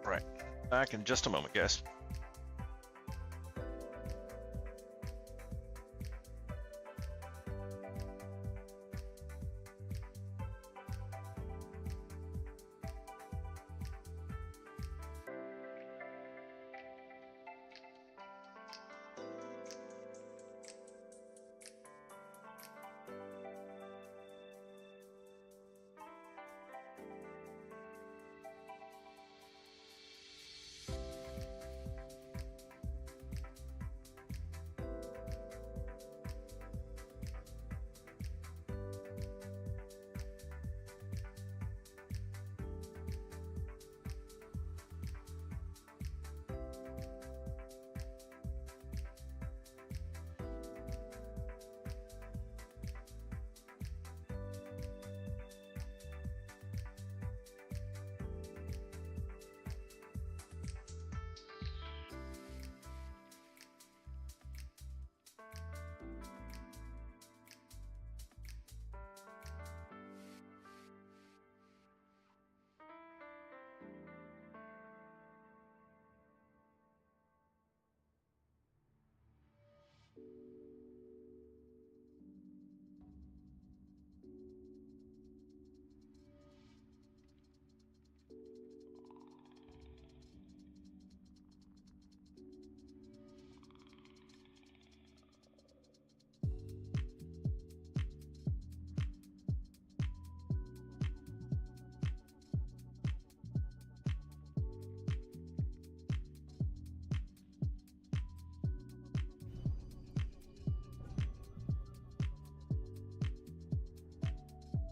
Right, back in just a moment, guys.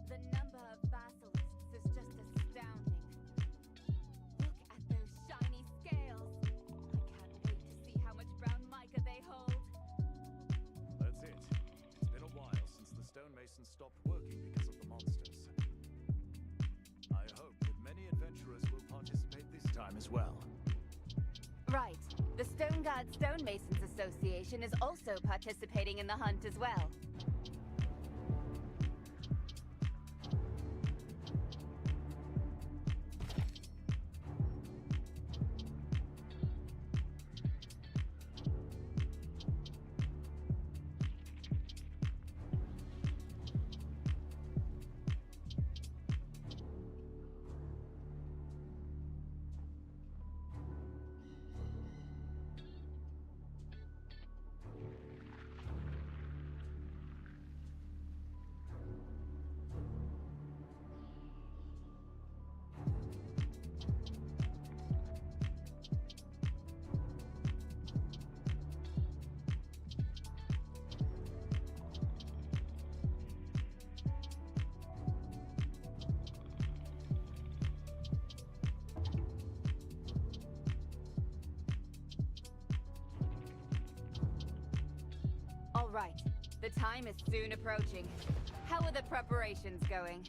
The number of basilisks is just astounding. Look at those shiny scales. I can't wait to see how much brown mica they hold. That's it. It's been a while since the stonemasons stopped working because of the monsters. I hope that many adventurers will participate this time as well. Right. The Stone God Stonemasons Association is also participating in the hunt as well. All right. The time is soon approaching. How are the preparations going?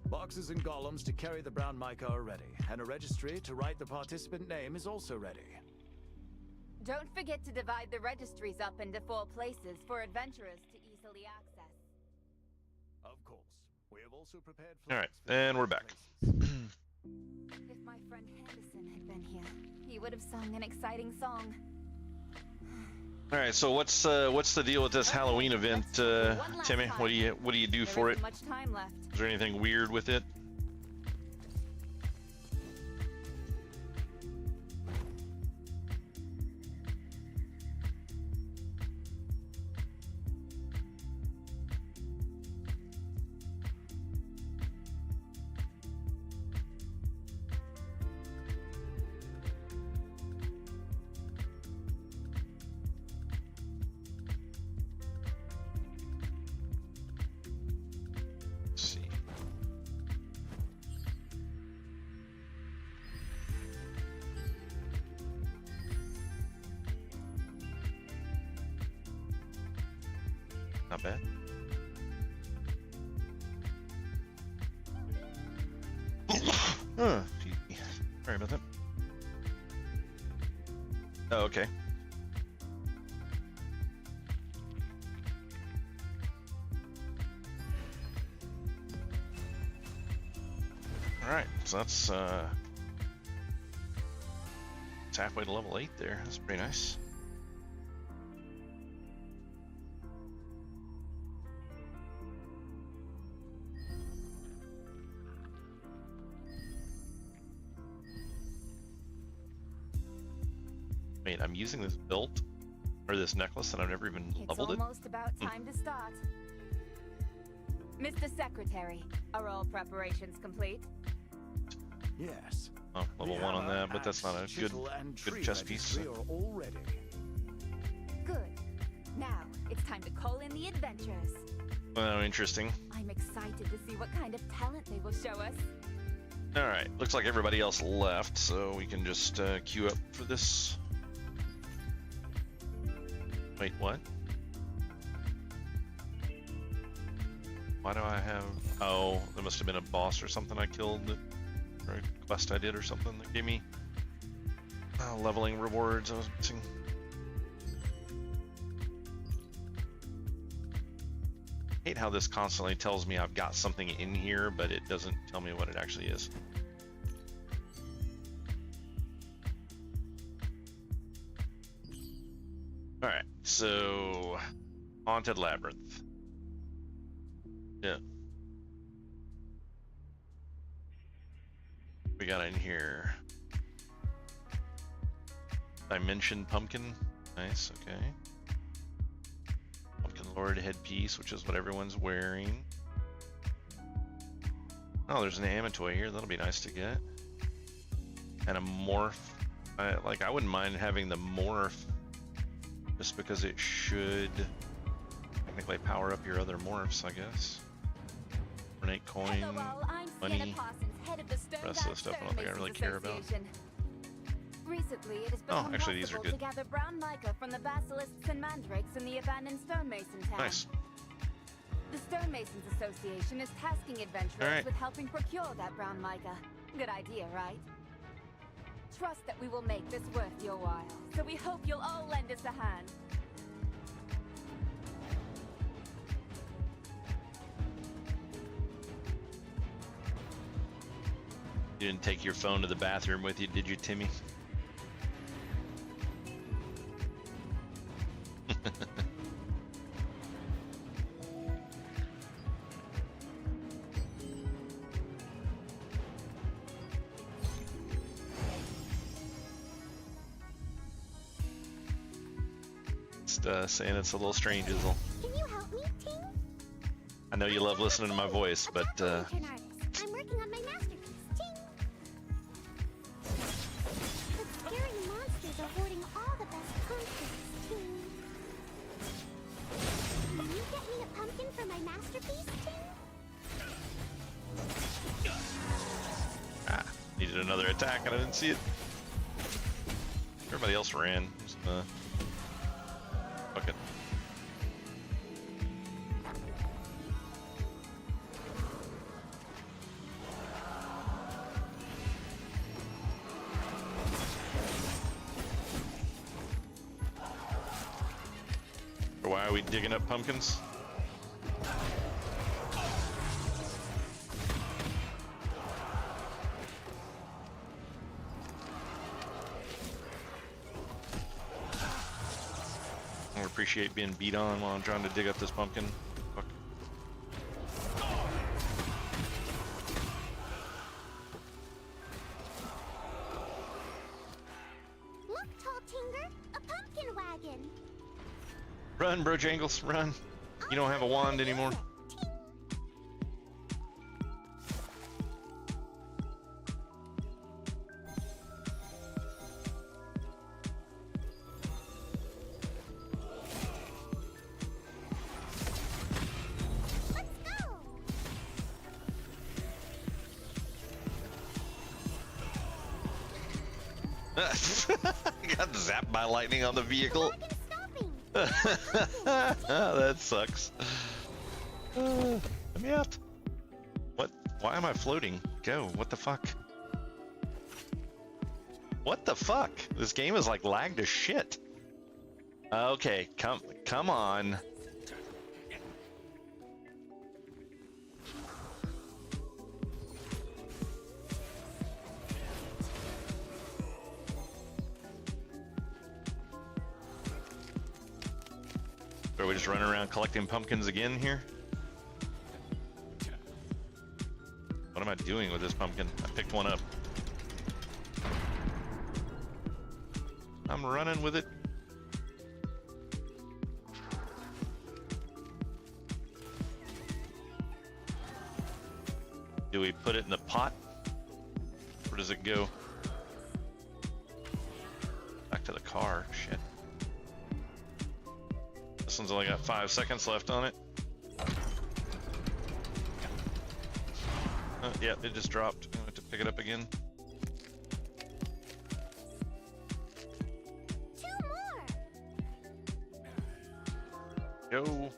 Boxes and golems to carry the brown mica are ready, and a registry to write the participant name is also ready. Don't forget to divide the registries up into 4 places for adventurers to easily access. Of course. We have also prepared All right, flags for and the we're back. places. If my friend Henderson had been here, he would have sung an exciting song. All right, so what's the deal with this Okay, Halloween event, let's do it one last Timmy? time. What do you do There for it? isn't much time left. Is there anything weird with it? Let's see. Not bad. Excuse me. Sorry about that. Oh, okay. All right, so that's it's halfway to level 8 there. That's pretty nice. Wait, I'm using this belt or this necklace and I've never even It's leveled it. almost about time to start. Mr. Secretary, are all preparations complete? Yes. Oh, level The 1 on hammer, that, but that's not a axe, good chisel, and good tree chess piece. registry are all ready. Good. Now, it's time to call in the adventurers. Oh, interesting. I'm excited to see what kind of talent they will show us. All right, looks like everybody else left, so we can just queue up for this. Wait, what? Why do I have... Oh, there must have been a boss or something I killed, or a quest I did or something that gave me leveling rewards I was missing. I hate how this constantly tells me I've got something in here, but it doesn't tell me what it actually is. All right, so Haunted Labyrinth. Yeah. We got in here. Dimension Pumpkin. Nice, okay. Pumpkin Lord headpiece, which is what everyone's wearing. Oh, there's an Amatoy here. That'll be nice to get. And a morph. I wouldn't mind having the morph, just because it should technically power up your other morphs, I guess. Ornate coin, Hello all, I'm money, Sienna Parsons, head of the rest of the stuff I don't think I really care about. Recently, it has Oh, become actually, these are possible to good. gather brown mica from the basilisks and mandrakes in the abandoned stonemason town. Nice. The Stonemasons Association is tasking adventurers All right. with helping procure that brown mica. Good idea, right? Trust that we will make this worth your while, so we hope you'll all lend us a hand. You didn't take your phone to the bathroom with you, did you, Timmy? Just saying it's a little strange, Izzle. Can you help me, Ting? I know you love listening to my voice, but Intern artist. I'm working on my masterpiece, Ting. The scary monsters are hoarding all the best pumpkins, Ting. Can you get me a pumpkin for my masterpiece, Ting? needed another attack and I didn't see it. Everybody else ran. Fuck it. Why are we digging up pumpkins? I appreciate being beat on while I'm trying to dig up this pumpkin. Fuck. Run, Brojangles, run. You don't have a wand anymore. Got zapped by lightning on the vehicle. That sucks. Let me out. What? Why am I floating? Go. What the fuck? What the fuck? This game is like lagged as shit. Okay, come on. Are we just running around collecting pumpkins again here? What am I doing with this pumpkin? I picked one up. I'm running with it. Do we put it in the pot? Where does it go? Back to the car. Shit. This one's only got 5 seconds left on it. Yeah, it just dropped. I have to pick it up again. 2 more. Go.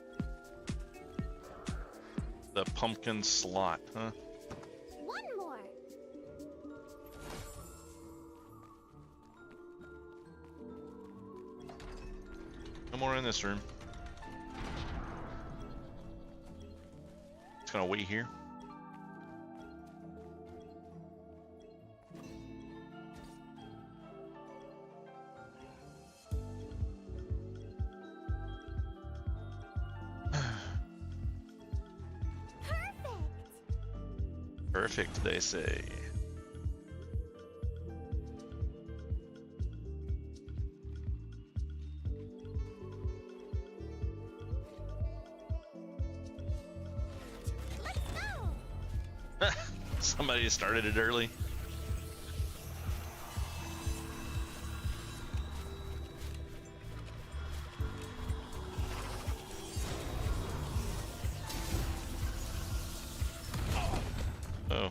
The pumpkin slot, huh? 1 more. No more in this room. It's gonna wait here. Perfect, they say. Let's go. Somebody started it early. Oh.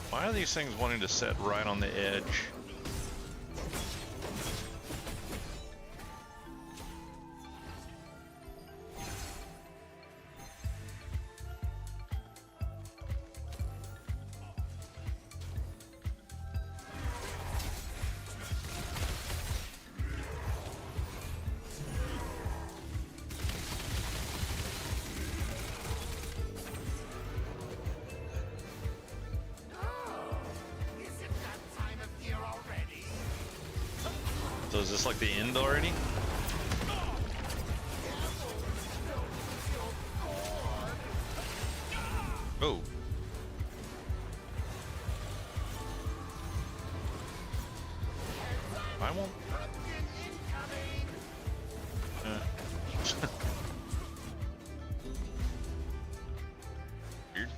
Why are these things wanting to set right on the edge? So is this like the end already? Oh. I won't. Weird.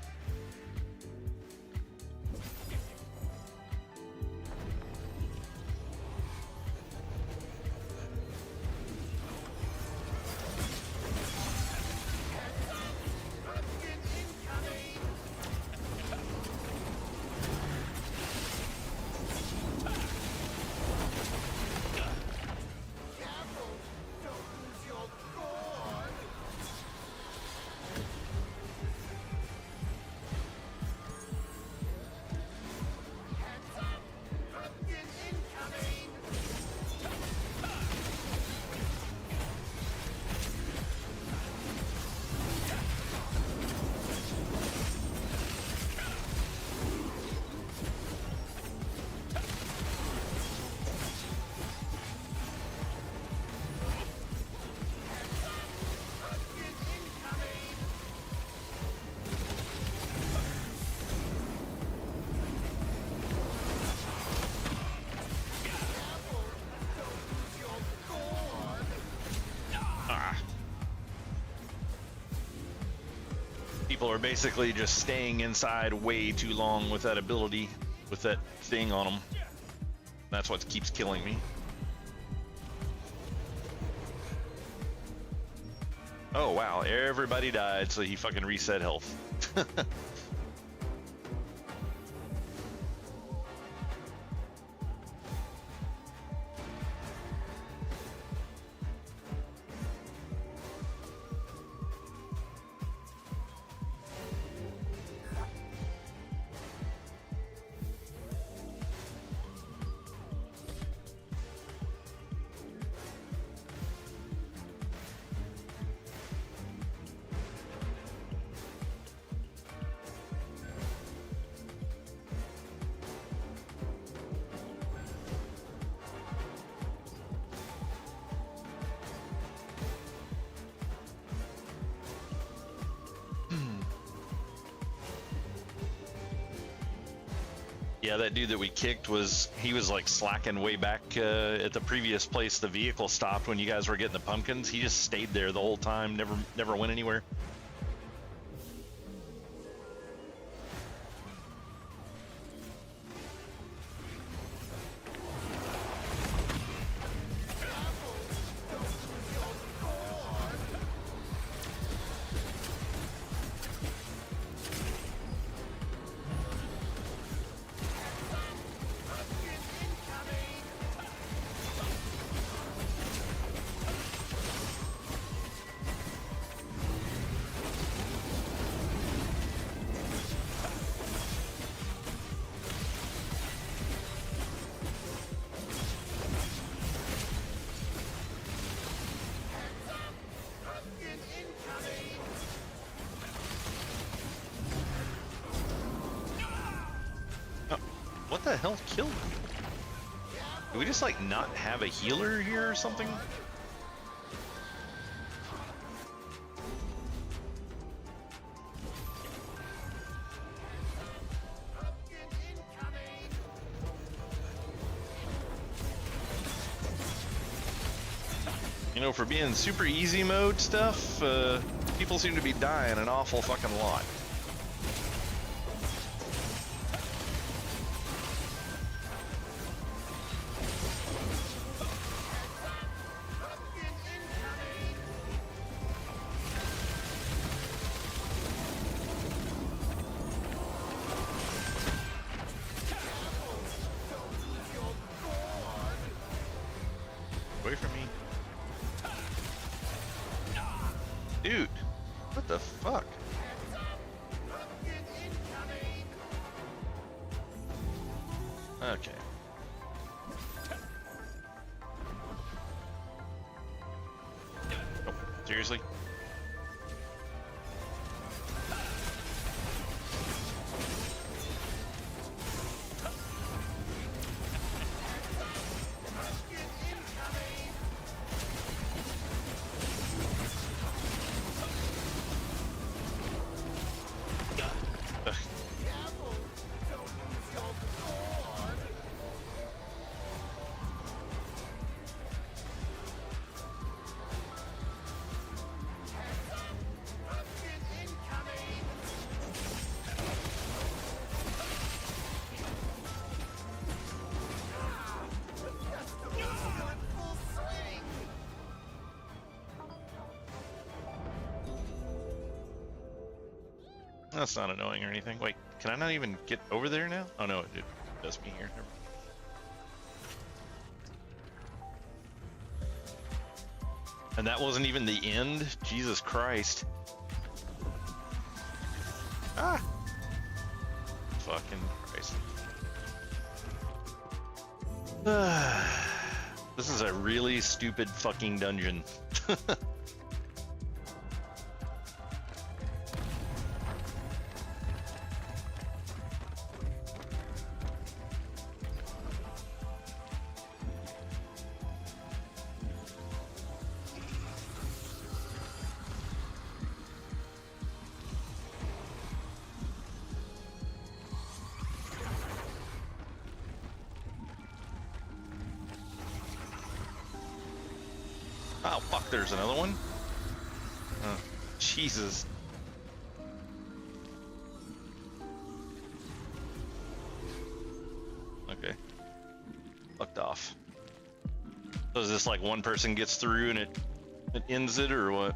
people are basically just staying inside way too long with that ability, with that thing on them. That's what keeps killing me. Oh wow, everybody died, so he fucking reset health. Yeah, that dude that we kicked he was like slacking way back at the previous place the vehicle stopped when you guys were getting the pumpkins. He just stayed there the whole time, never went anywhere. What the hell killed me? Do we just like not have a healer here or something? You know, for being super easy mode stuff, people seem to be dying an awful fucking lot. Away from me. Dude, what the fuck? Okay. Oh, seriously? That's not annoying or anything. Wait, can I not even get over there now? Oh no, it does me here. Never mind. And that wasn't even the end? Jesus Christ. Ah! Fucking Christ. This is a really stupid fucking dungeon. Oh, fuck, there's another one? Oh, Jesus. So is this like one person gets through and it ends it, or what?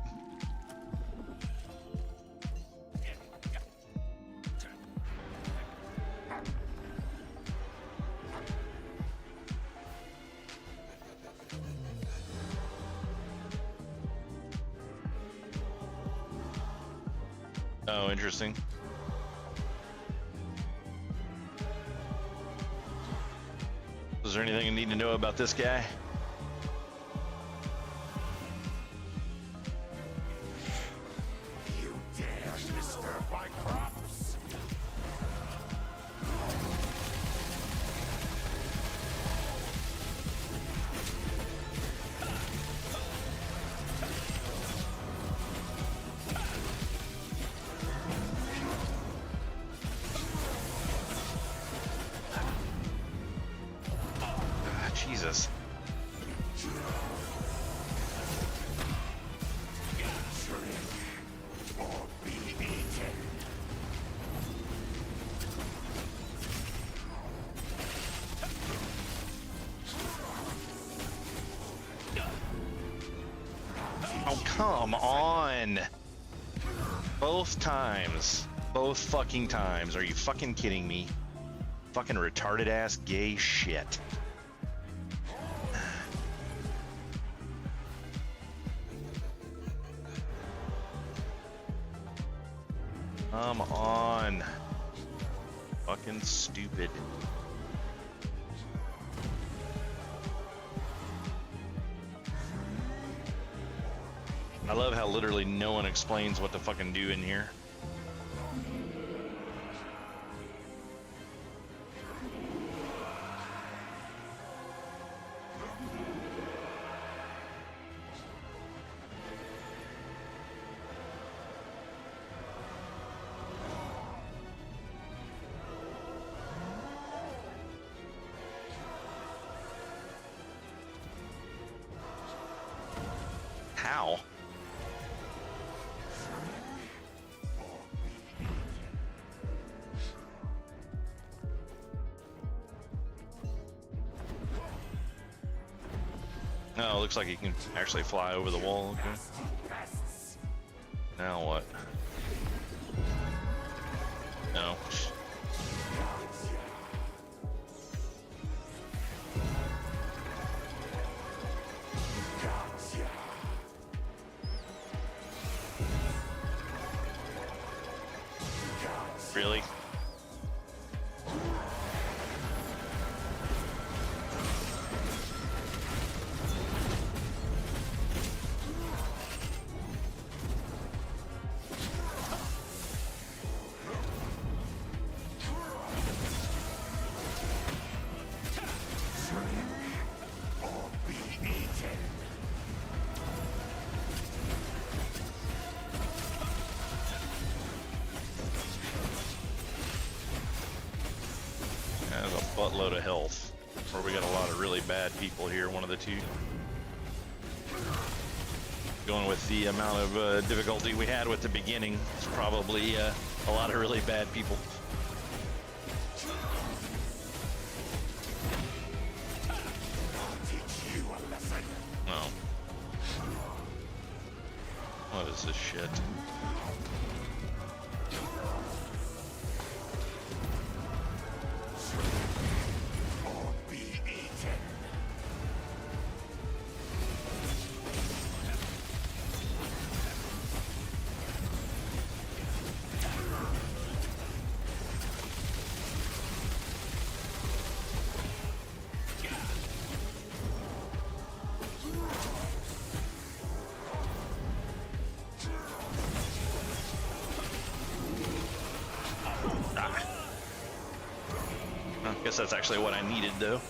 Oh, interesting. Is there anything you need to know about this guy? You dare disturb my crops? Ah, Jesus. Or be eaten. Oh, come on. Both times. Both fucking times. Are you fucking kidding me? Fucking retarded ass gay shit. Come on. Fucking stupid. I love how literally no one explains what to fucking do in here. How? Oh, looks like he can actually fly over the wall. Okay. Now what? No. Really? Or be eaten. That's a buttload of health. Or we got a lot of really bad people here, one of the two. Going with the amount of difficulty we had with the beginning, it's probably a lot of really bad people. Teach you a lesson. Oh. What is this shit? Or be eaten. I guess that's actually what I needed, though.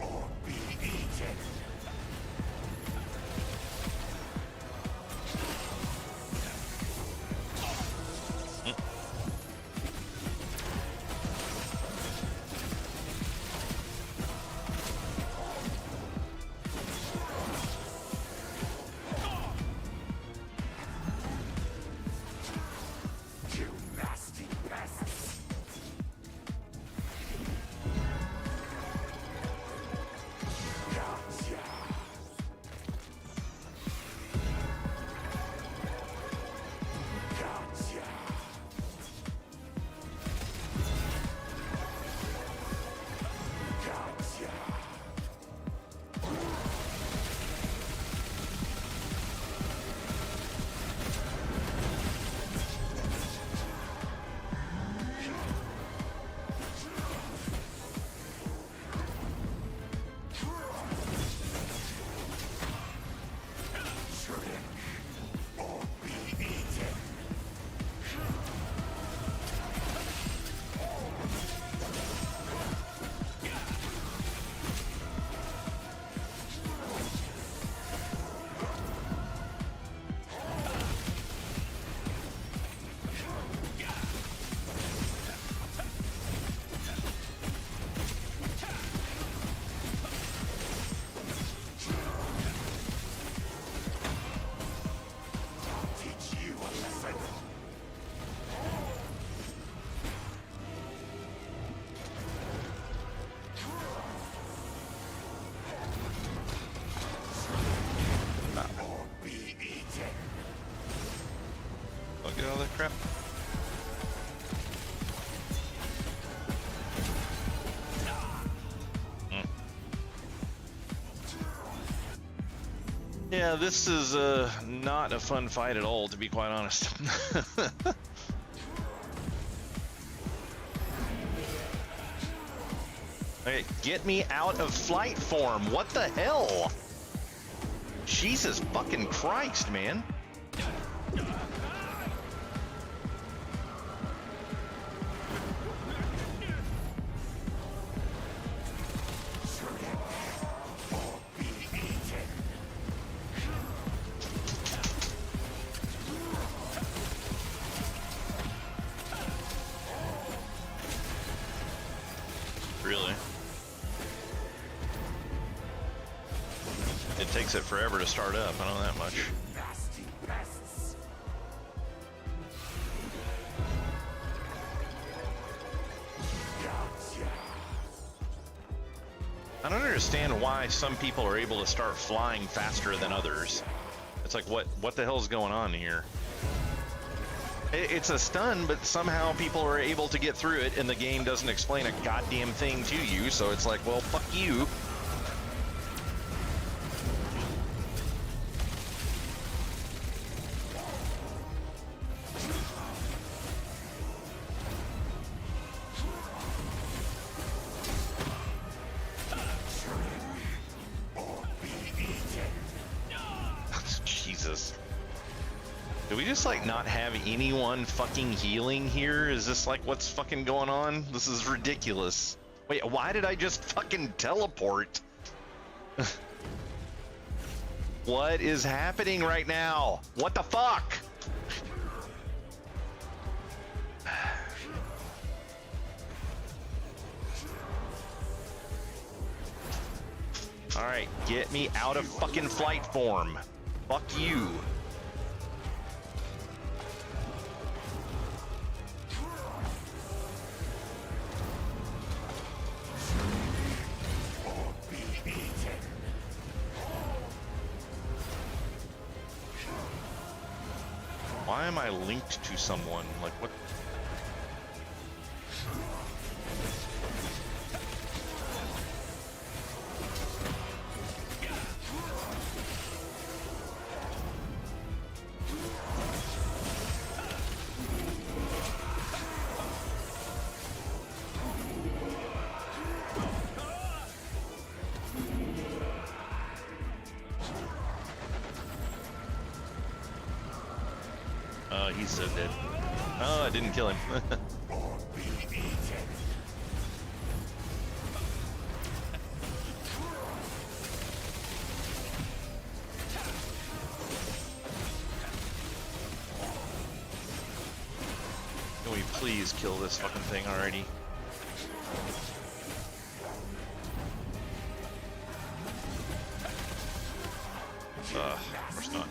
Or be eaten. Yeah, this is not a fun fight at all, to be quite honest. Okay, get me out of flight form. What the hell? Jesus fucking Christ, man. Really? It takes it forever to start up, I know that much. Nasty pests. Gotcha. I don't understand why some people are able to start flying faster than others. It's like, what the hell's going on here? It's a stun, but somehow people are able to get through it, and the game doesn't explain a goddamn thing to you, so it's like, well, fuck you. Jesus. Do we just like not have anyone fucking healing here? Is this like what's fucking going on? This is ridiculous. Wait, why did I just fucking teleport? What is happening right now? What the fuck? Alright, get me out of fucking flight form. Fuck you. Why am I linked to someone? Like, what? He's so dead. Oh, I didn't kill him. Can we please kill this fucking thing already? Of course not.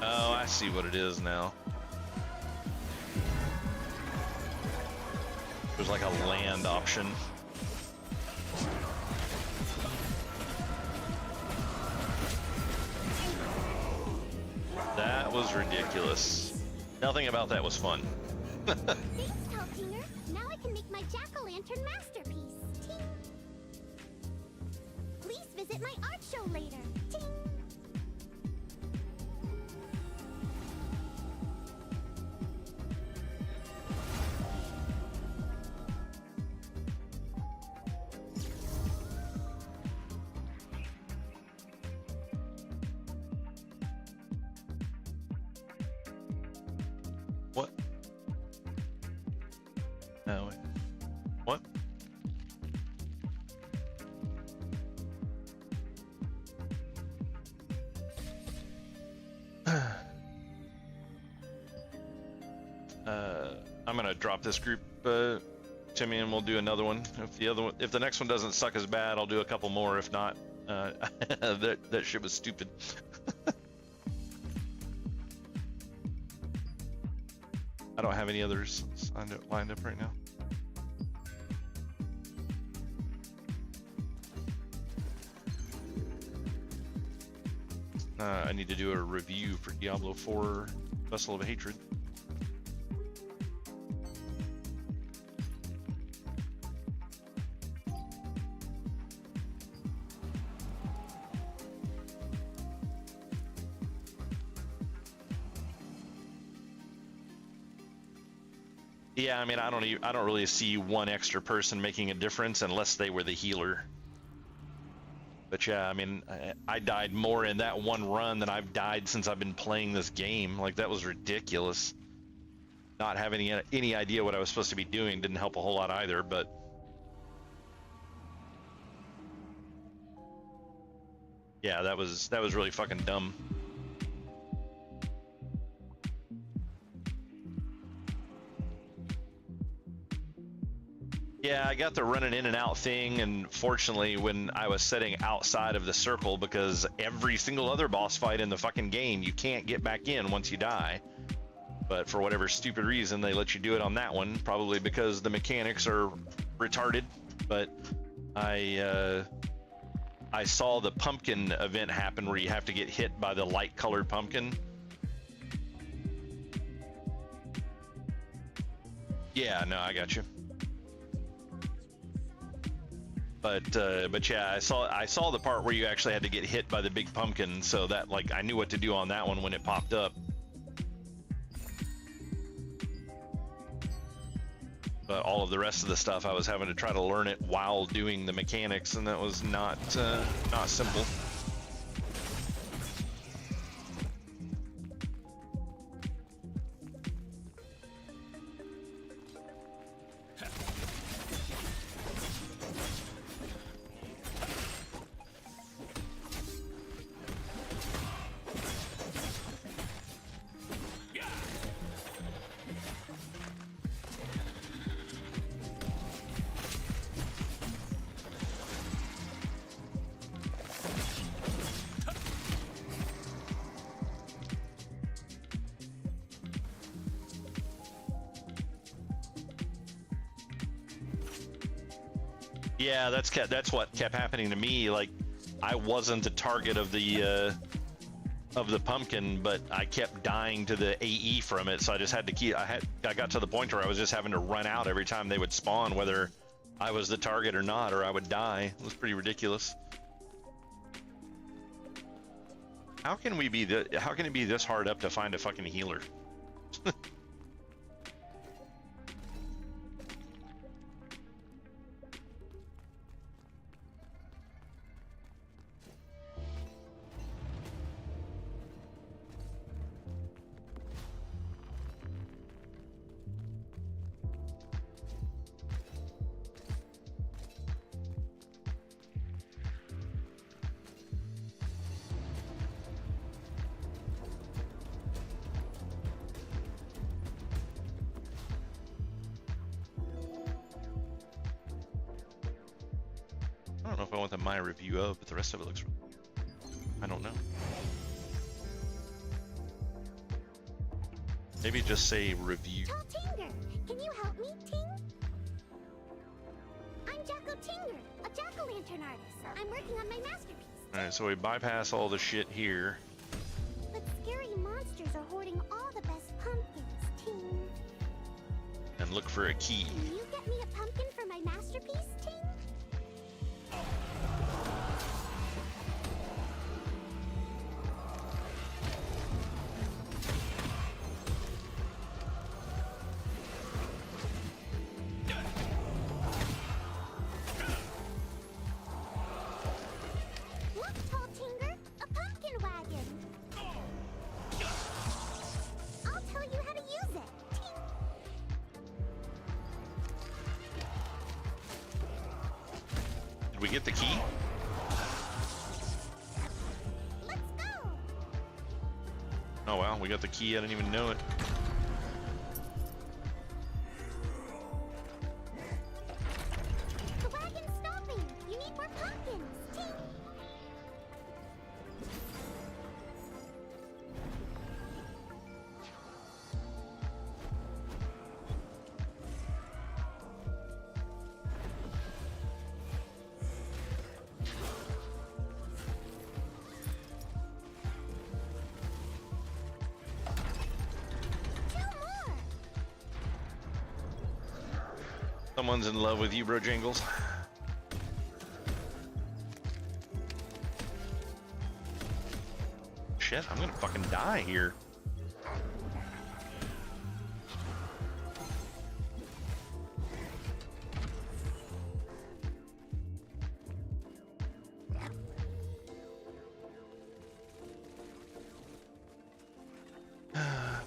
Oh, I see what it is now. There's like a land option. That was ridiculous. Nothing about that was fun. Thanks, Talkinger. Now I can make my jack-o'-lantern masterpiece. Ting. Please visit my art show later. Ting. What? No, wait. What? I'm gonna drop this group, Timmy, and we'll do another one. If the next one doesn't suck as bad, I'll do a couple more. If not, that shit was stupid. I don't have any others lined up right now. I need to do a review for Diablo 4 Vessel of Hatred. Yeah, I mean, I don't really see one extra person making a difference unless they were the healer. But yeah, I mean, I died more in that one run than I've died since I've been playing this game. Like, that was ridiculous. Not having any idea what I was supposed to be doing didn't help a whole lot either, but... yeah, that was really fucking dumb. Yeah, I got the running in and out thing, and fortunately when I was sitting outside of the circle, because every single other boss fight in the fucking game, you can't get back in once you die. But for whatever stupid reason, they let you do it on that one, probably because the mechanics are retarded. But I saw the pumpkin event happen where you have to get hit by the light-colored pumpkin. Yeah, no, I got you. But yeah, I saw the part where you actually had to get hit by the big pumpkin, so that, like, I knew what to do on that one when it popped up. But all of the rest of the stuff, I was having to try to learn it while doing the mechanics, and that was not simple. Yeah, that's what kept happening to me. Like, I wasn't the target of the pumpkin, but I kept dying to the AE from it, so I just had to keep. I got to the point where I was just having to run out every time they would spawn, whether I was the target or not, or I would die. It was pretty ridiculous. How can it be this hard up to find a fucking healer? I don't know if I want the my review of, but the rest of it looks really good. I don't know. Maybe just say review. Tall Tinger, can you help me, Ting? I'm Jacko Tinger, a jack-o'-lantern artist. I'm working on my masterpiece. Alright, so we bypass all the shit here. But scary monsters are hoarding all the best pumpkins, Ting. And look for a key. Can you get me a pumpkin for my masterpiece, Ting? Look, Tall Tinger, a pumpkin wagon. I'll tell you how to use it, Ting. Did we get the key? Let's go. Oh well, we got the key, I didn't even know it. The wagon's stopping. You need more pumpkins, Ting. Someone's in love with you, bro Jingles. Shit, I'm gonna fucking die here.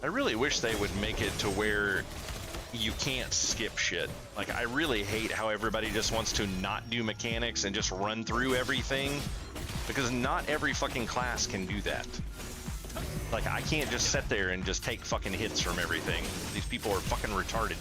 I really wish they would make it to where you can't skip shit. Like, I really hate how everybody just wants to not do mechanics and just run through everything, because not every fucking class can do that. Like, I can't just sit there and just take fucking hits from everything. These people are fucking retarded.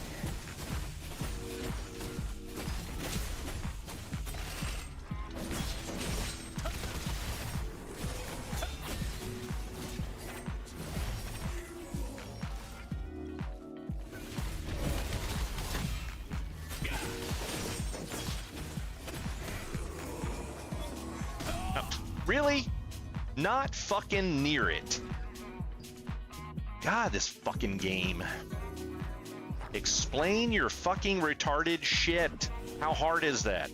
Really? Not fucking near it. God, this fucking game. Explain your fucking retarded shit. How hard is that?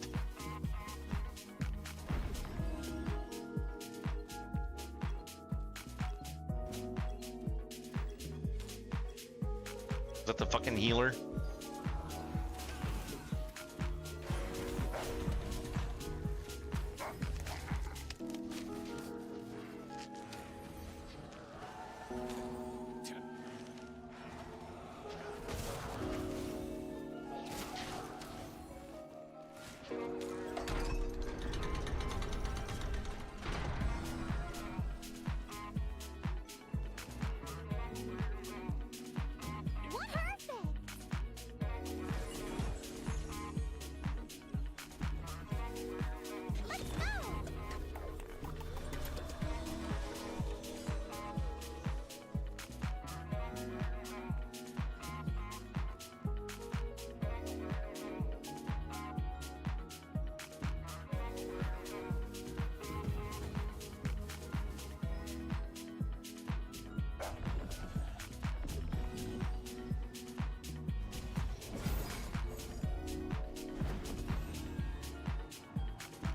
Is that the fucking healer?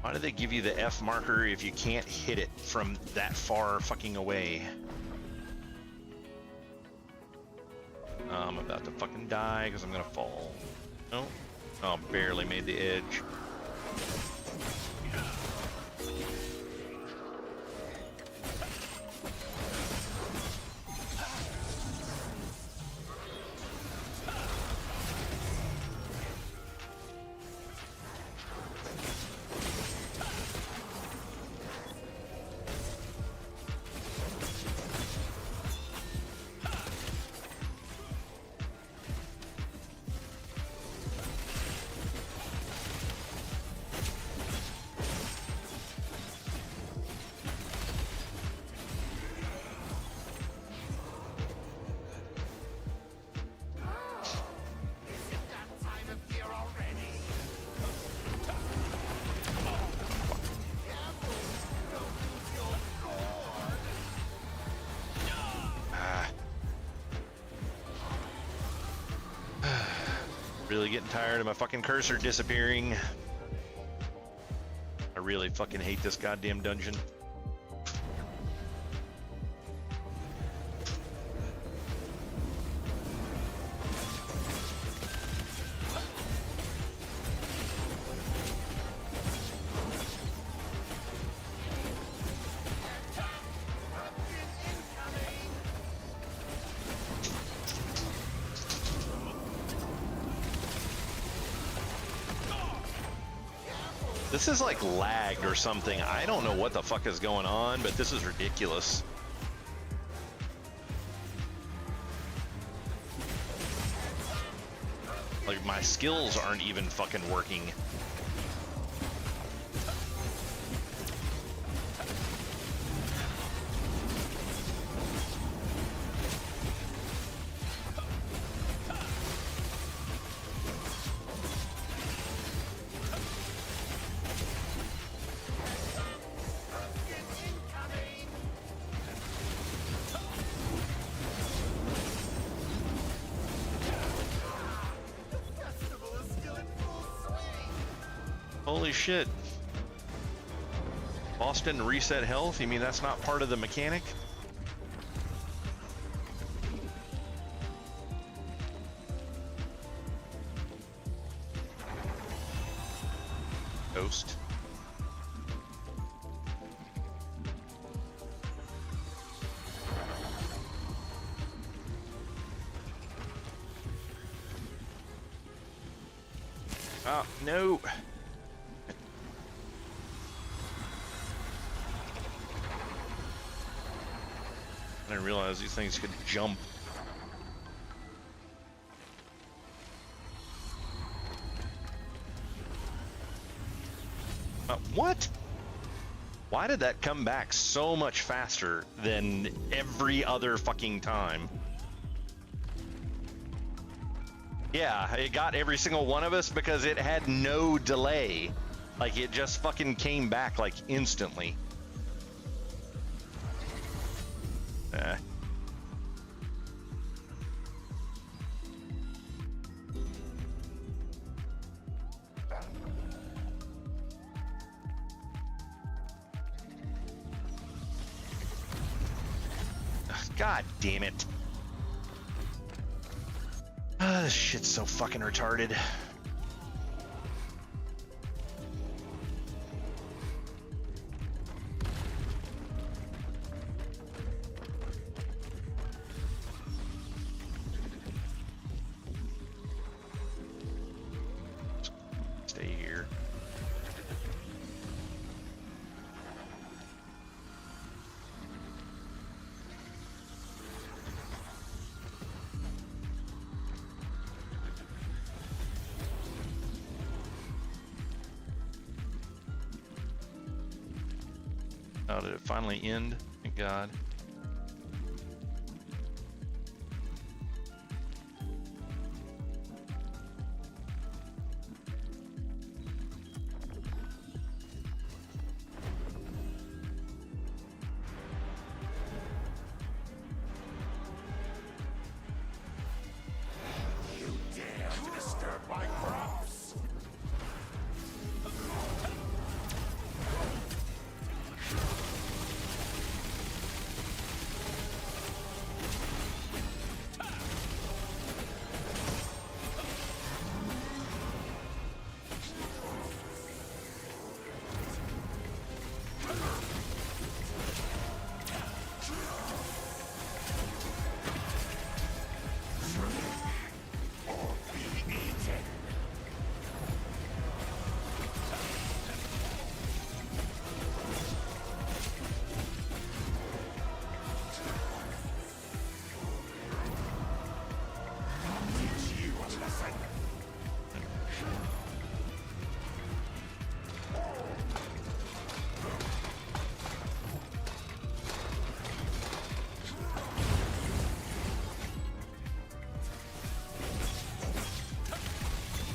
Why do they give you the F marker if you can't hit it from that far fucking away? I'm about to fucking die because I'm gonna fall. No? Oh, barely made the edge. Really getting tired of my fucking cursor disappearing. I really fucking hate this goddamn dungeon. This is like lagged or something. I don't know what the fuck is going on, but this is ridiculous. Like, my skills aren't even fucking working. Holy shit. Boss didn't reset health? You mean that's not part of the mechanic? Ghost. Oh, no. I didn't realize these things could jump. What? Why did that come back so much faster than every other fucking time? Yeah, it got every single one of us because it had no delay. Like, it just fucking came back, like, instantly. God damn it. This shit's so fucking retarded. Stay here. Oh, did it finally end? Thank God. You dare to disturb my crops? Or be eaten. Teach you a lesson.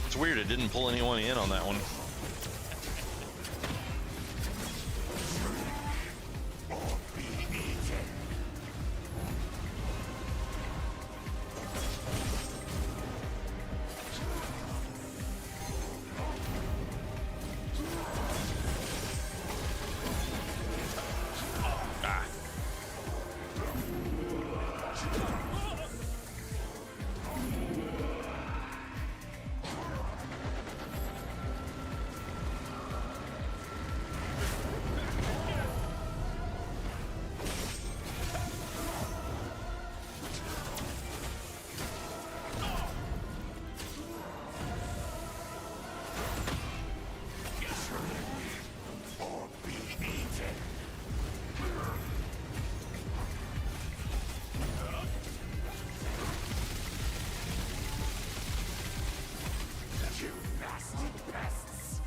It's weird, it didn't pull anyone in on that one. Or be eaten. Ah. Or be eaten. You nasty pests.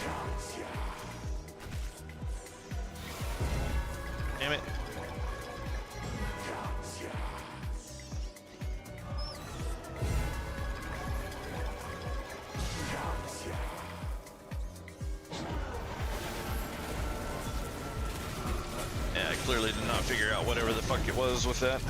Gotcha. Damn it. Gotcha. Gotcha. Yeah, I clearly did not figure out whatever the fuck it was with that.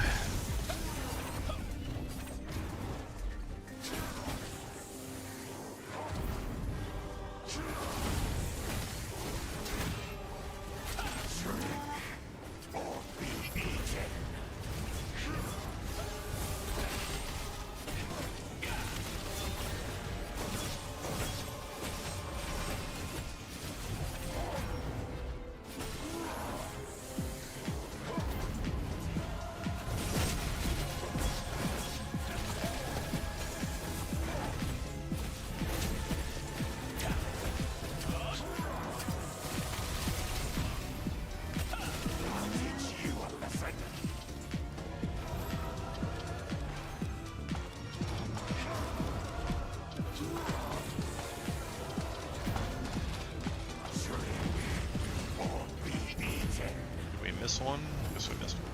miss one? Guess we missed one.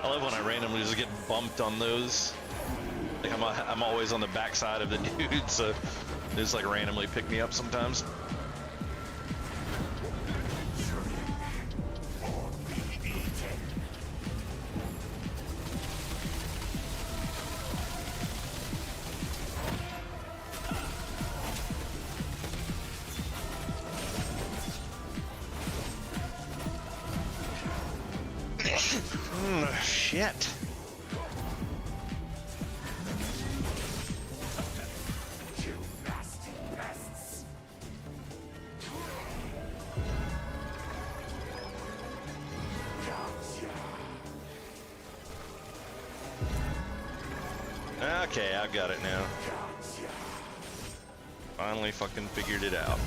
I love when I randomly just get bumped on those. Like I'm always on the backside of the dude, so they just like randomly pick me up sometimes. Shit. You nasty pests. Okay, I've got it now. Finally fucking figured it out.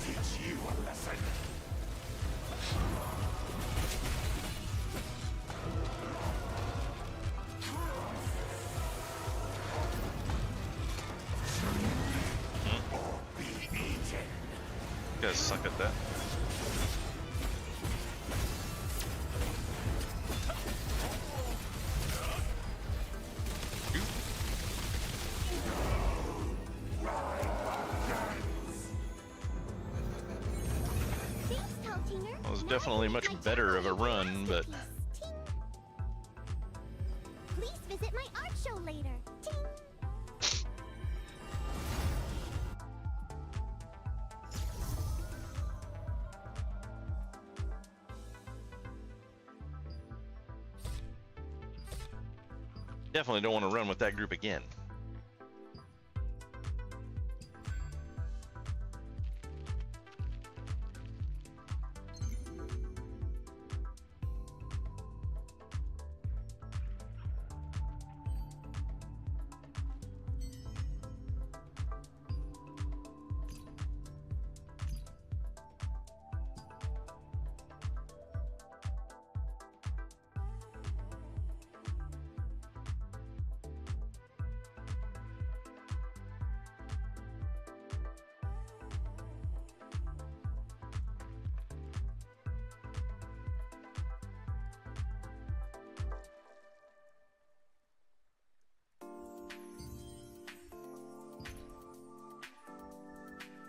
Teach you a lesson. Or be eaten. You guys suck at that. Thanks, Taltinger. Well, it's Now definitely I much can better of a tell you run, but masterpiece. Ting. Please visit my art show later. Ting. definitely don't want to run with that group again.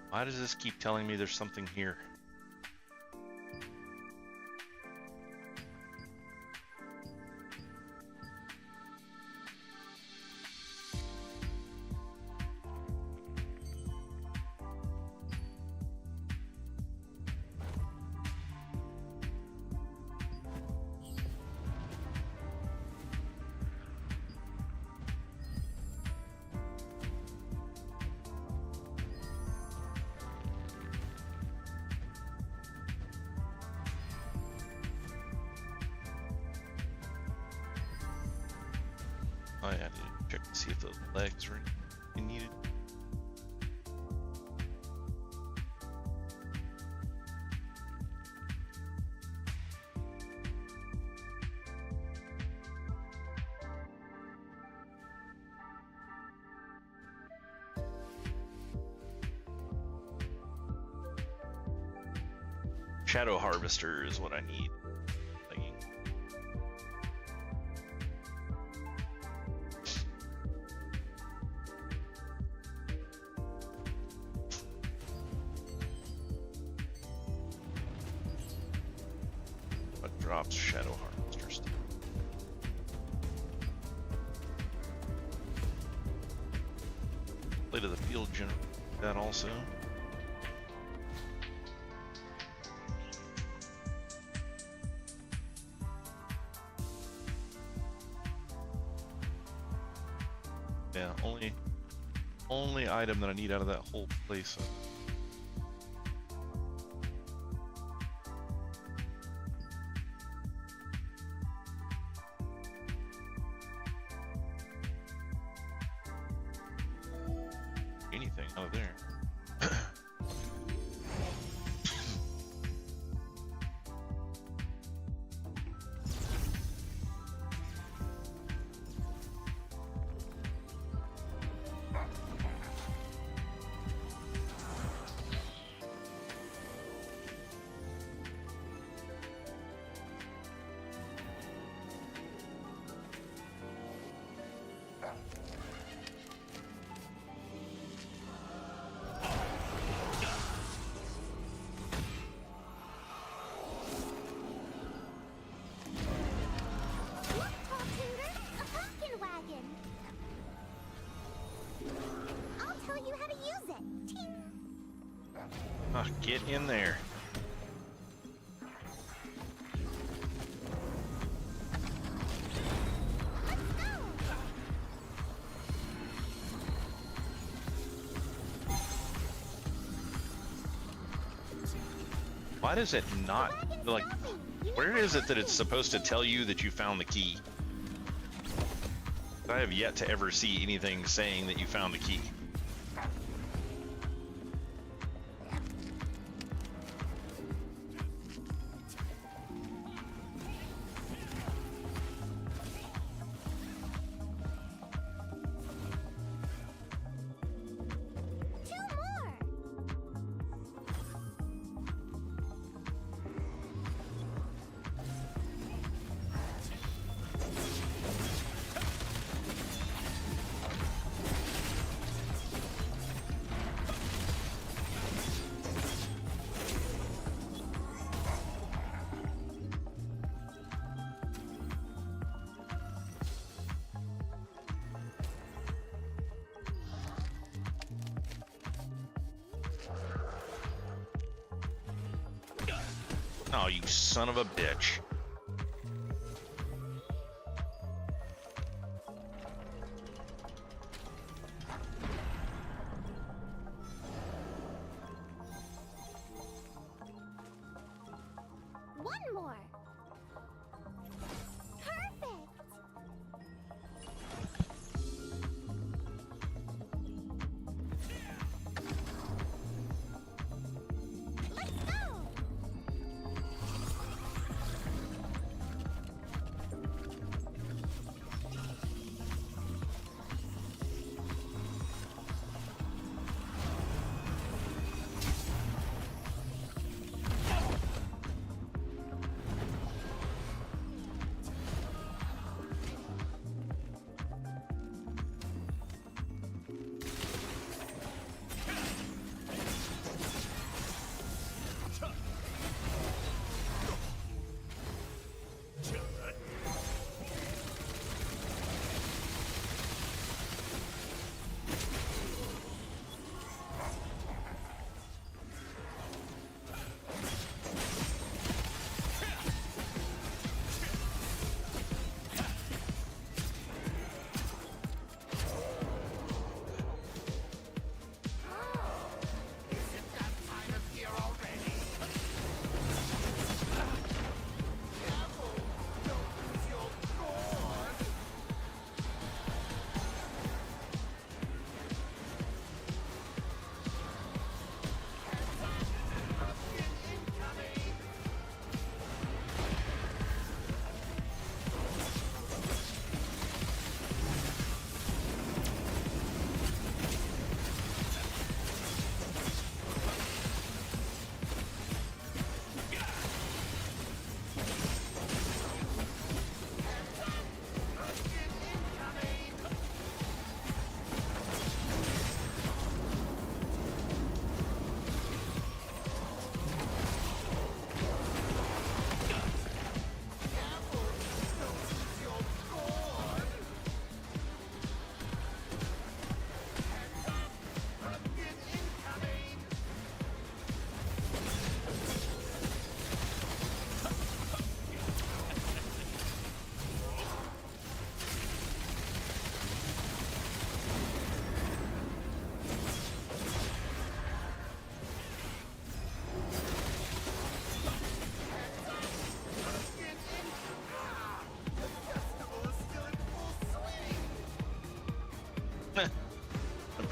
Why does this keep telling me there's something here? Oh yeah, I need to check to see if those legs are needed. Shadow Harvester is what I need. Thingy. What drops Shadow Harvester stuff? Play to the field generate that also. Yeah, only item that I need out of that whole place. Anything out of there. Look, Tall Tutor, a pumpkin wagon. I'll tell you how to use it. Ting. Ah, get in there. Let's go. Why does it not, Wagon's like, stopping. You know where what is it that it's happened? supposed to tell you that you found the key? I have yet to ever see anything saying that you found the key. Two more. Oh, you son of a bitch. One more. Perfect. Let's go.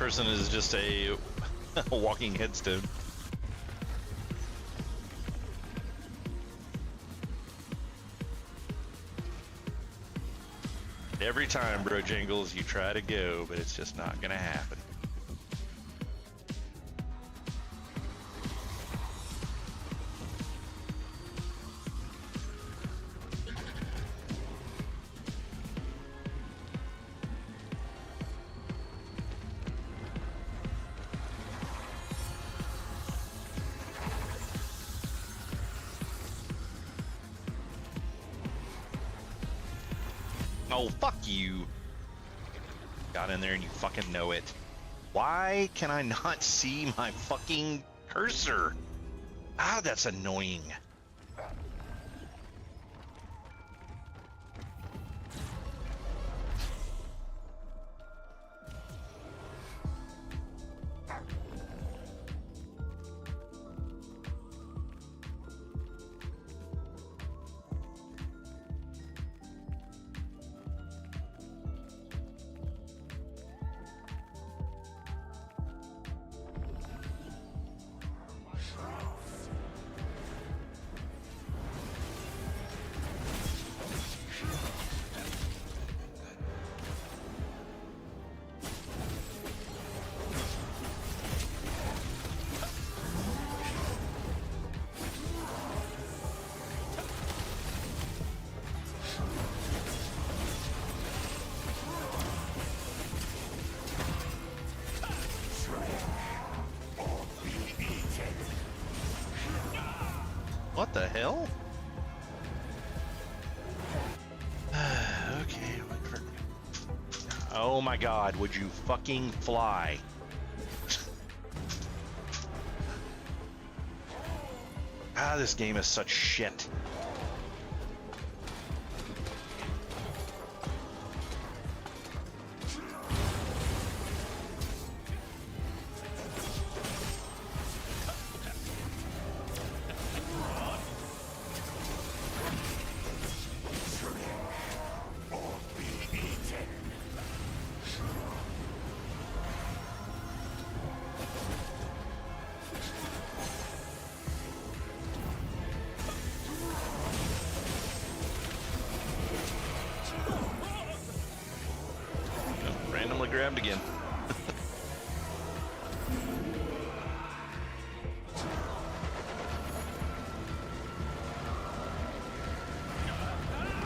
person is just a walking headstone. Every time, Brojangles, you try to go, but it's just not gonna happen. Oh, fuck you. Got in there and you fucking know it. Why can I not see my fucking cursor? Ah, that's annoying. What the hell? Okay, whatever. Oh my god, would you fucking fly? Ah, this game is such shit. Randomly grabbed again.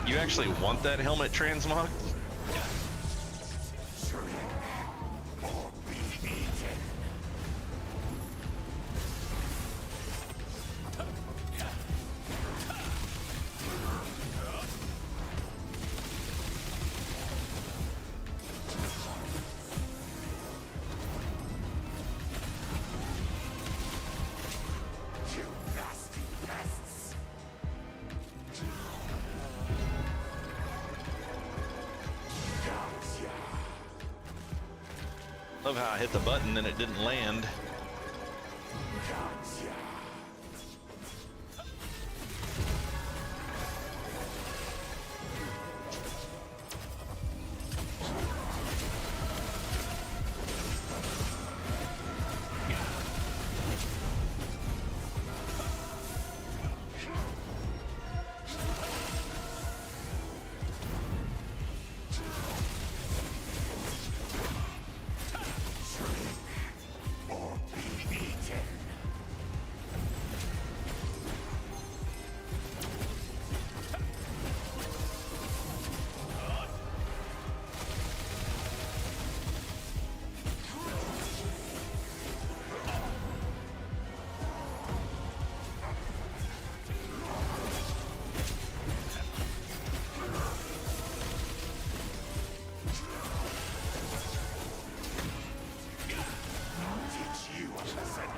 You actually want that helmet, Transmog? You nasty pests! Gotcha! Love how I hit the button and it didn't land. Gotcha! Or be eaten! Teach you a lesson!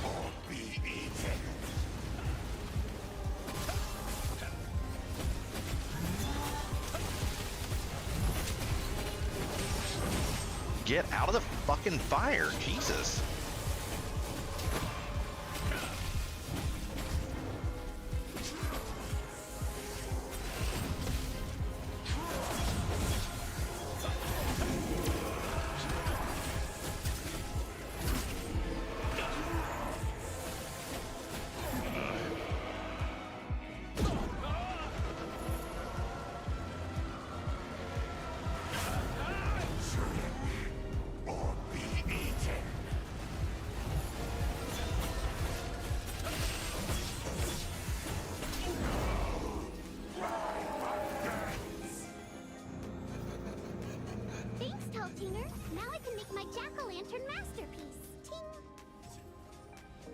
Or be eaten! Get out of the fucking fire, Jesus.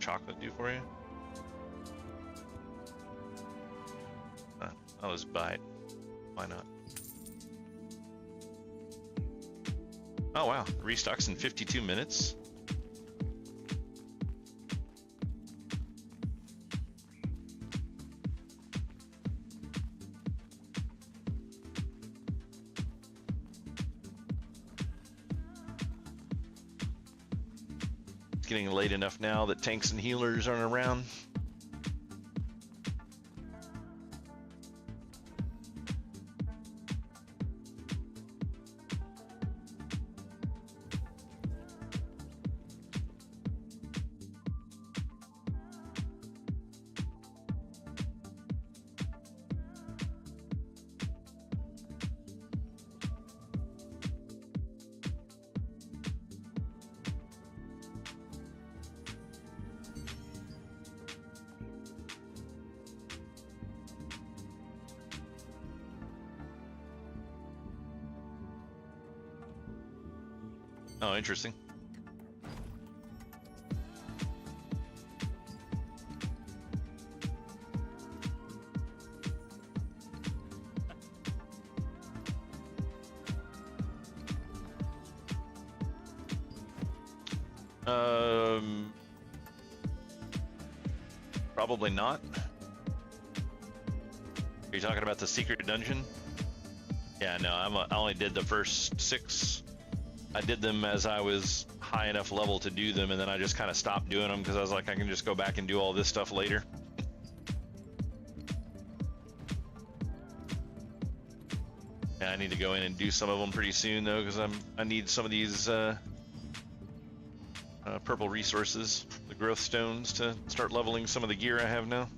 chocolate do for you? I'll just buy it. Why not? Oh wow, restocks in 52 minutes. It's getting late enough now that tanks and healers aren't around. Oh, interesting. Probably not. Are you talking about the secret dungeon? Yeah, no, I only did the first 6. I did them as I was high enough level to do them, and then I just kind of stopped doing them because I was like, I can just go back and do all this stuff later. Yeah, I need to go in and do some of them pretty soon though, because I need some of these purple resources, the growth stones, to start leveling some of the gear I have now.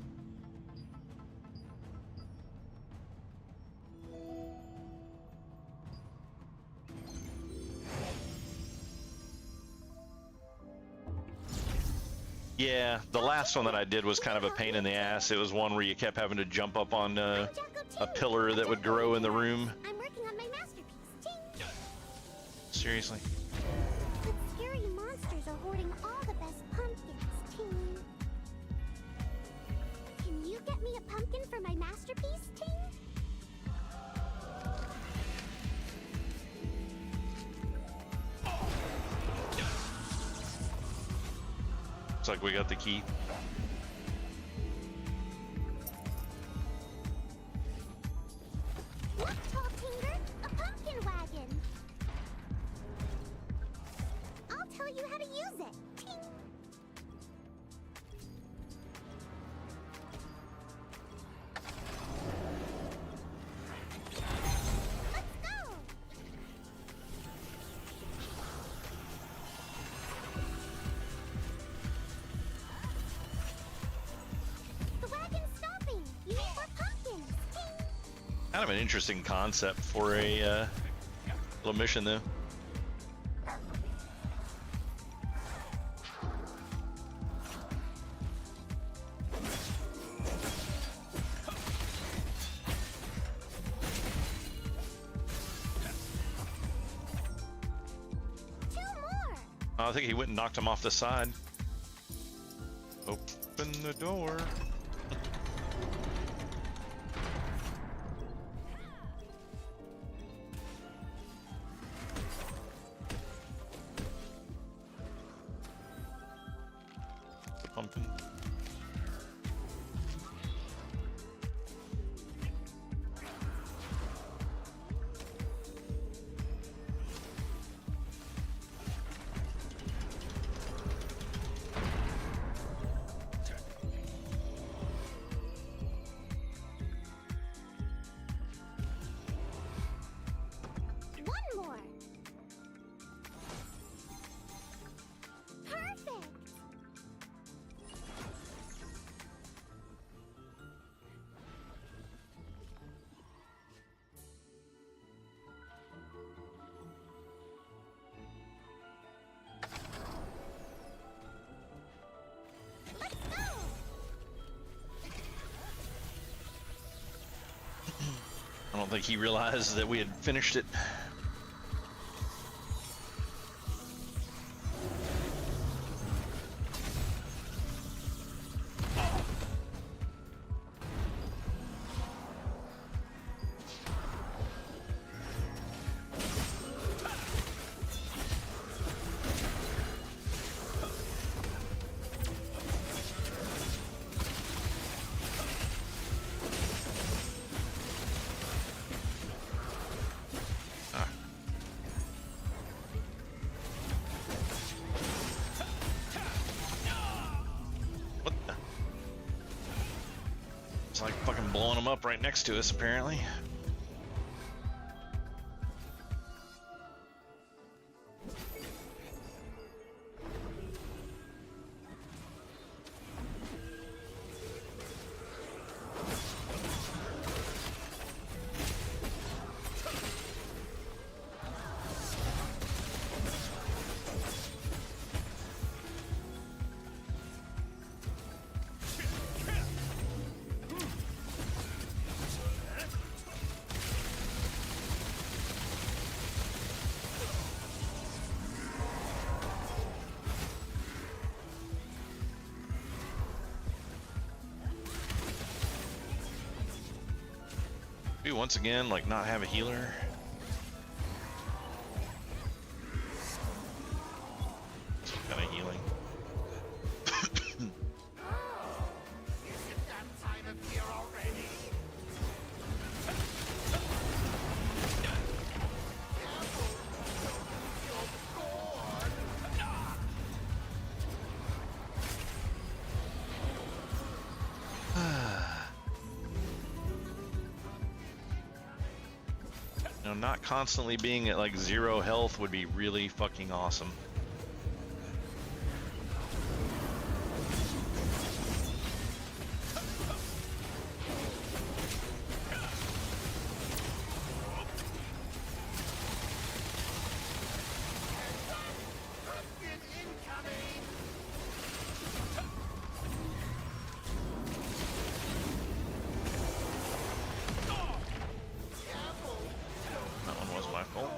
Yeah, the last one that I did was kind of a pain in the ass. It was one where you kept having to jump up on a pillar that would grow in the room. I'm working on my masterpiece. Ting! Seriously. But scary monsters are hoarding all the best pumpkins. Ting! Can you get me a pumpkin for my masterpiece? Ting! Looks like we got the key. Look, Tall Tinger, a pumpkin wagon. I'll tell you how to use it. Ting! Let's go! The wagon's stopping. You need more pumpkins. Ting! Kind of an interesting concept for a little mission though. Two more. Oh, I think he went and knocked him off the side. Open the door. Pumpkin. One more. Perfect. Let's go. I don't think he realized that we had finished it. It's like fucking blowing them up right next to us, apparently. We once again like not have a healer. Some kind of healing. Is it that time of year already? You know, not constantly being at like 0 health would be really fucking awesome. That one was my fault.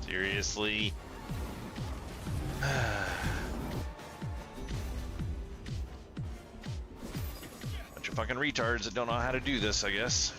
Seriously? Bunch of fucking retards that don't know how to do this, I guess.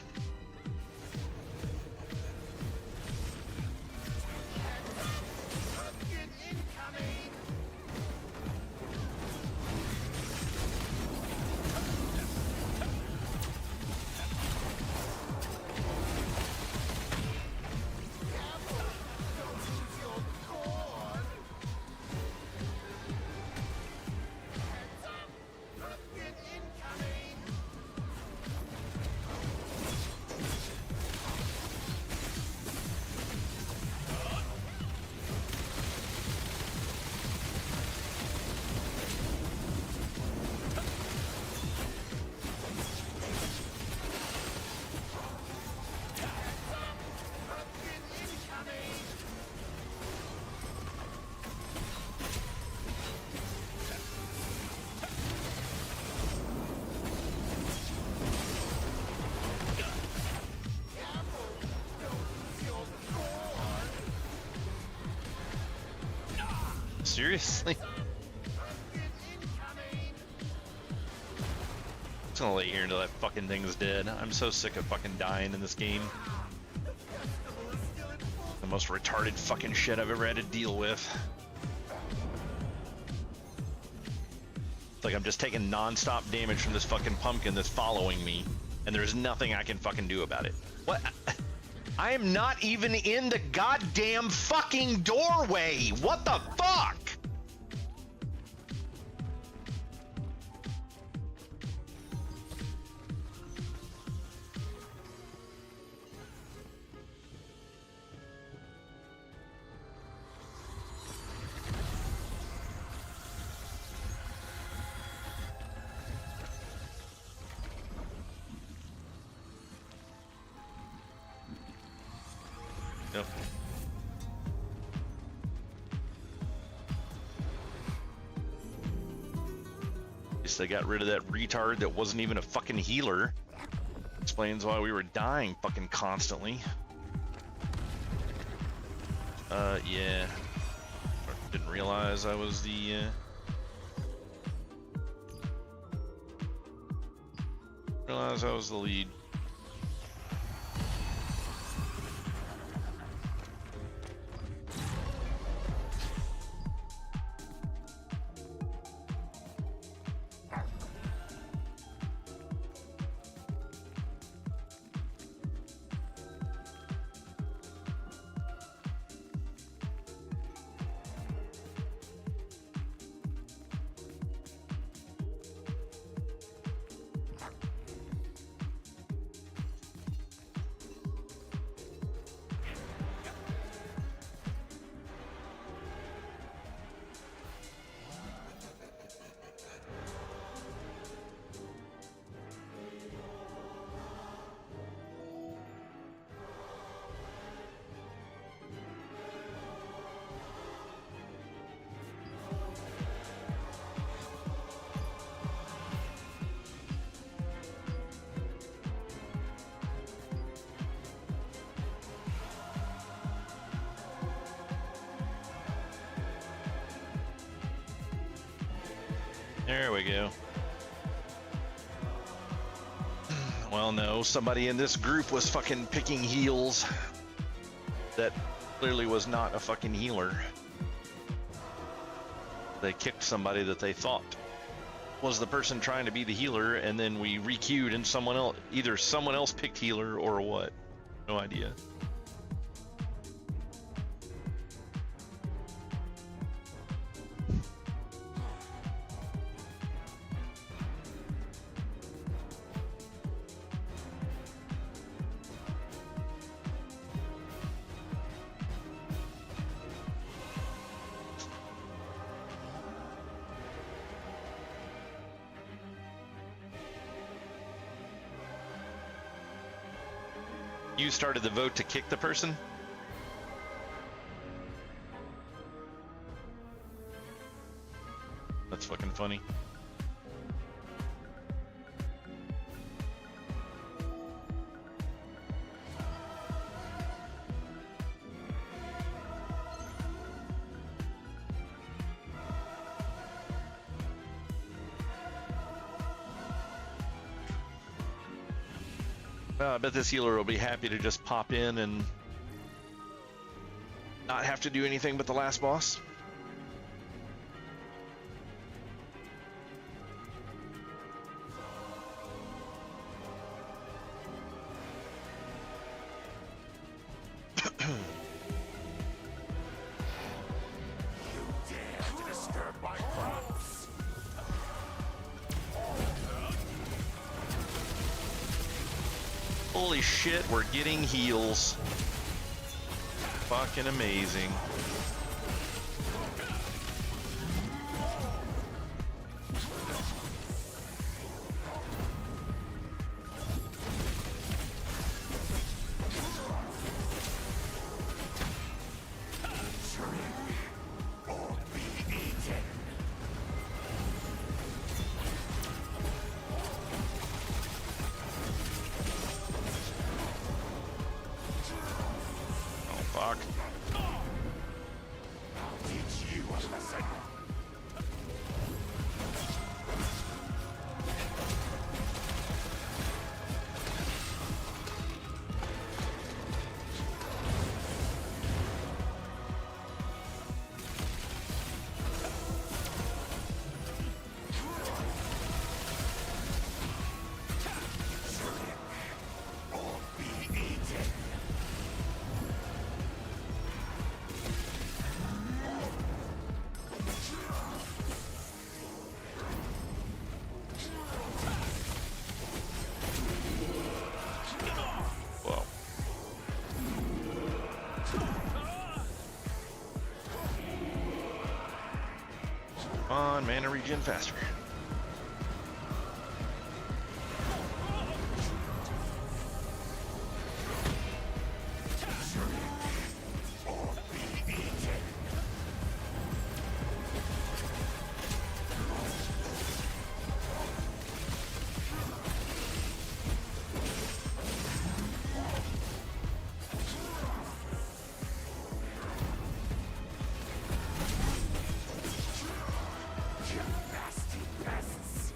Seriously? It's gonna lay here until that fucking thing's dead. I'm so sick of fucking dying in this game. The most retarded fucking shit I've ever had to deal with. It's like I'm just taking non-stop damage from this fucking pumpkin that's following me, and there's nothing I can fucking do about it. What? I am not even in the goddamn fucking doorway! What the fuck? Yep. Guess they got rid of that retard that wasn't even a fucking healer. Explains why we were dying fucking constantly. Yeah. Didn't realize I was the, realize I was the lead. There we go. Well, no, somebody in this group was fucking picking heals. That clearly was not a fucking healer. They kicked somebody that they thought was the person trying to be the healer, and then we requeued and someone else, either someone else picked healer or what. No idea. You started the vote to kick the person? That's fucking funny. I bet this healer will be happy to just pop in and not have to do anything but the last boss. Dare to disturb my crops? Holy shit, we're getting heals. Fucking amazing. Or be eaten. Oh fuck. I'll teach you a lesson. Or be eaten. Whoa. Come on, mana regen faster. Or be eaten. You nasty pests.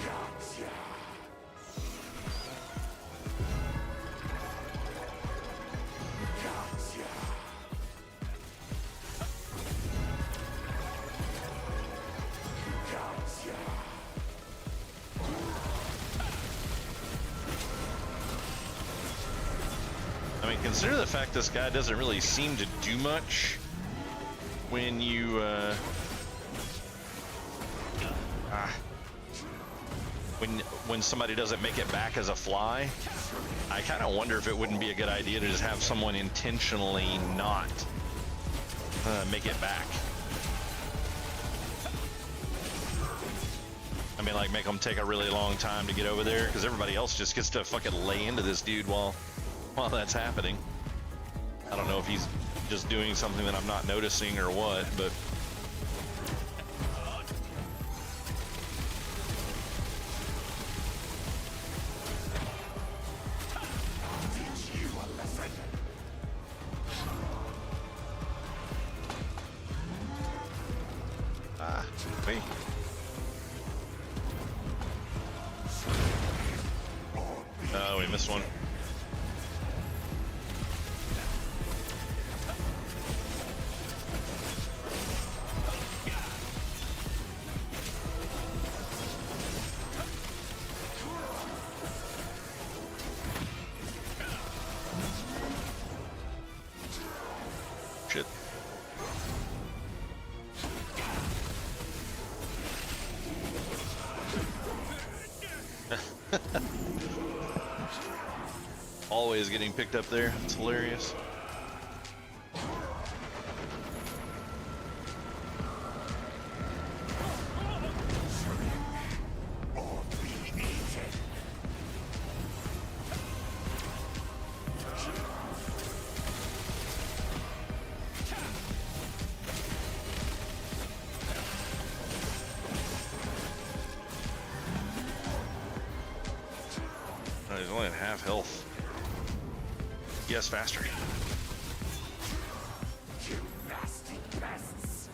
Gotcha. Gotcha. Gotcha. I mean, consider the fact this guy doesn't really seem to do much when you, when somebody doesn't make it back as a fly. I kind of wonder if it wouldn't be a good idea to just have someone intentionally not make it back. I mean, like, make them take a really long time to get over there, because everybody else just gets to fucking lay into this dude while that's happening. I don't know if he's just doing something that I'm not noticing or what, but Teach you a lesson. Ah, wait. Oh, we missed one. Shit. Always getting picked up there. It's hilarious. Oh, he's only at half health. Yes, faster. You nasty pests.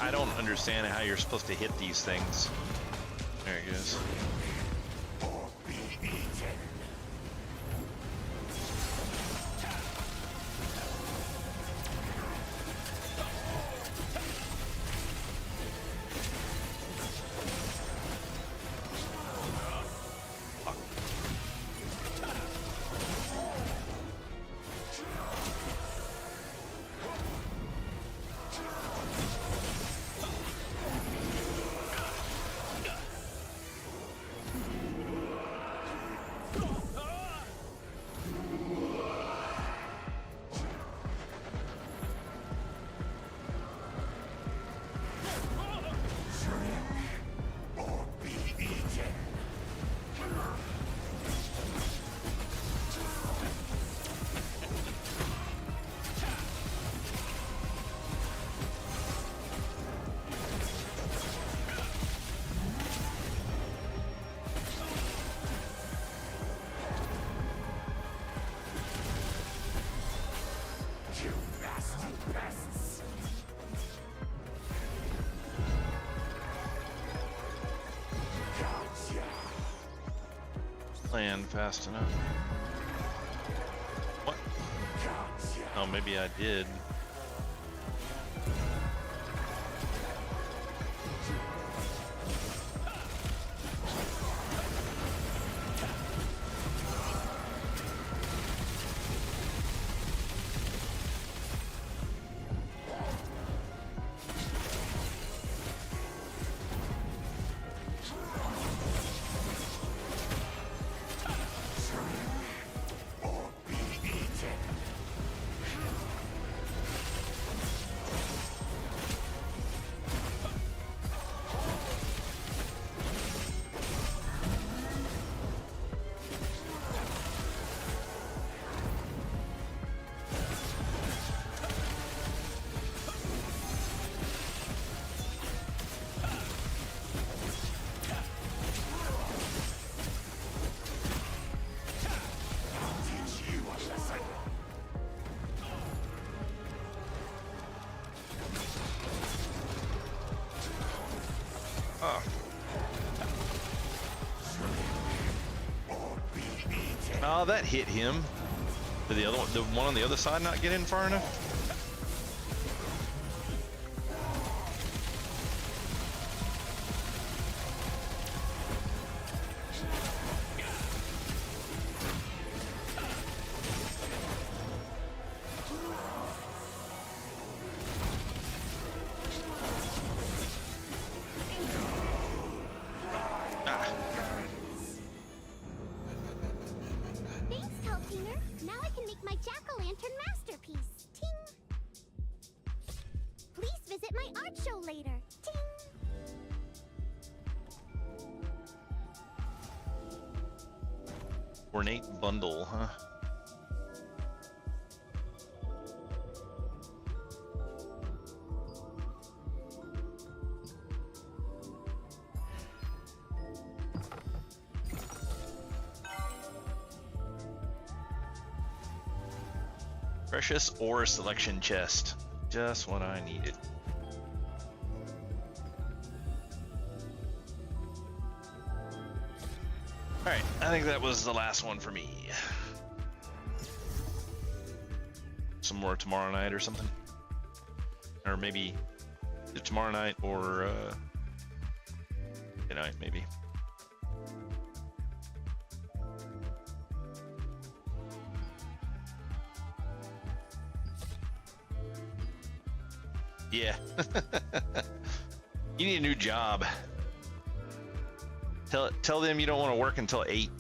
I don't understand how you're supposed to hit these things. There he goes. You nasty pests. Gotcha. Land fast enough. What? Gotcha. Oh, maybe I did. Oh, that hit him. Did the other one, the one on the other side, not get in far enough? Thanks, Calciner. Now I can make my jack-o'-lantern masterpiece. Ting! Please visit my art show later. Ting! Ornate bundle, huh? Precious ore selection chest. Just what I needed. Alright, I think that was the last one for me. Some more tomorrow night or something. Or maybe tomorrow night or tonight, maybe. Yeah. You need a new job. Tell them you don't want to work until 8.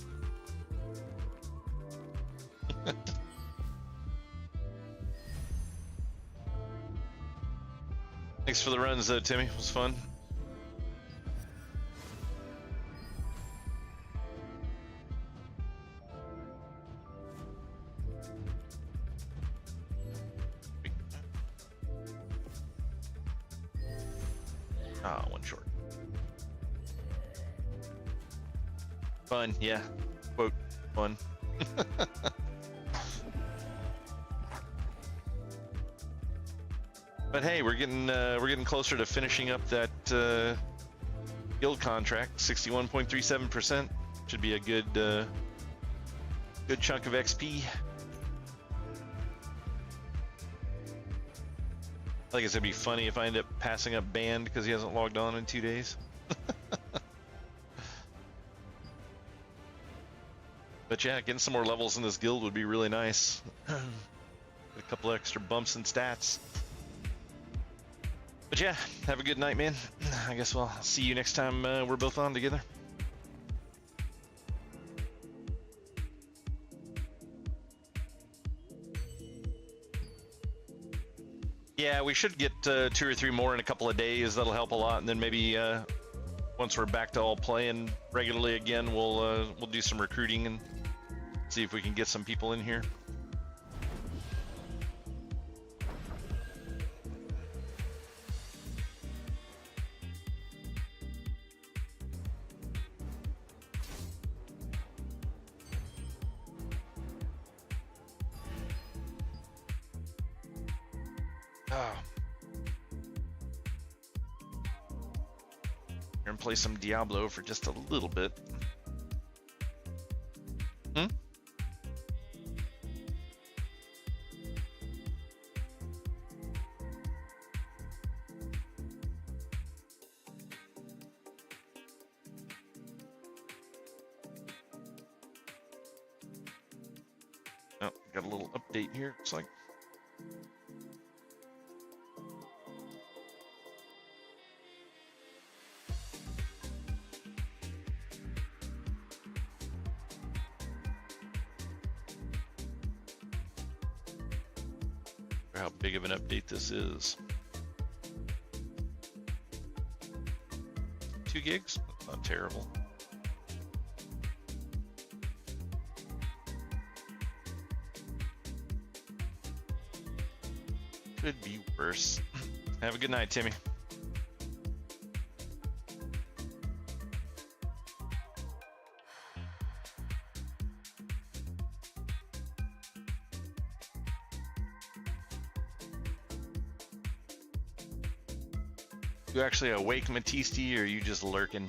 Thanks for the runs, Timmy. It was fun. Ah, one short. Fun, yeah. Quote, fun. But hey, we're getting closer to finishing up that guild contract. 61.37% should be a good chunk of XP. I think it's gonna be funny if I end up passing up Band because he hasn't logged on in 2 days. But yeah, getting some more levels in this guild would be really nice. A couple extra bumps and stats. But yeah, have a good night, man. I guess we'll see you next time we're both on together. Yeah, we should get 2 or 3 more in a couple of days. That'll help a lot, and then maybe once we're back to all playing regularly again, we'll do some recruiting and see if we can get some people in here. And play some Diablo for just a little bit. Oh, got a little update here. It's like how big of an update this is. 2 gigs? Not terrible. Could be worse. Have a good night, Timmy. You actually awake, Matisti, or are you just lurking?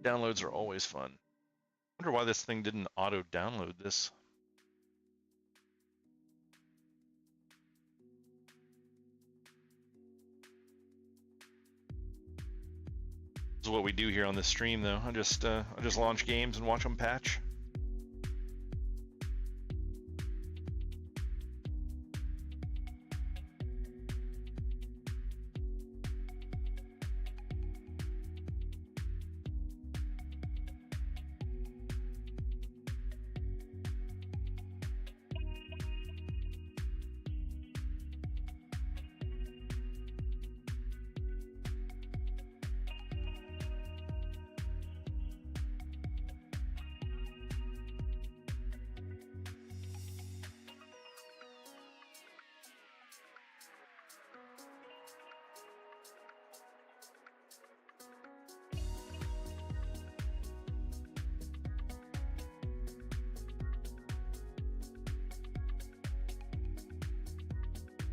Downloads are always fun. Wonder why this thing didn't auto-download this. This is what we do here on this stream, though. I just launch games and watch them patch.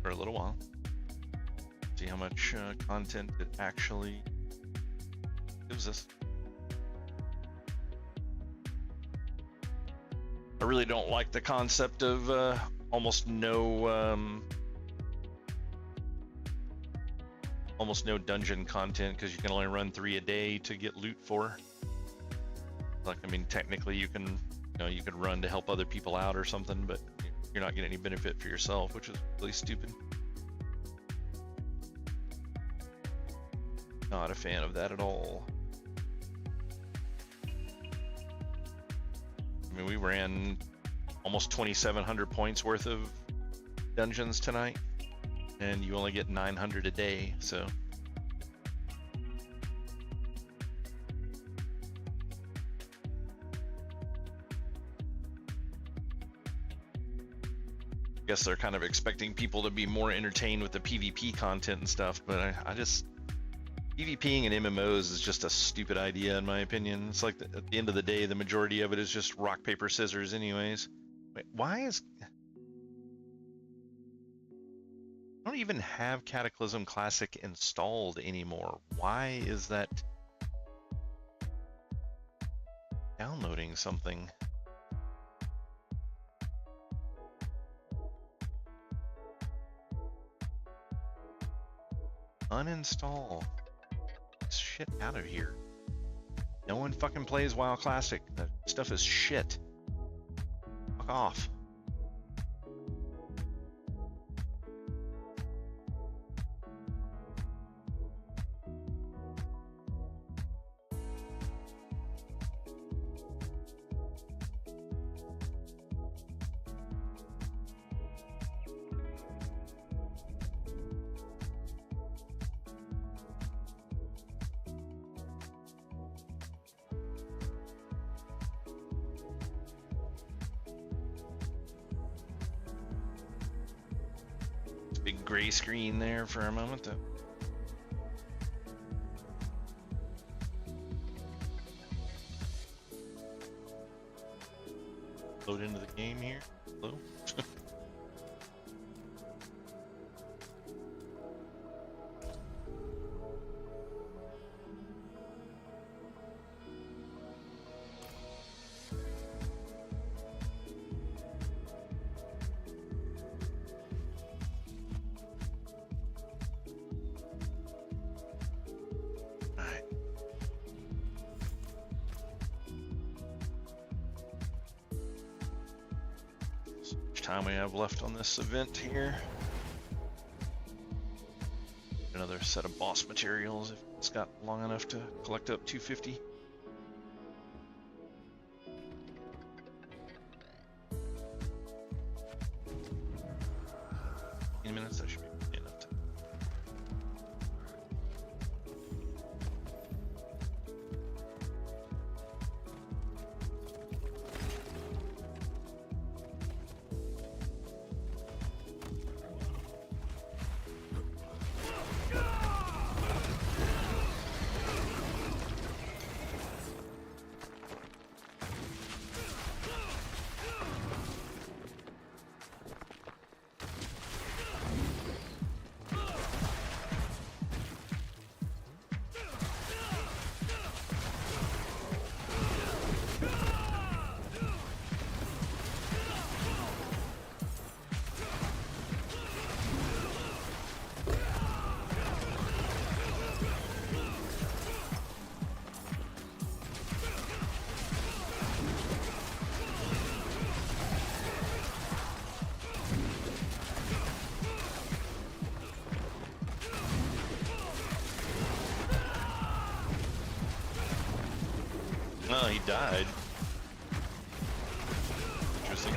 For a little while. See how much content it actually gives us. I really don't like the concept of almost no dungeon content, because you can only run 3 a day to get loot for. Like, I mean, technically you can, you could run to help other people out or something, but you're not getting any benefit for yourself, which is really stupid. Not a fan of that at all. I mean, we ran almost 2,700 points worth of dungeons tonight, and you only get 900 a day, so. I guess they're kind of expecting people to be more entertained with the PvP content and stuff, but I just, PvPing in MMOs is just a stupid idea in my opinion. It's like at the end of the day, the majority of it is just rock, paper, scissors anyways. Wait, why is... I don't even have Cataclysm Classic installed anymore. Why is that downloading something? Uninstall this shit out of here. No one fucking plays WoW Classic. That stuff is shit. Fuck off. Big gray screen there for a moment though. Load into the game here. Hello? Time we have left on this event here. Another set of boss materials if it's got long enough to collect up 250. In minutes, that should be enough time. he died. Interesting.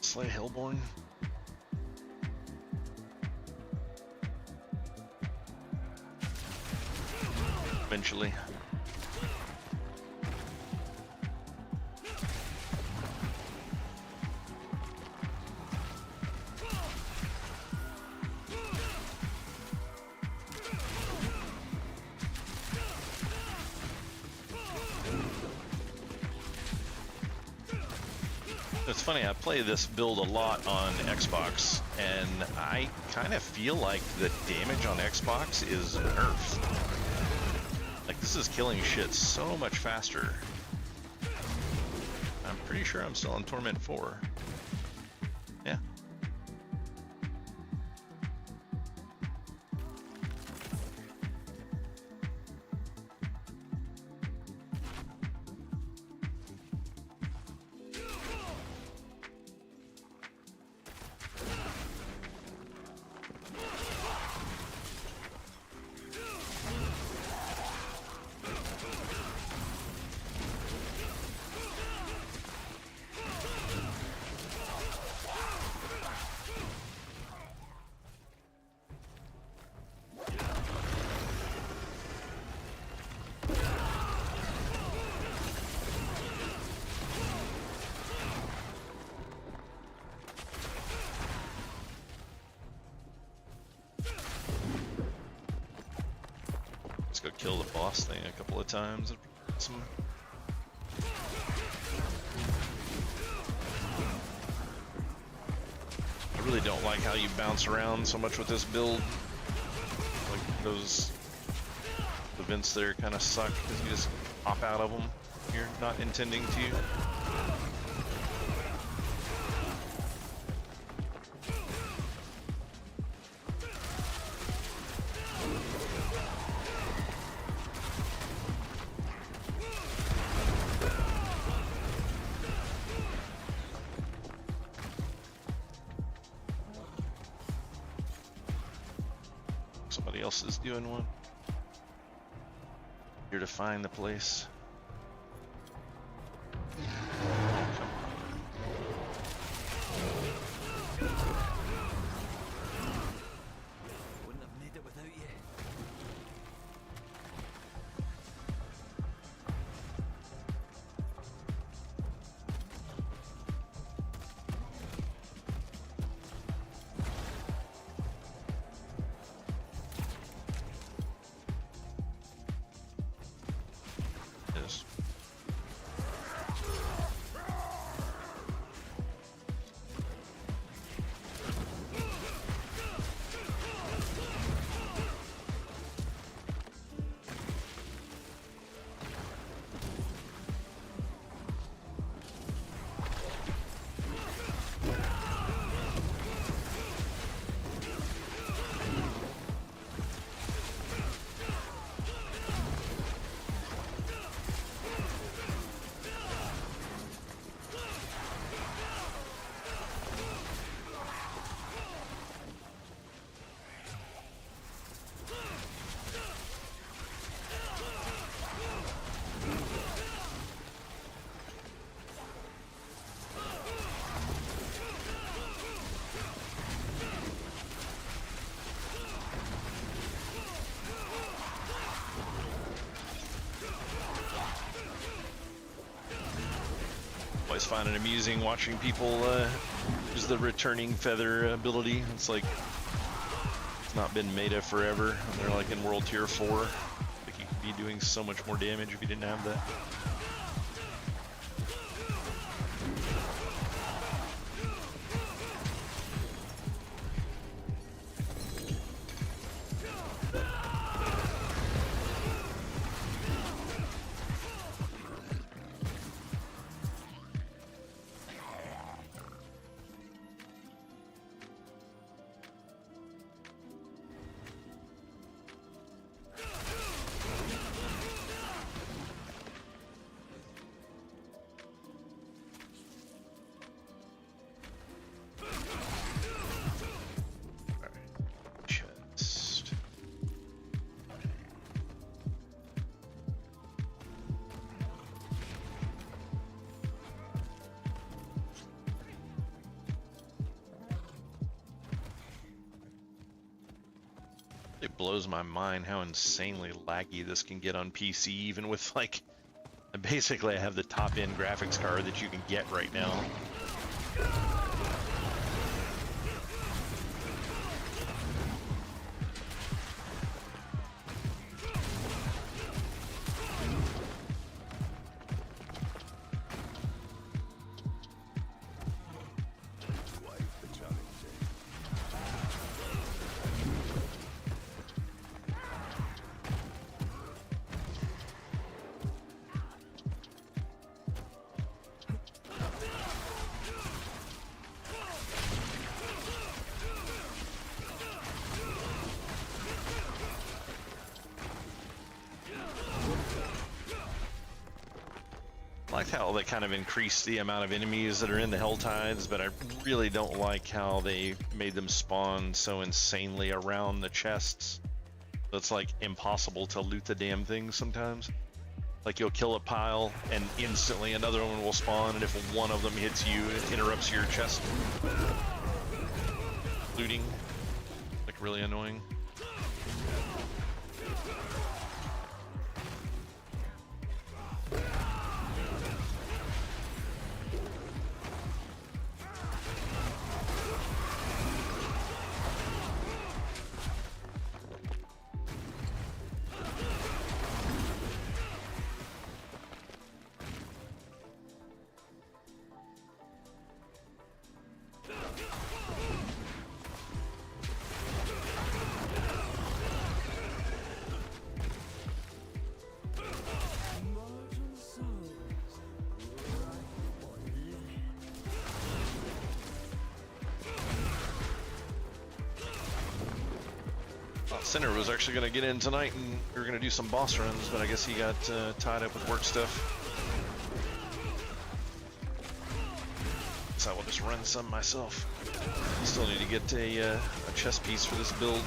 Slay Hellborn. Eventually. It's funny, I play this build a lot on Xbox, and I kind of feel like the damage on Xbox is nerfed. Like, this is killing shit so much faster. I'm pretty sure I'm still on Torment 4. Yeah. Let's go kill the boss thing a couple of times. Some... I really don't like how you bounce around so much with this build. Like those events there kind of suck because you just hop out of them. You're not intending to. Somebody else is doing one. Here to find the place. Wouldn't have made it without you. Yes. Always find it amusing watching people use the returning feather ability. It's like it's not been meta forever, and they're like in World Tier 4. Like you could be doing so much more damage if you didn't have that. It blows my mind how insanely laggy this can get on PC, even with like, basically I have the top end graphics card that you can get right now. I like how they kind of increased the amount of enemies that are in the Helltides, but I really don't like how they made them spawn so insanely around the chests. So it's like impossible to loot the damn things sometimes. Like you'll kill a pile and instantly another one will spawn, and if one of them hits you, it interrupts your chest looting. Like really annoying. Sinner was actually going to get in tonight and we were going to do some boss runs, but I guess he got tied up with work stuff. So I will just run some myself. Still need to get a chest piece for this build.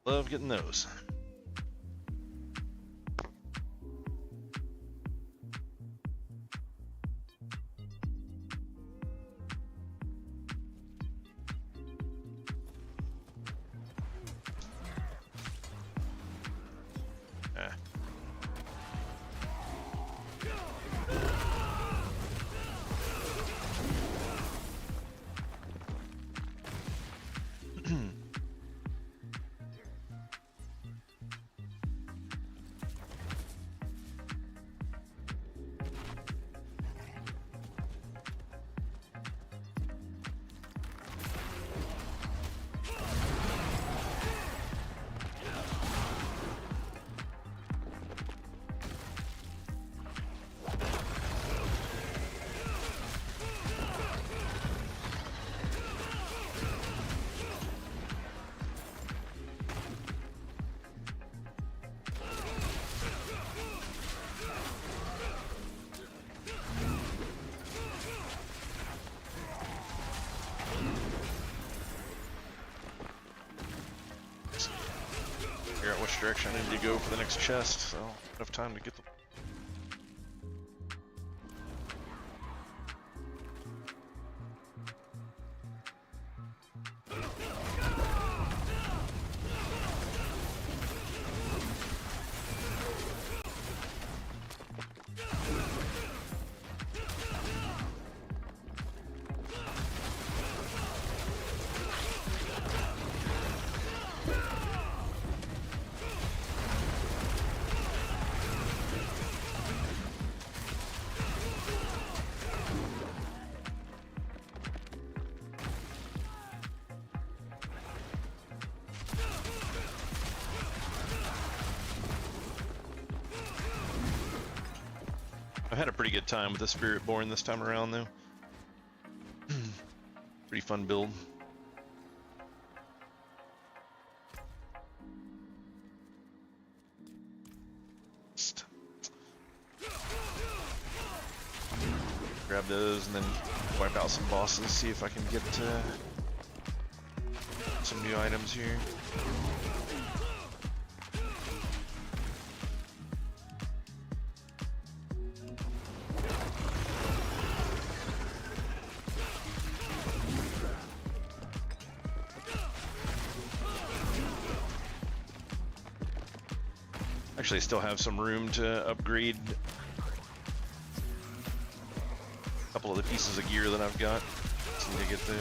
Love getting those. Figure out which direction I need to go for the next chest, so I'll have enough time to get the I've had a pretty good time with the Spiritborn this time around, though. Pretty fun build. Grab those and then wipe out some bosses, see if I can get some new items here. Actually, still have some room to upgrade a couple of the pieces of gear that I've got. Just need to get the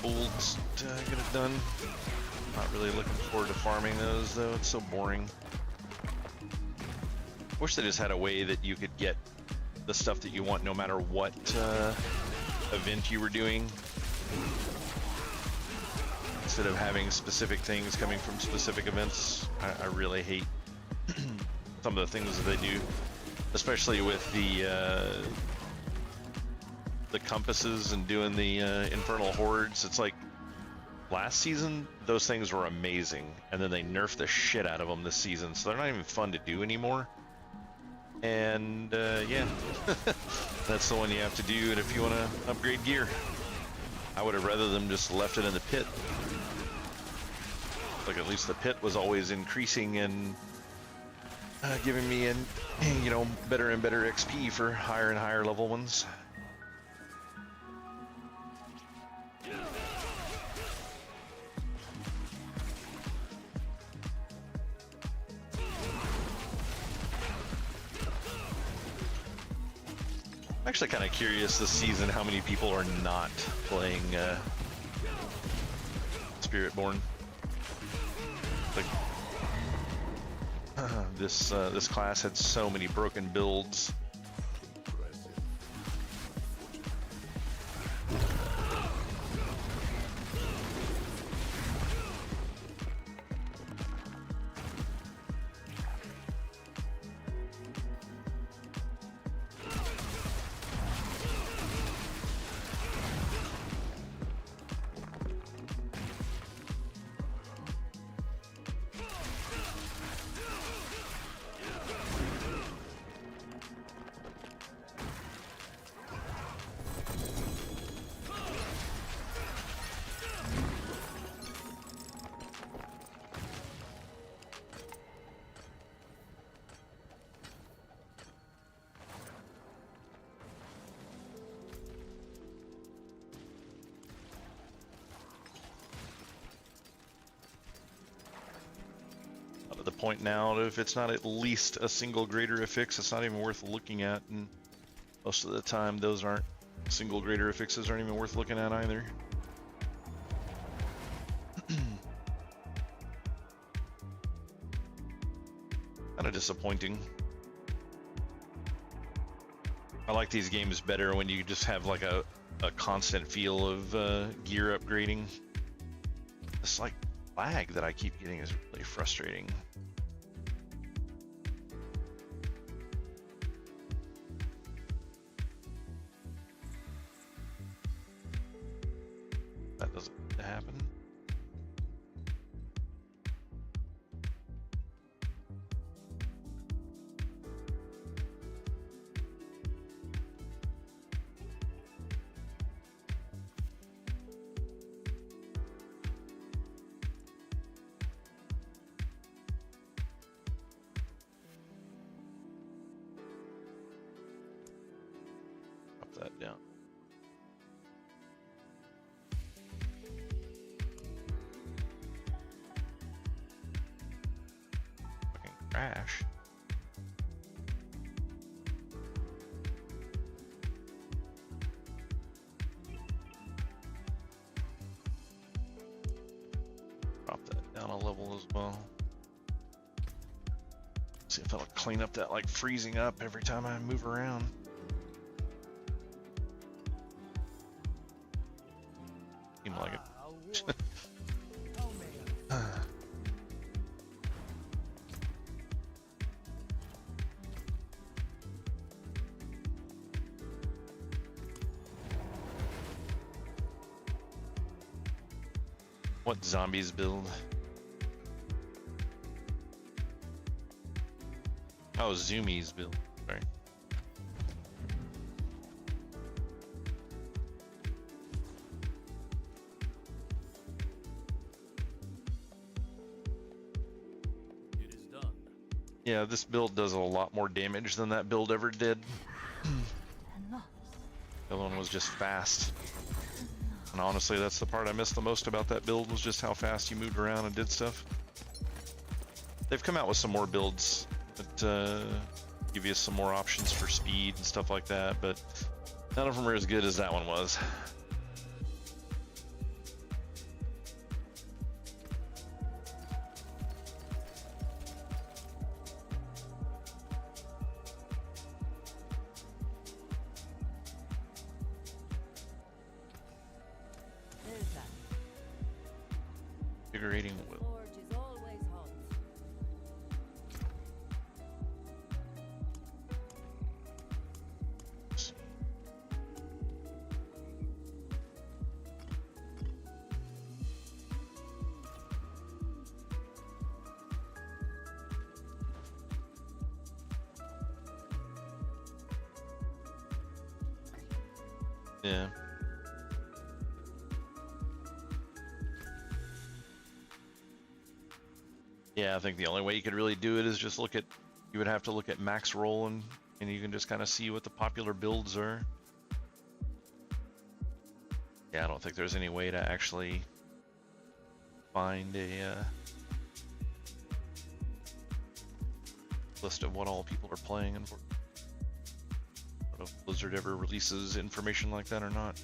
bolts to get it done. Not really looking forward to farming those though, it's so boring. Wish they just had a way that you could get the stuff that you want no matter what event you were doing. Instead of having specific things coming from specific events. I really hate some of the things that they do, especially with the compasses and doing the infernal hordes. It's like last season those things were amazing, and then they nerfed the shit out of them this season, so they're not even fun to do anymore. And yeah, that's the one you have to do. And if you want to upgrade gear, I would have rather them just left it in the pit. Like at least the pit was always increasing and giving me better and better XP for higher and higher level ones. I'm actually kind of curious this season how many people are not playing Spiritborn. Like this class had so many broken builds. At the point now, if it's not at least a single greater affix, it's not even worth looking at, and most of the time those aren't single greater affixes, aren't even worth looking at either. Kind of disappointing. I like these games better when you just have like a constant feel of gear upgrading. This like lag that I keep getting is really frustrating. That doesn't happen. That down. Fucking crash. Drop that down a level as well. See if it'll clean up that like freezing up every time I move around. Like it. What zombies build? Oh, zoomies build. Sorry. It is done. Yeah, this build does a lot more damage than that build ever did. The other one was just fast. And honestly, that's the part I missed the most about that build, was just how fast you moved around and did stuff. They've come out with some more builds that give you some more options for speed and stuff like that, but none of them are as good as that one was. There's that. Invigorating will. Forge is always hot. Yeah. Yeah, I think the only way you could really do it is just look at, you would have to look at max roll and you can just kind of see what the popular builds are. Yeah, I don't think there's any way to actually find a list of what all people are playing. And I don't know if Blizzard ever releases information like that or not.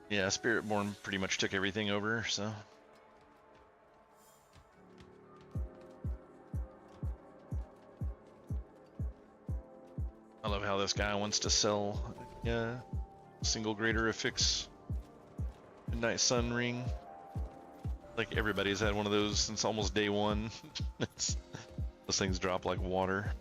Yeah, Spiritborn pretty much took everything over, so. I love how this guy wants to sell single greater affix Midnight Sun ring. Like everybody's had one of those since almost day one. Those things drop like water.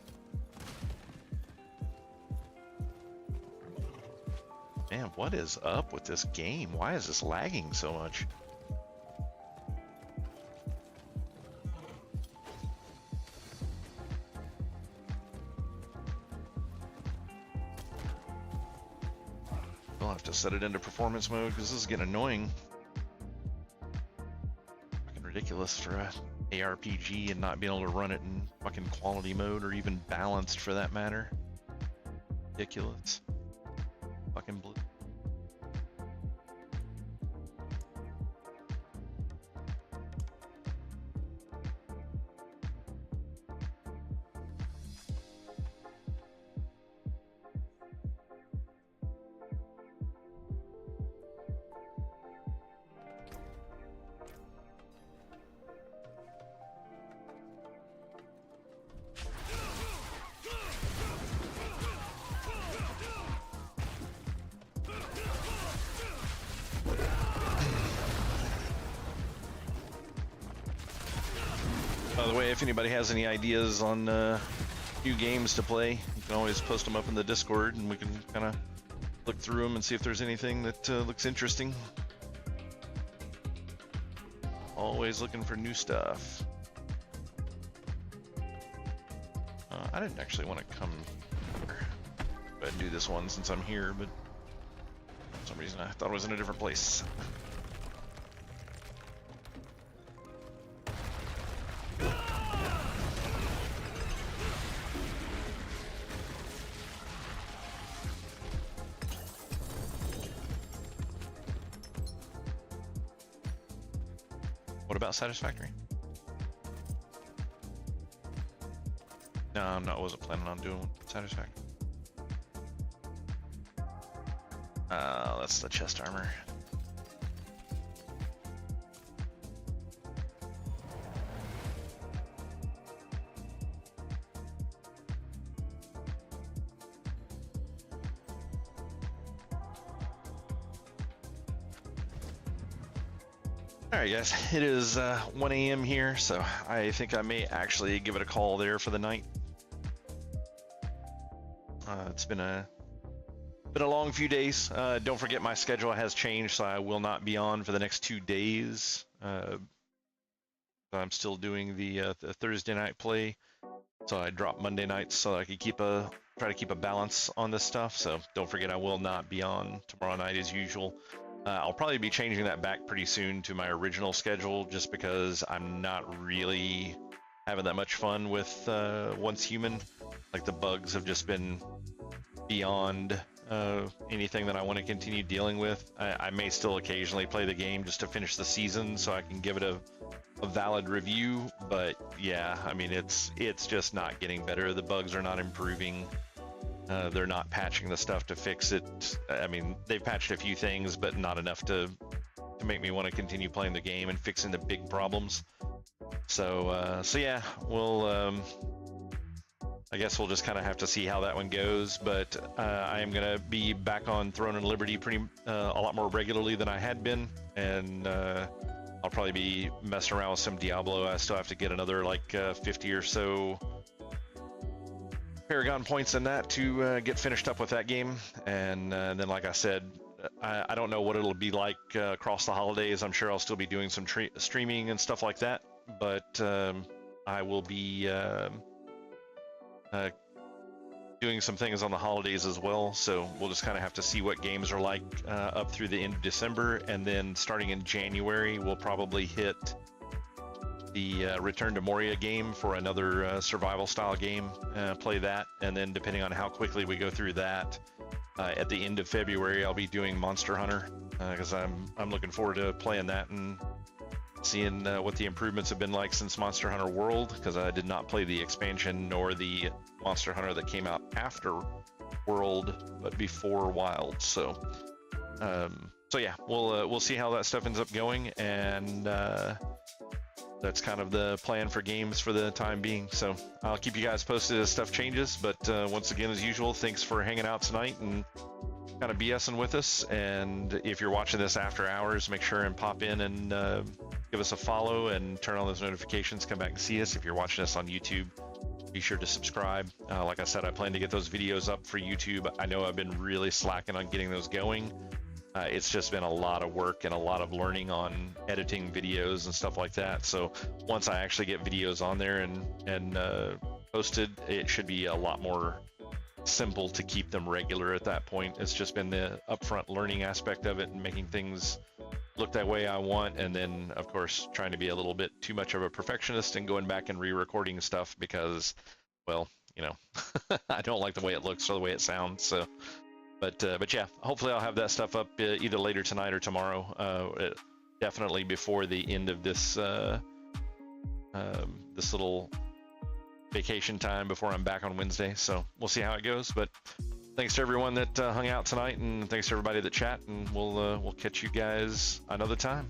Man, what is up with this game? Why is this lagging so much? I'll have to set it into performance mode because this is getting annoying. Fucking ridiculous for a ARPG and not being able to run it in fucking quality mode or even balanced for that matter. Ridiculous. Fucking blue. By the way, if anybody has any ideas on new games to play, you can always post them up in the Discord and we can kind of look through them and see if there's anything that looks interesting. Always looking for new stuff. I didn't actually want to come here and do this one since I'm here, but for some reason I thought it was in a different place. What about Satisfactory? No, I wasn't planning on doing Satisfactory. That's the chest armor. Alright guys, it is 1 a.m. here, so I think I may actually give it a call there for the night. It's been a long few days. Don't forget my schedule has changed, so I will not be on for the next 2 days. I'm still doing the Thursday night play, so I drop Monday nights so I could try to keep a balance on this stuff. So don't forget I will not be on tomorrow night as usual. I'll probably be changing that back pretty soon to my original schedule, just because I'm not really having that much fun with Once Human. Like, the bugs have just been beyond anything that I want to continue dealing with. I may still occasionally play the game just to finish the season so I can give it a valid review, but yeah, I mean, it's just not getting better. The bugs are not improving. They're not patching the stuff to fix it. I mean, they've patched a few things, but not enough to make me want to continue playing the game and fixing the big problems. So yeah, we'll I guess we'll just kind of have to see how that one goes. But I am gonna be back on Throne and Liberty a lot more regularly than I had been, and I'll probably be messing around with some Diablo. I still have to get another like 50 or so Paragon points in that to get finished up with that game, and then, like I said, I don't know what it'll be like across the holidays. I'm sure I'll still be doing some streaming and stuff like that, but I will be doing some things on the holidays as well, so we'll just kind of have to see what games are like up through the end of December, and then starting in January we'll probably hit the Return to Moria game for another survival style game, play that, and then depending on how quickly we go through that, at the end of February I'll be doing Monster Hunter, because I'm looking forward to playing that and seeing what the improvements have been like since Monster Hunter World, because I did not play the expansion nor the Monster Hunter that came out after World but before Wild. So yeah, we'll see how that stuff ends up going, and that's kind of the plan for games for the time being. So I'll keep you guys posted as stuff changes, but once again, as usual, thanks for hanging out tonight and kind of BSing with us. And if you're watching this after hours, make sure and pop in and give us a follow and turn on those notifications. Come back and see us. If you're watching us on YouTube, be sure to subscribe. Like I said, I plan to get those videos up for YouTube. I know I've been really slacking on getting those going. It's just been a lot of work and a lot of learning on editing videos and stuff like that. So once I actually get videos on there and posted, it should be a lot more simple to keep them regular at that point. It's just been the upfront learning aspect of it and making things look that way I want, and then of course trying to be a little bit too much of a perfectionist and going back and re-recording stuff because, well, you know, I don't like the way it looks or the way it sounds. So but yeah, hopefully I'll have that stuff up either later tonight or tomorrow, definitely before the end of this this little vacation time before I'm back on Wednesday. So we'll see how it goes, but thanks to everyone that hung out tonight, and thanks to everybody that chat, and we'll catch you guys another time.